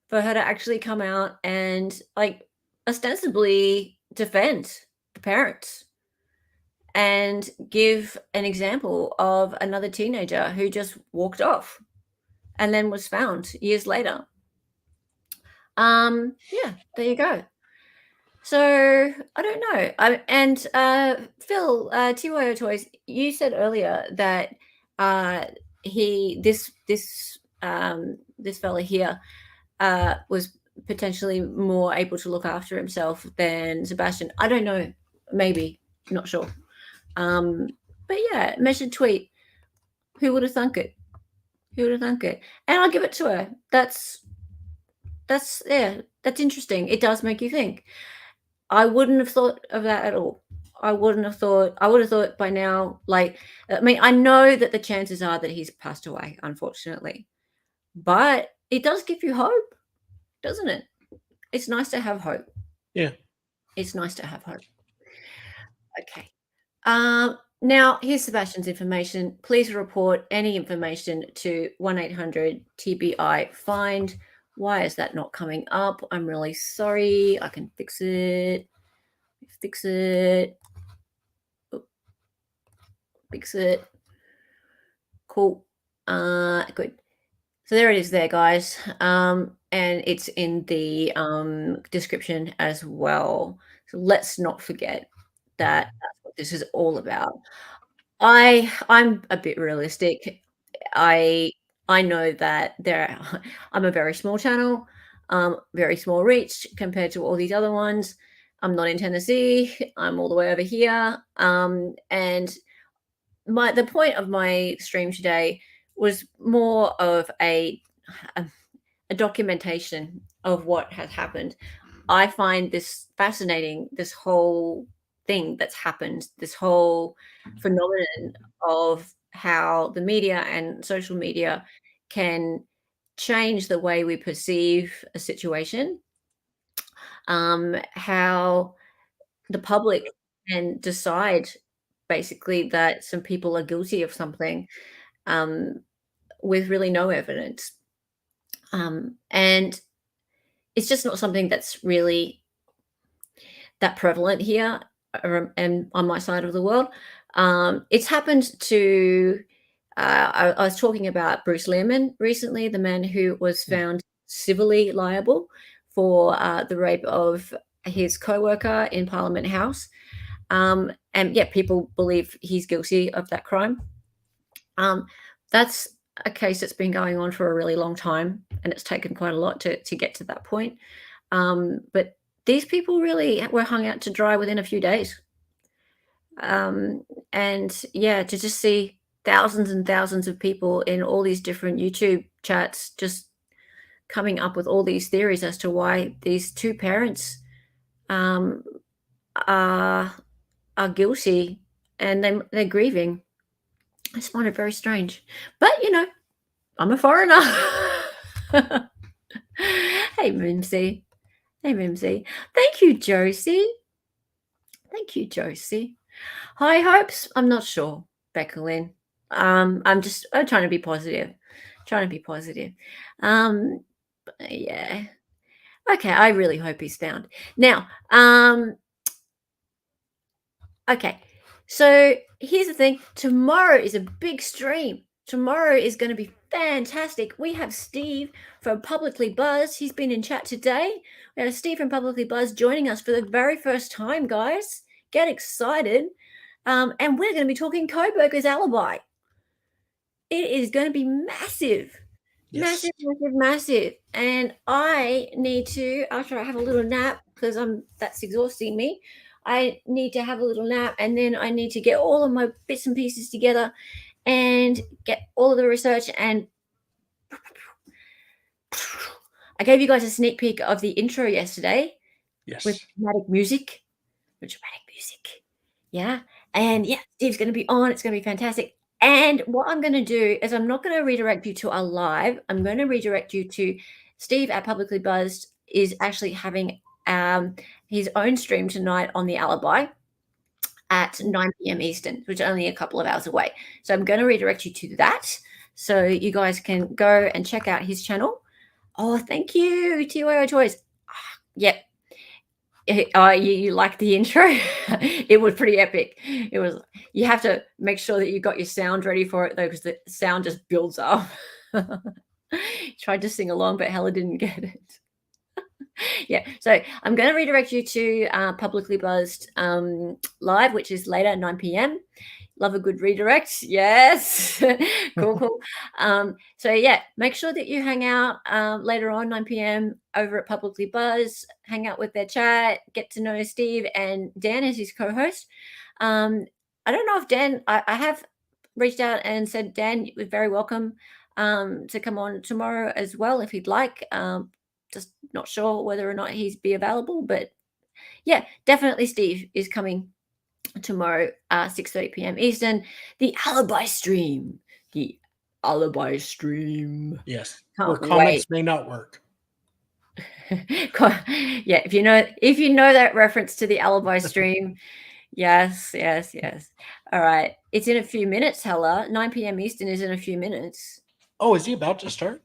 For her to actually come out and, like, ostensibly defend the parents and give an example of another teenager who just walked off and then was found years later. Yeah, there you go. So I don't know. Phil, TYO Toys, you said earlier that this fella here was potentially more able to look after himself than Sebastian. I don't know, maybe, not sure. But yeah, measured tweet. Who would have thunk it? Who would have thunk it? And I'll give it to her. That's interesting. It does make you think. I wouldn't have thought of that at all. I would have thought by now, like, I mean, I know that the chances are that he's passed away, unfortunately. But it does give you hope, doesn't it? It's nice to have hope. Yeah. It's nice to have hope. Okay. Now, here's Sebastian's information. Please report any information to 1-800-TBI-FIND. Why is that not coming up? I'm really sorry. I can fix it. Fix it. Oh. Fix it. Cool. Good. So there it is there, guys. And it's in the description as well. So let's not forget that's what this is all about. I'm a bit realistic. I know that I'm a very small channel, very small reach compared to all these other ones. I'm not in Tennessee. I'm all the way over here. And the point of my stream today was more of a documentation of what has happened. I find this fascinating, this whole thing that's happened, this whole phenomenon of how the media and social media can change the way we perceive a situation, how the public can decide basically that some people are guilty of something with really no evidence. And it's just not something that's really that prevalent here and on my side of the world. It's happened to, I was talking about Bruce Lehrman recently, the man who was found civilly liable for the rape of his co-worker in Parliament House. And yet people believe he's guilty of that crime. That's a case that's been going on for a really long time, and it's taken quite a lot to get to that point. But these people really were hung out to dry within a few days. And yeah, to just see thousands and thousands of people in all these different YouTube chats just coming up with all these theories as to why these two parents are guilty, and they're grieving. I just find it very strange. But, I'm a foreigner. Hey, Mimsy. Hey, Mimsy. Thank you, Josie. Thank you, Josie. High hopes? I'm not sure, Becca Lynn. I'm trying to be positive. Yeah. Okay, I really hope he's found. Now, okay. So here's the thing. Tomorrow is a big stream. Tomorrow is going to be fantastic. We have Steve from Publicly Buzzed. He's been in chat today. We have Steve from Publicly Buzzed joining us for the very first time, guys. Get excited. And we're going to be talking Coburger's alibi. It is going to be massive. Yes. Massive. And I need to, after I have a little nap, because that's exhausting me, I need to have a little nap, and then I need to get all of my bits and pieces together and get all of the research. And I gave you guys a sneak peek of the intro yesterday. Yes. With dramatic music. Yeah. And yeah, Steve's going to be on. It's going to be fantastic. And what I'm going to do is I'm not going to redirect you to our live. I'm going to redirect you to Steve at Publicly Buzzed is actually having his own stream tonight on the alibi at 9 p.m. Eastern, which is only a couple of hours away. So I'm going to redirect you to that so you guys can go and check out his channel. Oh, thank you, TYO Toys. Yep. You like the intro? It was pretty epic. It was. You have to make sure that you got your sound ready for it though, because the sound just builds up. Tried to sing along, but Hella didn't get it. Yeah, so I'm going to redirect you to Publicly Buzzed live, which is later at 9 p.m. Love a good redirect. Yes. Cool. So yeah, make sure that you hang out later on 9 p.m. over at Publicly Buzz, hang out with their chat, get to know Steve and Dan as his co-host. I don't know if Dan, I have reached out and said Dan was very welcome to come on tomorrow as well if he'd like. Just not sure whether or not he'd be available, but yeah, definitely Steve is coming tomorrow, 6:30 p.m. Eastern. The alibi stream. Yes. Can't Where comments may not work. Yeah, if you know that reference to the alibi stream, yes. All right, it's in a few minutes. Hella, 9 p.m. Eastern is in a few minutes. Oh, is he about to start?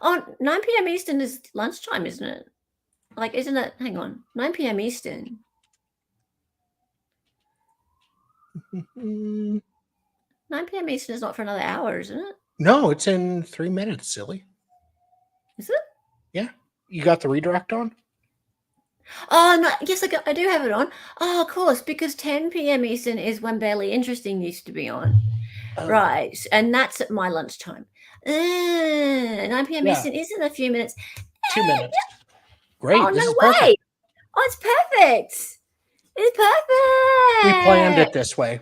Oh, 9 p.m. Eastern is lunchtime, isn't it? Like, isn't it? Hang on, 9 p.m. Eastern. 9 p.m. Eastern is not for another hour, isn't it? No, it's in 3 minutes, silly. Is it? Yeah. You got the redirect on? Oh, no, yes, I do have it on. Oh, of course, because 10 p.m. Eastern is when Barely Interesting used to be on. Oh. Right, and that's at my lunchtime. 9 p.m. Yeah. Eastern is in a few minutes. 2 minutes. Great. Oh, this no is perfect. way. Oh, it's perfect. It's perfect. We planned it this way.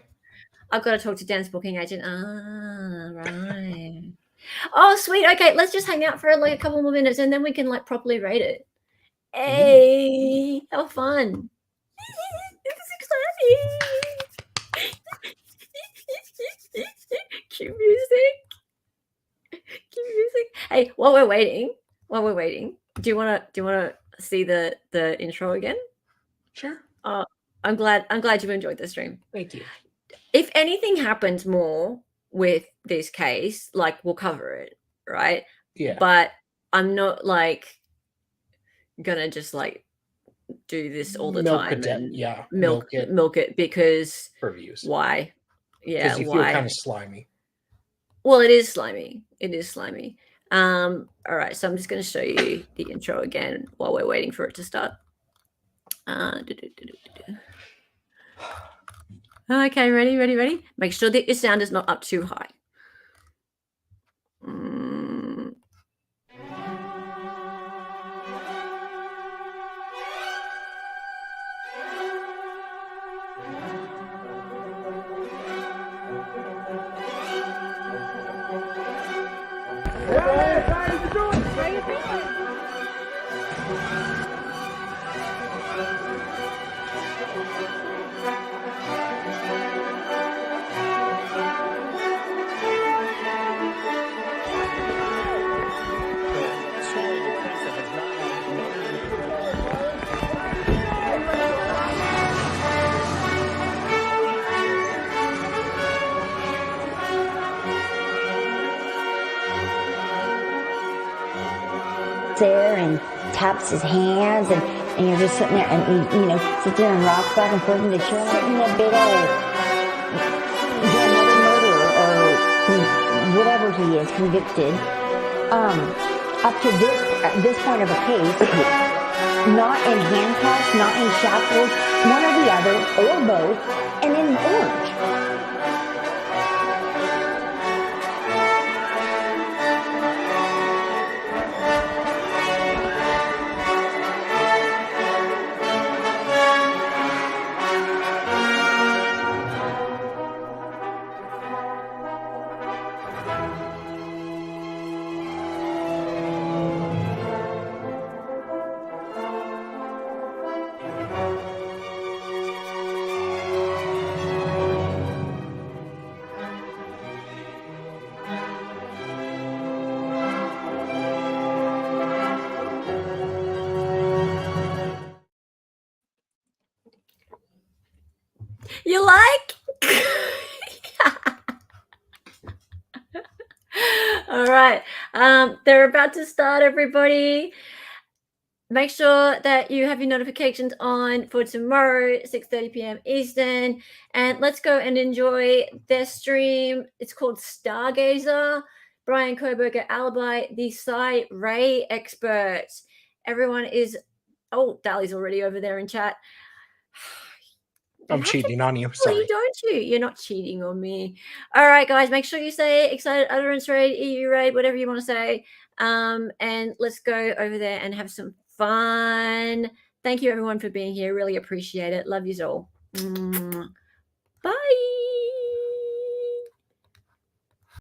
I've got to talk to Dan's booking agent. Ah, right. Oh, sweet. Okay, let's just hang out for like a couple more minutes and then we can like properly rate it. Hey, how fun. This is exciting. Cue music. Cue music. Hey, while we're waiting, do you wanna see the intro again? Sure. I'm glad you enjoyed the stream. Thank you. If anything happens more with this case, like we'll cover it, right? Yeah. But I'm not like gonna just like do this all the time and milk it because for views. Why? Yeah, Because you why? feel kind of slimy. Well, it is slimy. It is slimy. All right, so I'm just going to show you the intro again while we're waiting for it to start. Okay, ready? Make sure that your sound is not up too high. There and taps his hands and you're just sitting there and he, sits there and rocks back and forth and they show him a big old another murderer or whatever he is convicted. Up to this point of a case, not in handcuffs, not in shackles, one or the other or both, and in orange. You like? All right. They're about to start, everybody. Make sure that you have your notifications on for tomorrow, 6:30 p.m. Eastern. And let's go and enjoy their stream. It's called Stargazer. Brian Koberger, Alibi, the Cy Ray experts. Everyone is... Oh, Dali's already over there in chat. I'm cheating on you. Sorry. Don't you? You're not cheating on me. All right, guys, make sure you say excited utterance raid, EU raid, whatever you want to say. And let's go over there and have some fun. Thank you, everyone, for being here. Really appreciate it. Love you all.